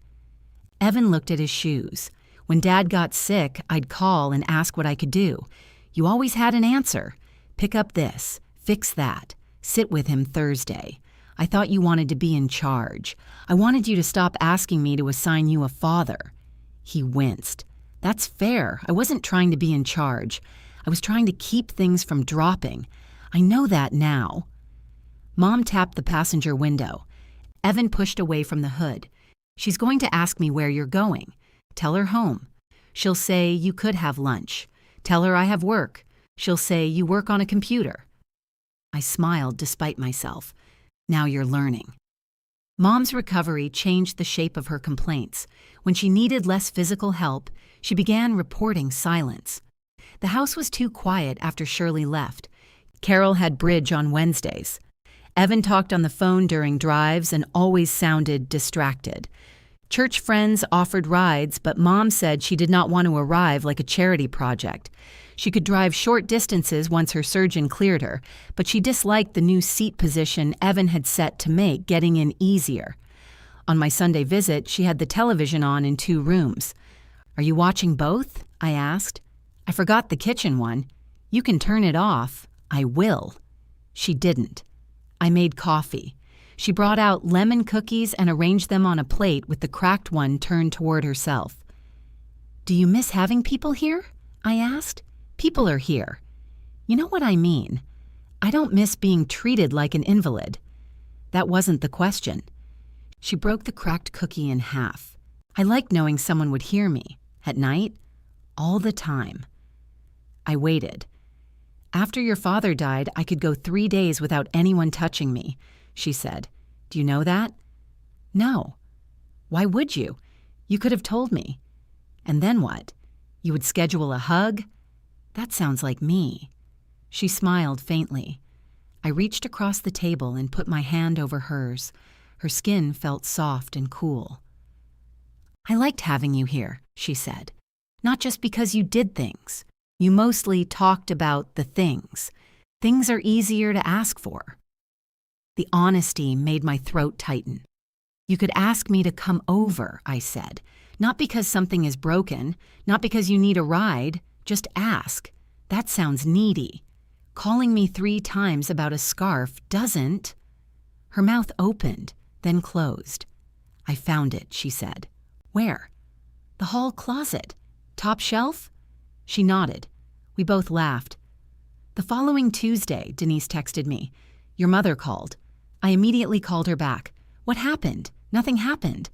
Speaker 1: Evan looked at his shoes. "When Dad got sick, I'd call and ask what I could do. You always had an answer. Pick up this, fix that, sit with him Thursday. I thought you wanted to be in charge. I wanted you to stop asking me to assign you a father." He winced. "That's fair. I wasn't trying to be in charge. I was trying to keep things from dropping. I know that now." Mom tapped the passenger window. Evan pushed away from the hood. "She's going to ask me where you're going. Tell her home. She'll say you could have lunch. Tell her I have work. She'll say you work on a computer." I smiled despite myself. "Now you're learning." Mom's recovery changed the shape of her complaints. When she needed less physical help, she began reporting silence. The house was too quiet after Shirley left. Carol had bridge on Wednesdays. Evan talked on the phone during drives and always sounded distracted. Church friends offered rides, but Mom said she did not want to arrive like a charity project. She could drive short distances once her surgeon cleared her, but she disliked the new seat position Evan had set to make getting in easier. On my Sunday visit, she had the television on in 2 rooms. "Are you watching both?" I asked. "I forgot the kitchen one." "You can turn it off." "I will." She didn't. I made coffee. She brought out lemon cookies and arranged them on a plate with the cracked one turned toward herself. "Do you miss having people here?" I asked. "People are here." "You know what I mean. I don't miss being treated like an invalid." That wasn't the question. She broke the cracked cookie in half. "I like knowing someone would hear me. At night. All the time." I waited. "After your father died, I could go 3 days without anyone touching me," she said. "Do you know that?" "No." "Why would you? You could have told me." "And then what? You would schedule a hug?" "That sounds like me." She smiled faintly. I reached across the table and put my hand over hers. Her skin felt soft and cool. "I liked having you here," she said. "Not just because you did things. You mostly talked about the things. Things are easier to ask for. The honesty made my throat tighten. You could ask me to come over, I said. Not because something is broken, not because you need a ride, just ask. That sounds needy. Calling me 3 times about a scarf doesn't. Her mouth opened, then closed. I found it, she said. Where? The hall closet. Top shelf? She nodded. We both laughed. The following Tuesday, Denise texted me. Your mother called. I immediately called her back. What happened? Nothing happened.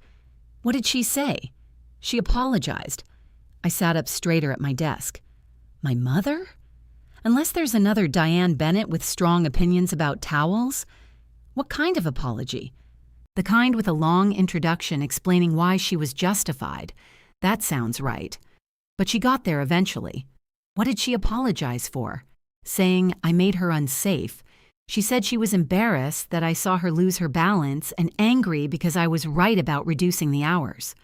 Speaker 1: What did she say? She apologized. I sat up straighter at my desk. My mother? Unless there's another Diane Bennett with strong opinions about towels? What kind of apology? The kind with a long introduction explaining why she was justified. That sounds right. But she got there eventually. What did she apologize for? Saying I made her unsafe. She said she was embarrassed that I saw her lose her balance and angry because I was right about reducing the hours.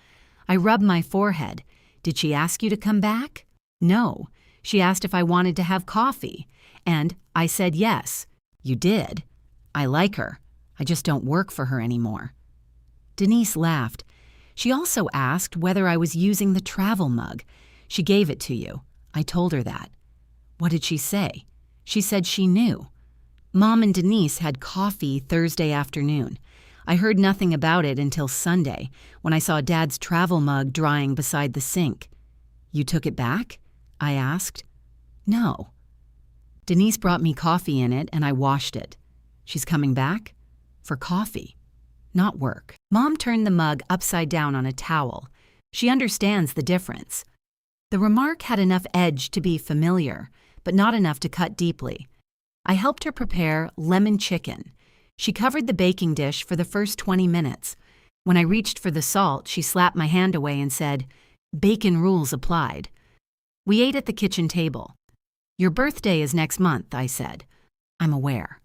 Speaker 1: I rubbed my forehead. Did she ask you to come back? No. She asked if I wanted to have coffee. And I said yes. You did. I like her. I just don't work for her anymore. Denise laughed. She also asked whether I was using the travel mug. She gave it to you. I told her that. What did she say? She said she knew. Mom and Denise had coffee Thursday afternoon. I heard nothing about it until Sunday, when I saw Dad's travel mug drying beside the sink. You took it back? I asked. No. Denise brought me coffee in it, and I washed it. She's coming back? For coffee, not work. Mom turned the mug upside down on a towel. She understands the difference. The remark had enough edge to be familiar, but not enough to cut deeply. I helped her prepare lemon chicken. She covered the baking dish for the first 20 minutes. When I reached for the salt, she slapped my hand away and said, "Bacon rules applied." We ate at the kitchen table. Your birthday is next month, I said. I'm aware.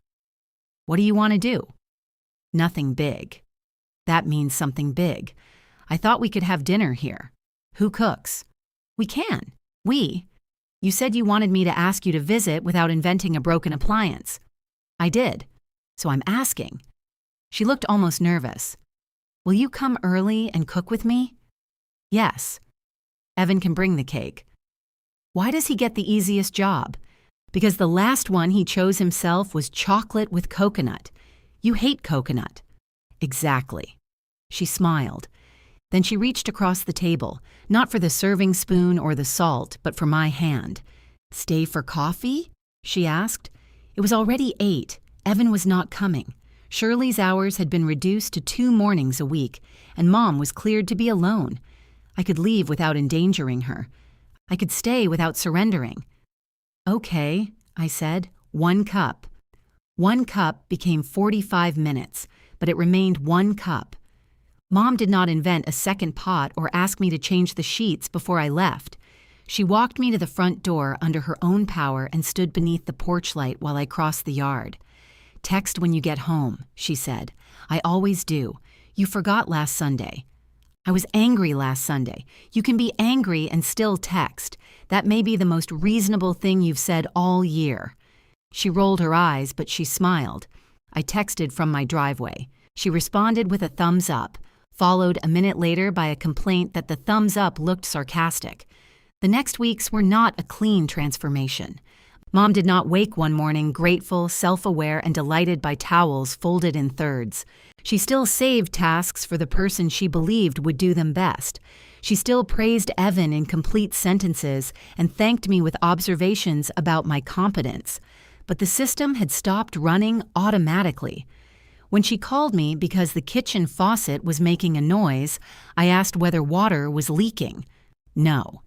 Speaker 1: What do you want to do? Nothing big. That means something big. I thought we could have dinner here. Who cooks? We can. We. You said you wanted me to ask you to visit without inventing a broken appliance. I did. So I'm asking. She looked almost nervous. Will you come early and cook with me? Yes. Evan can bring the cake. Why does he get the easiest job? Because the last one he chose himself was chocolate with coconut. You hate coconut. Exactly. She smiled. Then she reached across the table, not for the serving spoon or the salt, but for my hand. Stay for coffee? She asked. It was already 8. Evan was not coming. Shirley's hours had been reduced to 2 mornings a week, and Mom was cleared to be alone. I could leave without endangering her. I could stay without surrendering. Okay, I said. 1 cup. 1 cup became 45 minutes, but it remained 1 cup. Mom did not invent a second pot or ask me to change the sheets before I left. She walked me to the front door under her own power and stood beneath the porch light while I crossed the yard. Text when you get home, she said. I always do. You forgot last Sunday. I was angry last Sunday. You can be angry and still text. That may be the most reasonable thing you've said all year. She rolled her eyes, but she smiled. I texted from my driveway. She responded with a thumbs up, followed a minute later by a complaint that the thumbs up looked sarcastic. The next weeks were not a clean transformation. Mom did not wake one morning grateful, self-aware, and delighted by towels folded in thirds. She still saved tasks for the person she believed would do them best. She still praised Evan in complete sentences and thanked me with observations about my competence. But the system had stopped running automatically. When she called me because the kitchen faucet was making a noise, I asked whether water was leaking. No.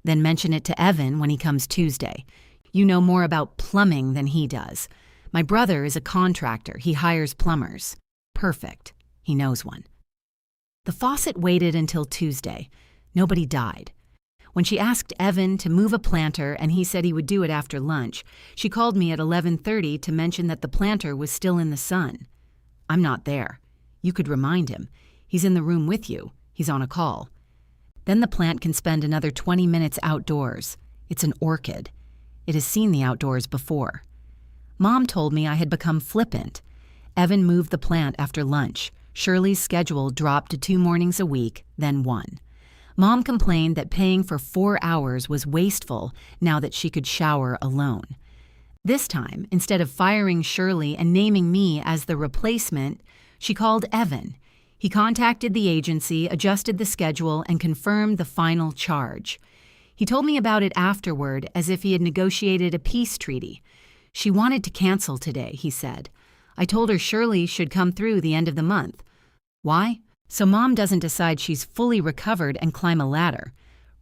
Speaker 1: Then mention it to Evan when he comes Tuesday. You know more about plumbing than he does. My brother is a contractor. He hires plumbers. Perfect. He knows one. The faucet waited until Tuesday. Nobody died. When she asked Evan to move a planter and he said he would do it after lunch, she called me at 11:30 to mention that the planter was still in the sun. I'm not there. You could remind him. He's in the room with you. He's on a call. Then the plant can spend another 20 minutes outdoors. It's an orchid. It has seen the outdoors before. Mom told me I had become flippant. Evan moved the plant after lunch. Shirley's schedule dropped to 2 mornings a week, then 1. Mom complained that paying for 4 hours was wasteful now that she could shower alone. This time, instead of firing Shirley and naming me as the replacement, she called Evan. He contacted the agency, adjusted the schedule, and confirmed the final charge. He told me about it afterward as if he had negotiated a peace treaty. She wanted to cancel today, he said. I told her Shirley should come through the end of the month. Why? So Mom doesn't decide she's fully recovered and climb a ladder.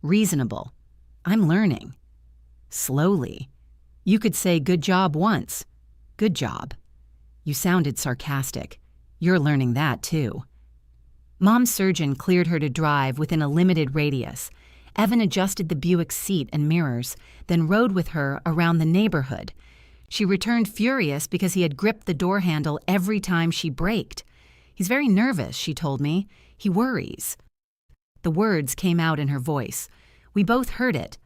Speaker 1: Reasonable. I'm learning. Slowly. You could say good job once. Good job. You sounded sarcastic. You're learning that too. Mom's surgeon cleared her to drive within a limited radius. Evan adjusted the Buick's seat and mirrors, then rode with her around the neighborhood. She returned furious because he had gripped the door handle every time she braked. He's very nervous, she told me. He worries. The words came out in her voice. We both heard it.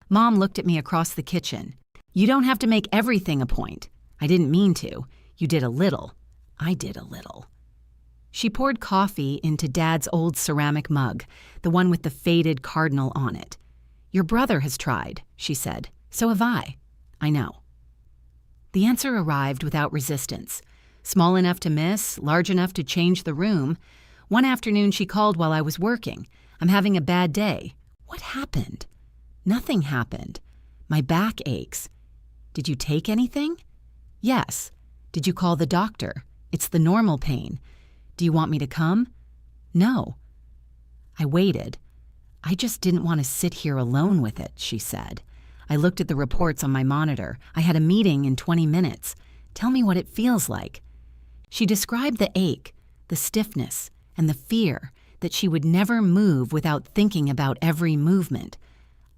Speaker 1: Mom looked at me across the kitchen. You don't have to make everything a point. I didn't mean to. You did a little. I did a little. She poured coffee into Dad's old ceramic mug, the one with the faded cardinal on it. Your brother has tried, she said. So have I. I know. The answer arrived without resistance. Small enough to miss, large enough to change the room. One afternoon she called while I was working. I'm having a bad day. What happened? Nothing happened. My back aches. Did you take anything? Yes. Did you call the doctor? It's the normal pain. Do you want me to come? No. I waited. I just didn't want to sit here alone with it, she said. I looked at the reports on my monitor. I had a meeting in 20 minutes. Tell me what it feels like. She described the ache, the stiffness, and the fear that she would never move without thinking about every movement.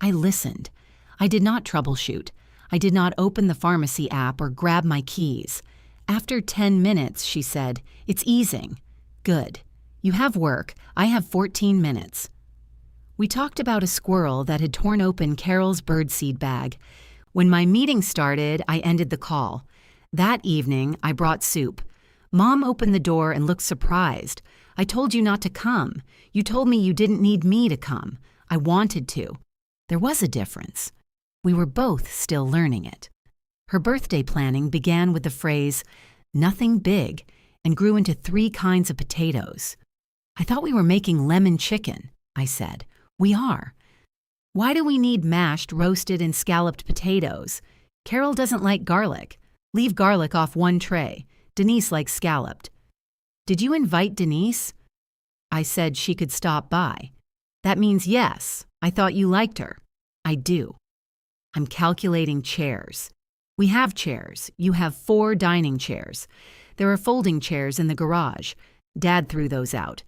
Speaker 1: I listened. I did not troubleshoot. I did not open the pharmacy app or grab my keys. After 10 minutes, she said, it's easing. Good. You have work. I have 14 minutes. We talked about a squirrel that had torn open Carol's birdseed bag. When my meeting started, I ended the call. That evening, I brought soup. Mom opened the door and looked surprised. I told you not to come. You told me you didn't need me to come. I wanted to. There was a difference. We were both still learning it. Her birthday planning began with the phrase, nothing big, and grew into 3 kinds of potatoes. I thought we were making lemon chicken, I said. We are. Why do we need mashed, roasted, and scalloped potatoes? Carol doesn't like garlic. Leave garlic off one tray. Denise likes scalloped. Did you invite Denise? I said she could stop by. That means yes. I thought you liked her. I do. I'm calculating chairs. We have chairs. You have 4 dining chairs. There are folding chairs in the garage. Dad threw those out.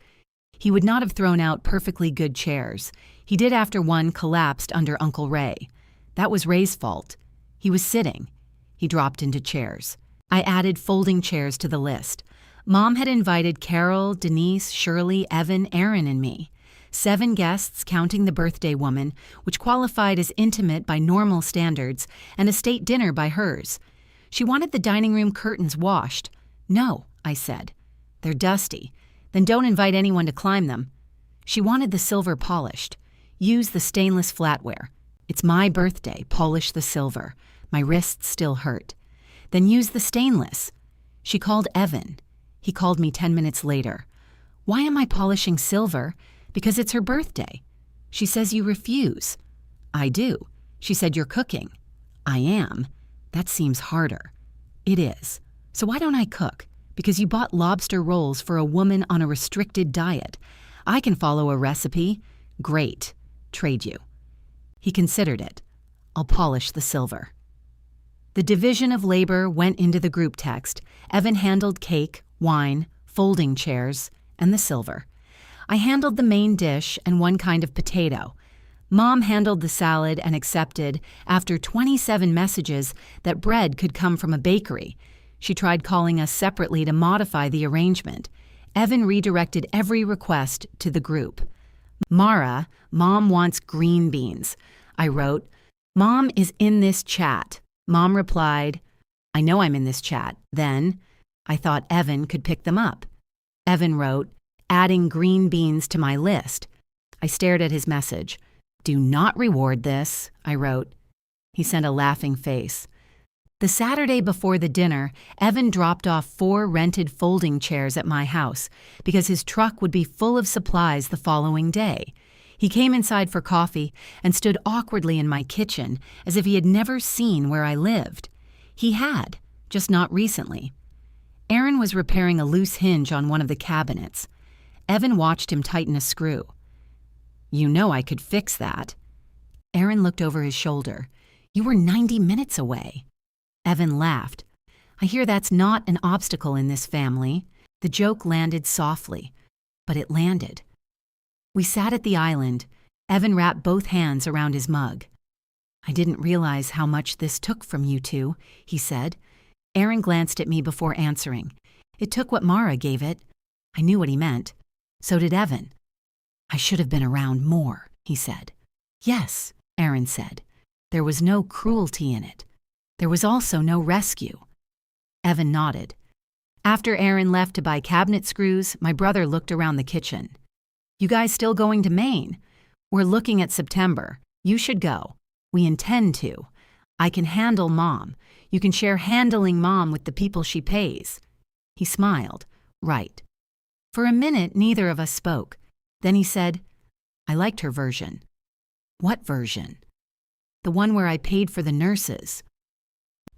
Speaker 1: He would not have thrown out perfectly good chairs. He did after one collapsed under Uncle Ray. That was Ray's fault. He was sitting. He dropped into chairs. I added folding chairs to the list. Mom had invited Carol, Denise, Shirley, Evan, Aaron, and me. 7 guests, counting the birthday woman, which qualified as intimate by normal standards, and a state dinner by hers. She wanted the dining room curtains washed. No, I said. They're dusty. Then don't invite anyone to climb them. She wanted the silver polished. Use the stainless flatware. It's my birthday, polish the silver. My wrists still hurt. Then use the stainless. She called Evan. He called me 10 minutes later. Why am I polishing silver? Because it's her birthday. She says you refuse. I do. She said you're cooking. I am. That seems harder. It is. So why don't I cook? Because you bought lobster rolls for a woman on a restricted diet. I can follow a recipe. Great. Trade you. He considered it. I'll polish the silver. The division of labor went into the group text. Evan handled cake, wine, folding chairs, and the silver. I handled the main dish and one kind of potato. Mom handled the salad and accepted, after 27 messages, that bread could come from a bakery. She tried calling us separately to modify the arrangement. Evan redirected every request to the group. Mara, Mom wants green beans. I wrote, "Mom is in this chat." Mom replied, "I know I'm in this chat." Then, I thought Evan could pick them up. Evan wrote, "Adding green beans to my list." I stared at his message. "Do not reward this," I wrote. He sent a laughing face. The Saturday before the dinner, Evan dropped off 4 rented folding chairs at my house because his truck would be full of supplies the following day. He came inside for coffee and stood awkwardly in my kitchen as if he had never seen where I lived. He had, just not recently. Aaron was repairing a loose hinge on one of the cabinets. Evan watched him tighten a screw. "You know I could fix that." Aaron looked over his shoulder. "You were 90 minutes away." Evan laughed. "I hear that's not an obstacle in this family." The joke landed softly, but it landed. We sat at the island. Evan wrapped both hands around his mug. "I didn't realize how much this took from you two," he said. Aaron glanced at me before answering. "It took what Mara gave it." I knew what he meant. So did Evan. "I should have been around more," he said. "Yes," Aaron said. "There was no cruelty in it. There was also no rescue." Evan nodded. After Aaron left to buy cabinet screws, my brother looked around the kitchen. "You guys still going to Maine?" "We're looking at September. You should go." "We intend to. I can handle Mom. You can share handling Mom with the people she pays." He smiled. "Right." For a minute, neither of us spoke. Then he said, "I liked her version." "What version?" "The one where I paid for the nurses."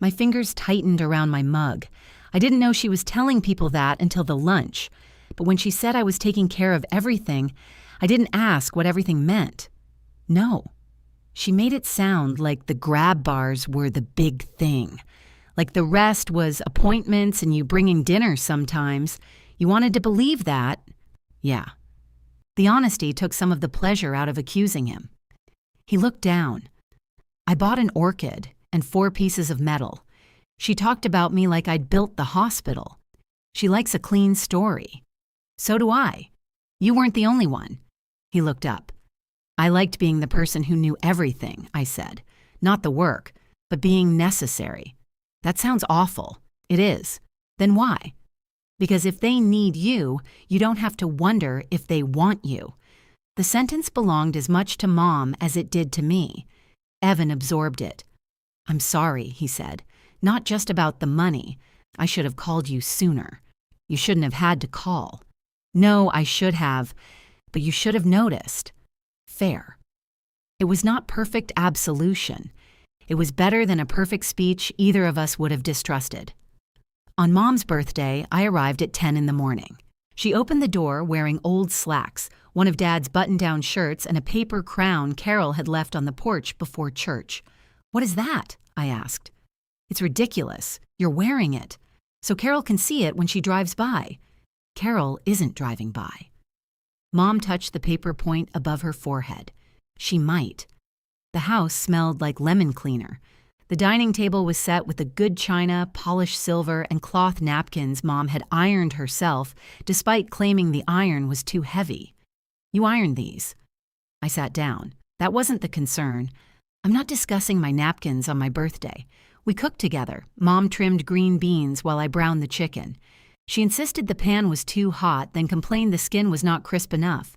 Speaker 1: My fingers tightened around my mug. I didn't know she was telling people that until the lunch. But when she said I was taking care of everything, I didn't ask what everything meant. No. She made it sound like the grab bars were the big thing. Like the rest was appointments and you bringing dinner sometimes. You wanted to believe that? Yeah. The honesty took some of the pleasure out of accusing him. He looked down. "I bought an orchid and 4 pieces of metal. She talked about me like I'd built the hospital. She likes a clean story. So do I. You weren't the only one." He looked up. "I liked being the person who knew everything," I said. "Not the work, but being necessary." "That sounds awful." "It is." "Then why?" "Because if they need you, you don't have to wonder if they want you." The sentence belonged as much to Mom as it did to me. Evan absorbed it. "I'm sorry," he said. "Not just about the money. I should have called you sooner. You shouldn't have had to call." "No, I should have, but you should have noticed." Fair. It was not perfect absolution. It was better than a perfect speech either of us would have distrusted. On Mom's birthday, I arrived at 10 in the morning. She opened the door wearing old slacks, one of Dad's button-down shirts, and a paper crown Carol had left on the porch before church. "What is that?" I asked. "It's ridiculous. You're wearing it. So Carol can see it when she drives by." Carol isn't driving by. Mom touched the paper point above her forehead. She might. The house smelled like lemon cleaner. The dining table was set with the good china, polished silver, and cloth napkins Mom had ironed herself, despite claiming the iron was too heavy. "You ironed these." I sat down. That wasn't the concern. I'm not discussing my napkins on my birthday. We cooked together. Mom trimmed green beans while I browned the chicken. She insisted the pan was too hot, then complained the skin was not crisp enough.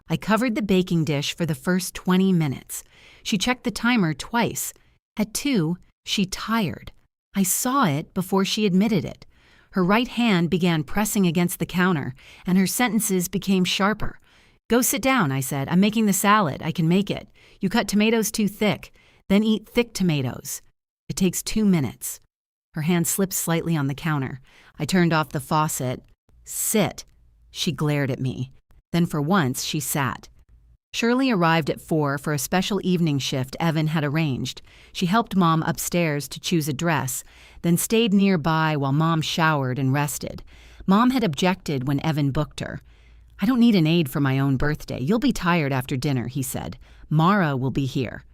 Speaker 1: I covered the baking dish for the first 20 minutes. She checked the timer twice. At 2, she tired. I saw it before she admitted it. Her right hand began pressing against the counter, and her sentences became sharper. "Go sit down," I said. "I'm making the salad. I can make it. You cut tomatoes too thick. Then eat thick tomatoes. It takes 2 minutes." Her hand slipped slightly on the counter. I turned off the faucet. "Sit." She glared at me. Then for once, she sat. Shirley arrived at 4 for a special evening shift Evan had arranged. She helped Mom upstairs to choose a dress, then stayed nearby while Mom showered and rested. Mom had objected when Evan booked her. "I don't need an aide for my own birthday. You'll be tired after dinner," he said. "Mara will be here."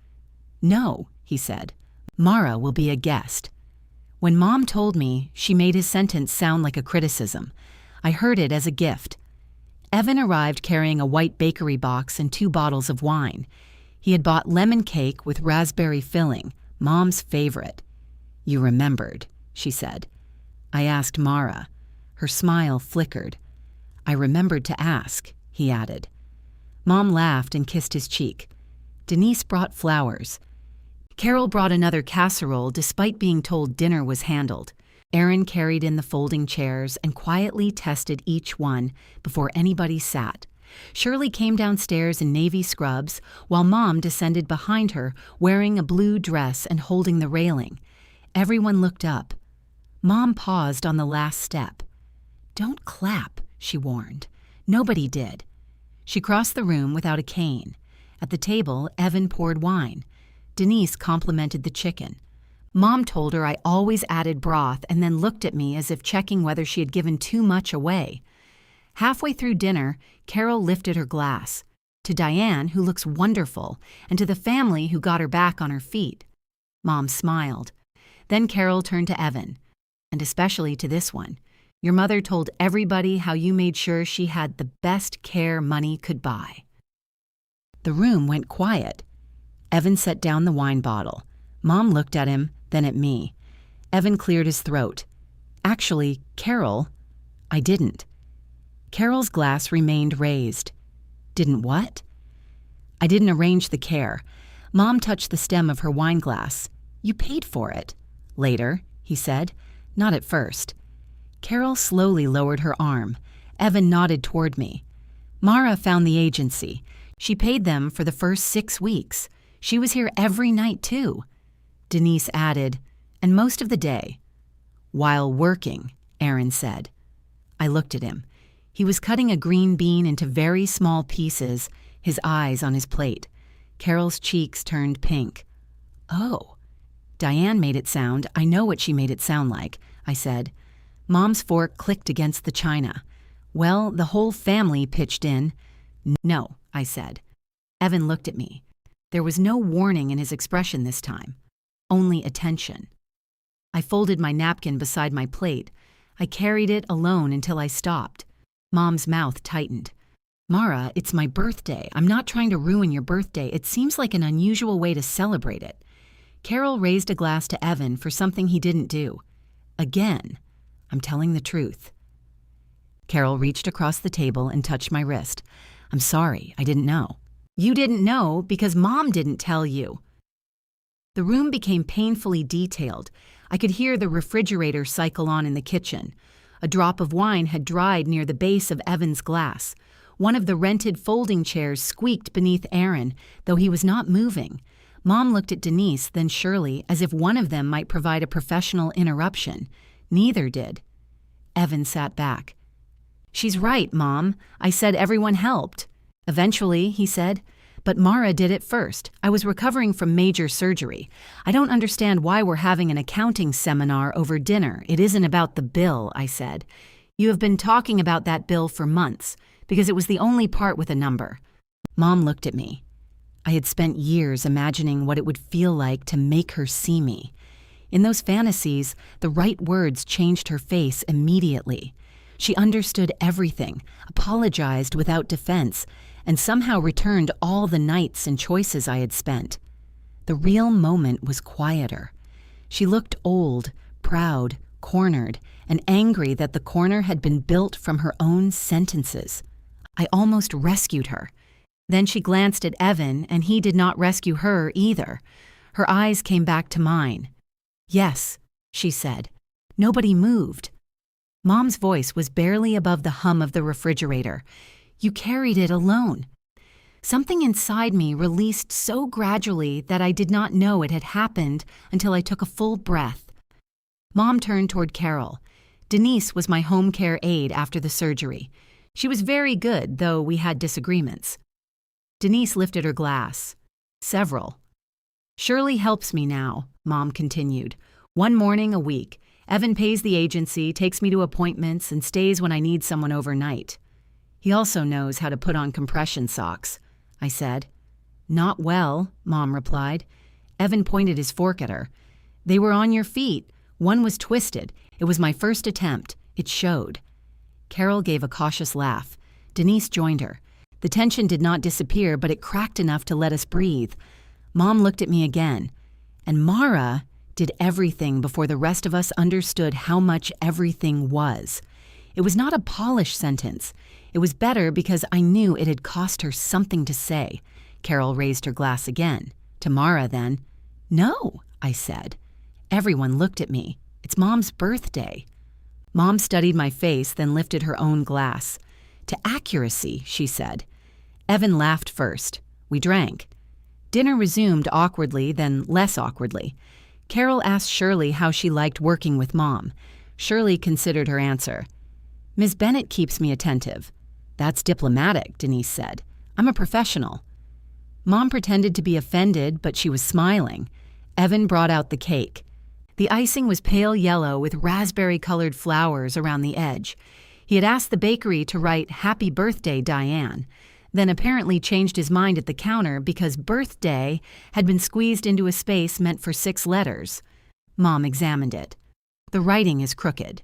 Speaker 1: "No," he said. "Mara will be a guest." When Mom told me, she made his sentence sound like a criticism. I heard it as a gift. Evan arrived carrying a white bakery box and 2 bottles of wine. He had bought lemon cake with raspberry filling, Mom's favorite. "You remembered," she said. I asked Mara. Her smile flickered. "I remembered to ask," he added. Mom laughed and kissed his cheek. Denise brought flowers. Carol brought another casserole despite being told dinner was handled. Aaron carried in the folding chairs and quietly tested each one before anybody sat. Shirley came downstairs in navy scrubs, while Mom descended behind her wearing a blue dress and holding the railing. Everyone looked up. Mom paused on the last step. "Don't clap," she warned. Nobody did. She crossed the room without a cane. At the table, Evan poured wine. Denise complimented the chicken. Mom told her I always added broth and then looked at me as if checking whether she had given too much away. Halfway through dinner, Carol lifted her glass. To Diane, who looks wonderful, and to the family who got her back on her feet. Mom smiled. Then Carol turned to Evan, and especially to this one. "Your mother told everybody how you made sure she had the best care money could buy." The room went quiet. Evan set down the wine bottle. Mom looked at him, then at me. Evan cleared his throat. "Actually, Carol, I didn't." Carol's glass remained raised. "Didn't what?" "I didn't arrange the care." Mom touched the stem of her wine glass. "You paid for it." "Later," he said. "Not at first." Carol slowly lowered her arm. Evan nodded toward me. "Mara found the agency. She paid them for the first 6 weeks. She was here every night, too." Denise added, "And most of the day." "While working," Aaron said. I looked at him. He was cutting a green bean into very small pieces, his eyes on his plate. Carol's cheeks turned pink. "Oh." Diane made it sound, "I know what she made it sound like," I said. Mom's fork clicked against the china. "Well, the whole family pitched in." "No," I said. Evan looked at me. There was no warning in his expression this time, only attention. I folded my napkin beside my plate. I carried it alone until I stopped. Mom's mouth tightened. "Mara, it's my birthday. I'm not trying to ruin your birthday. It seems like an unusual way to celebrate it." Carol raised a glass to Evan for something he didn't do. "Again, I'm telling the truth." Carol reached across the table and touched my wrist. "I'm sorry, I didn't know." "You didn't know because Mom didn't tell you." The room became painfully detailed. I could hear the refrigerator cycle on in the kitchen. A drop of wine had dried near the base of Evan's glass. One of the rented folding chairs squeaked beneath Aaron, though he was not moving. Mom looked at Denise, then Shirley, as if one of them might provide a professional interruption. Neither did. Evan sat back. "She's right, Mom. I said everyone helped." "Eventually," he said. "But Mara did it first. I was recovering from major surgery. I don't understand why we're having an accounting seminar over dinner. It isn't about the bill," I said. "You have been talking about that bill for months, because it was the only part with a number." Mom looked at me. I had spent years imagining what it would feel like to make her see me. In those fantasies, the right words changed her face immediately. She understood everything, apologized without defense, and somehow returned all the nights and choices I had spent. The real moment was quieter. She looked old, proud, cornered, and angry that the corner had been built from her own sentences. I almost rescued her. Then she glanced at Evan, and he did not rescue her either. Her eyes came back to mine. "Yes," she said. Nobody moved. Mom's voice was barely above the hum of the refrigerator. "You carried it alone." Something inside me released so gradually that I did not know it had happened until I took a full breath. Mom turned toward Carol. Denise was my home care aide after the surgery. She was very good, though we had disagreements. Denise lifted her glass. "Several." "Shirley helps me now," Mom continued. "One morning a week. Evan pays the agency, takes me to appointments, and stays when I need someone overnight. He also knows how to put on compression socks," I said. "Not well," Mom replied. Evan pointed his fork at her. "They were on your feet. One was twisted. It was my first attempt. It showed." Carol gave a cautious laugh. Denise joined her. The tension did not disappear, but it cracked enough to let us breathe. Mom looked at me again, and Mara did everything before the rest of us understood how much everything was. It was not a polished sentence. It was better because I knew it had cost her something to say. Carol raised her glass again. To Mara, then. "No," I said. Everyone looked at me. "It's Mom's birthday." Mom studied my face, then lifted her own glass. "To accuracy," she said. Evan laughed first. We drank. Dinner resumed awkwardly, then less awkwardly. Carol asked Shirley how she liked working with Mom. Shirley considered her answer. "Ms. Bennett keeps me attentive." "That's diplomatic," Denise said. "I'm a professional." Mom pretended to be offended, but she was smiling. Evan brought out the cake. The icing was pale yellow with raspberry-colored flowers around the edge. He had asked the bakery to write "Happy Birthday, Diane," then apparently changed his mind at the counter because "birthday" had been squeezed into a space meant for 6 letters. Mom examined it. "The writing is crooked."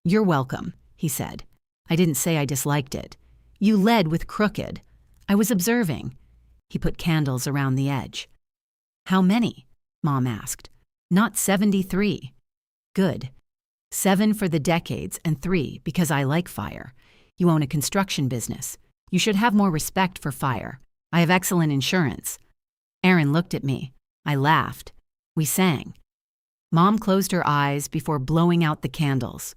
Speaker 1: "You're welcome," he said. I didn't say I disliked it. "You led with crooked." I was observing. He put candles around the edge. "How many?" Mom asked. "Not 73. "Good. 7 for the decades and 3 because I like fire. You own a construction business. You should have more respect for fire. I have excellent insurance." Aaron looked at me. I laughed. We sang. Mom closed her eyes before blowing out the candles.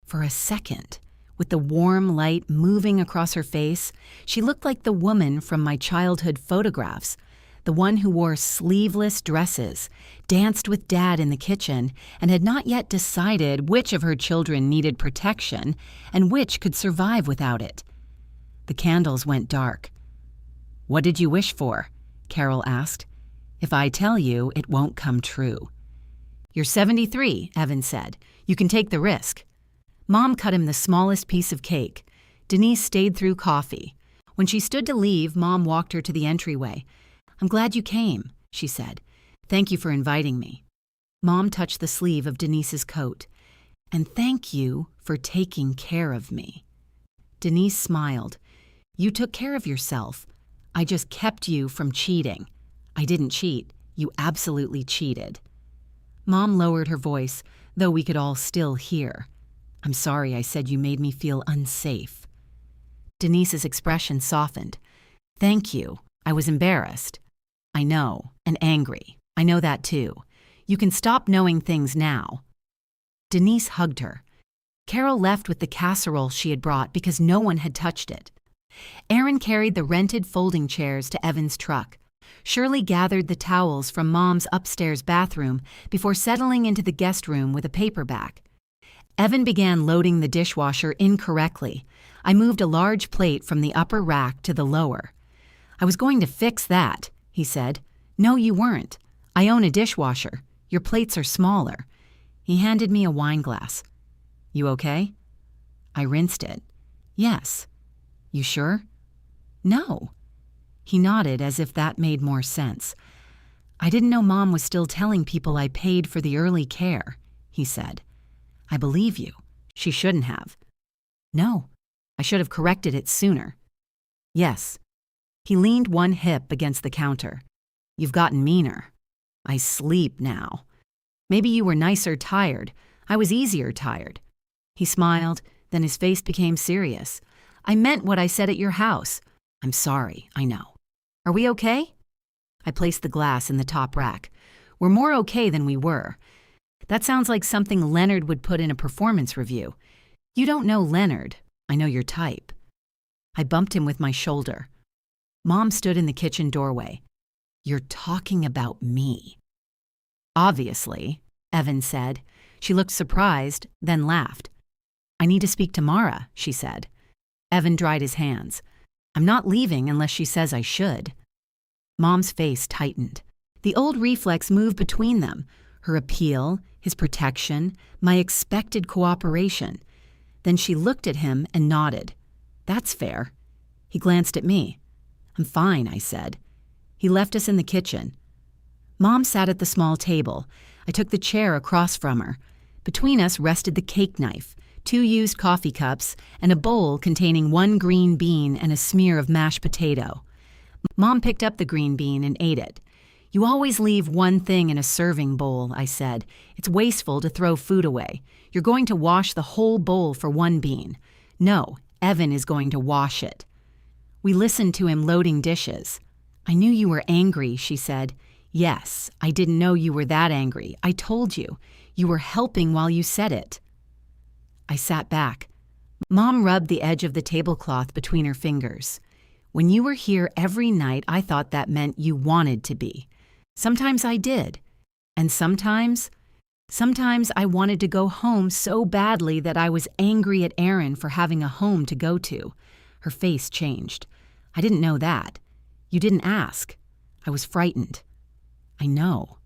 Speaker 1: For a second, with the warm light moving across her face, she looked like the woman from my childhood photographs, the one who wore sleeveless dresses, danced with Dad in the kitchen, and had not yet decided which of her children needed protection and which could survive without it. The candles went dark. "What did you wish for?" Carol asked. "If I tell you, it won't come true." "You're 73, Evan said. "You can take the risk." Mom cut him the smallest piece of cake. Denise stayed through coffee. When she stood to leave, Mom walked her to the entryway. "I'm glad you came," she said. "Thank you for inviting me." Mom touched the sleeve of Denise's coat. "And thank you for taking care of me." Denise smiled. "You took care of yourself. I just kept you from cheating." "I didn't cheat. You absolutely cheated." Mom lowered her voice, though we could all still hear. "I'm sorry I said you made me feel unsafe." Denise's expression softened. "Thank you. I was embarrassed." "I know, and angry. I know that too. You can stop knowing things now." Denise hugged her. Carol left with the casserole she had brought because no one had touched it. Aaron carried the rented folding chairs to Evan's truck. Shirley gathered the towels from Mom's upstairs bathroom before settling into the guest room with a paperback. Evan began loading the dishwasher incorrectly. I moved a large plate from the upper rack to the lower. "I was going to fix that," he said. "No, you weren't. I own a dishwasher. Your plates are smaller." He handed me a wine glass. "You okay?" I rinsed it. "Yes." "You sure?" "No." He nodded as if that made more sense. "I didn't know Mom was still telling people I paid for the early care," he said. "I believe you. She shouldn't have." "No. I should have corrected it sooner." "Yes." He leaned one hip against the counter. "You've gotten meaner." "I sleep now." "Maybe you were nicer tired. I was easier tired." He smiled, then his face became serious. "I meant what I said at your house." "I'm sorry, I know." "Are we okay?" I placed the glass in the top rack. "We're more okay than we were." That sounds like something Leonard would put in a performance review. "You don't know Leonard. I know your type." I bumped him with my shoulder. Mom stood in the kitchen doorway. "You're talking about me." "Obviously," Evan said. She looked surprised, then laughed. "I need to speak to Mara," she said. Evan dried his hands. "I'm not leaving unless she says I should." Mom's face tightened. The old reflex moved between them, her appeal, his protection, my expected cooperation. Then she looked at him and nodded. "That's fair." He glanced at me. "I'm fine," I said. He left us in the kitchen. Mom sat at the small table. I took the chair across from her. Between us rested the cake knife, 2 used coffee cups, and a bowl containing 1 green bean and a smear of mashed potato. Mom picked up the green bean and ate it. "You always leave one thing in a serving bowl," I said. "It's wasteful to throw food away. You're going to wash the whole bowl for 1 bean. No, Evan is going to wash it." We listened to him loading dishes. "I knew you were angry," she said. "Yes, I didn't know you were that angry. I told you. You were helping while you said it." I sat back. Mom rubbed the edge of the tablecloth between her fingers. "When you were here every night, I thought that meant you wanted to be. Sometimes I did. And sometimes I wanted to go home so badly that I was angry at Aaron for having a home to go to." Her face changed. "I didn't know that. You didn't ask. I was frightened." "I know."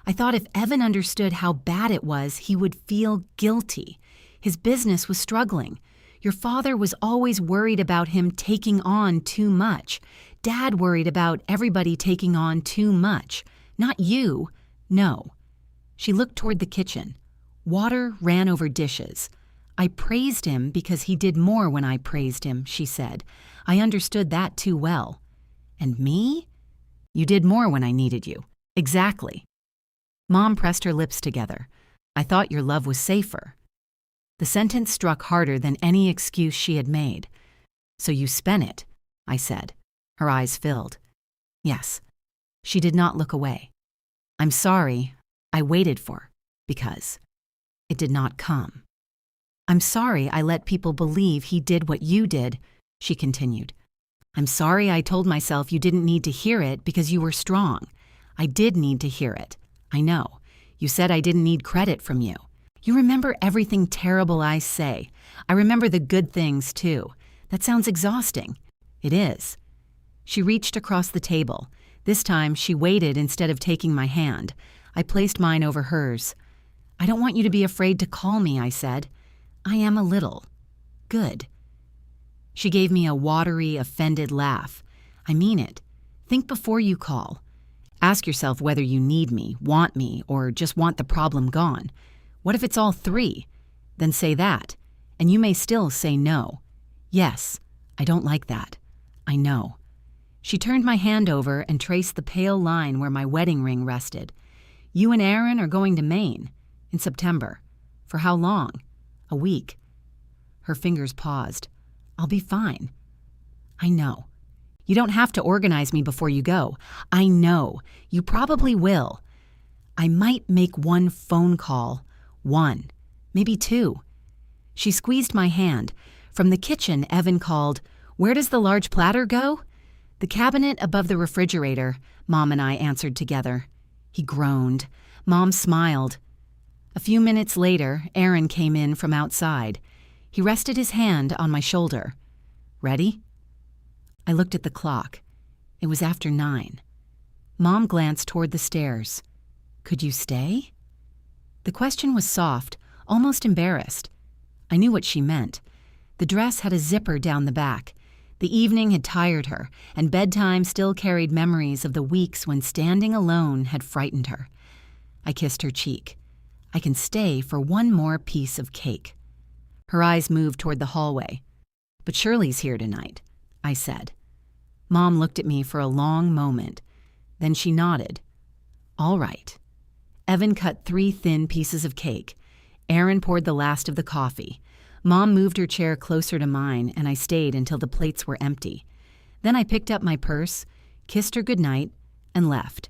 Speaker 1: "I thought if Evan understood how bad it was, he would feel guilty. His business was struggling. Your father was always worried about him taking on too much. Dad worried about everybody taking on too much. Not you. No." She looked toward the kitchen. Water ran over dishes. "I praised him because he did more when I praised him," she said. "I understood that too well." "And me?" "You did more when I needed you." "Exactly." Mom pressed her lips together. "I thought your love was safer." The sentence struck harder than any excuse she had made. "So you spent it," I said. Her eyes filled. "Yes." She did not look away. "I'm sorry. I waited because it did not come. I'm sorry I let people believe he did what you did," she continued. "I'm sorry I told myself you didn't need to hear it because you were strong. I did need to hear it. I know. You said I didn't need credit from you. You remember everything terrible I say. I remember the good things, too. That sounds exhausting." "It is." She reached across the table. This time, she waited instead of taking my hand. I placed mine over hers. "I don't want you to be afraid to call me," I said. "I am a little." "Good." She gave me a watery, offended laugh. "I mean it. Think before you call. Ask yourself whether you need me, or just want the problem gone. What if it's all 3? Then say that, and you may still say no. Yes, I don't like that. I know." She turned my hand over and traced the pale line where my wedding ring rested. "You and Aaron are going to Maine in September. For how long?" "A week." Her fingers paused. "I'll be fine." "I know. You don't have to organize me before you go." "I know. You probably will." "I might make 1 phone call. 1, maybe 2. She squeezed my hand. From the kitchen, Evan called, "Where does the large platter go?" "The cabinet above the refrigerator," Mom and I answered together. He groaned. Mom smiled. A few minutes later, Aaron came in from outside. He rested his hand on my shoulder. "Ready?" I looked at the clock. It was after 9. Mom glanced toward the stairs. "Could you stay?" The question was soft, almost embarrassed. I knew what she meant. The dress had a zipper down the back. The evening had tired her, and bedtime still carried memories of the weeks when standing alone had frightened her. I kissed her cheek. "I can stay for 1 more piece of cake." Her eyes moved toward the hallway. "But Shirley's here tonight," I said. Mom looked at me for a long moment. Then she nodded. "All right." Evan cut 3 thin pieces of cake. Aaron poured the last of the coffee. Mom moved her chair closer to mine, and I stayed until the plates were empty. Then I picked up my purse, kissed her goodnight, and left.